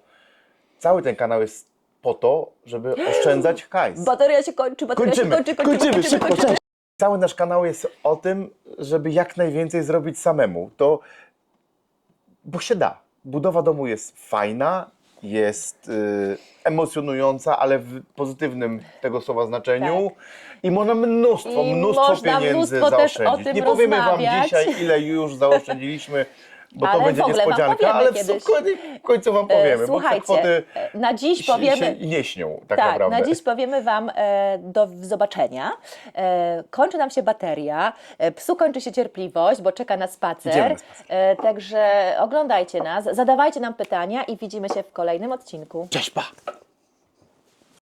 cały ten kanał jest po to, żeby oszczędzać hajs. Bateria się kończy, Kończymy, szybko, cześć. Cały nasz kanał jest o tym, żeby jak najwięcej zrobić samemu. Bo się da. Budowa domu jest fajna, jest emocjonująca, ale w pozytywnym tego słowa znaczeniu. I można mnóstwo I mnóstwo można pieniędzy mnóstwo też zaoszczędzić. o tym Nie powiemy Wam rozmawiać. dzisiaj, ile już zaoszczędziliśmy, bo to Ale będzie w ogóle wam niespodzianka, powiemy ale kiedyś. w końcu Wam powiemy, Słuchajcie, bo te kwoty na dziś się powiemy... nie śnią tak Tak, naprawdę. na dziś powiemy Wam do zobaczenia. Kończy nam się bateria, psu kończy się cierpliwość, bo czeka na spacer. Idziemy na spacer. Także oglądajcie nas, zadawajcie nam pytania i widzimy się w kolejnym odcinku. Cześć, pa!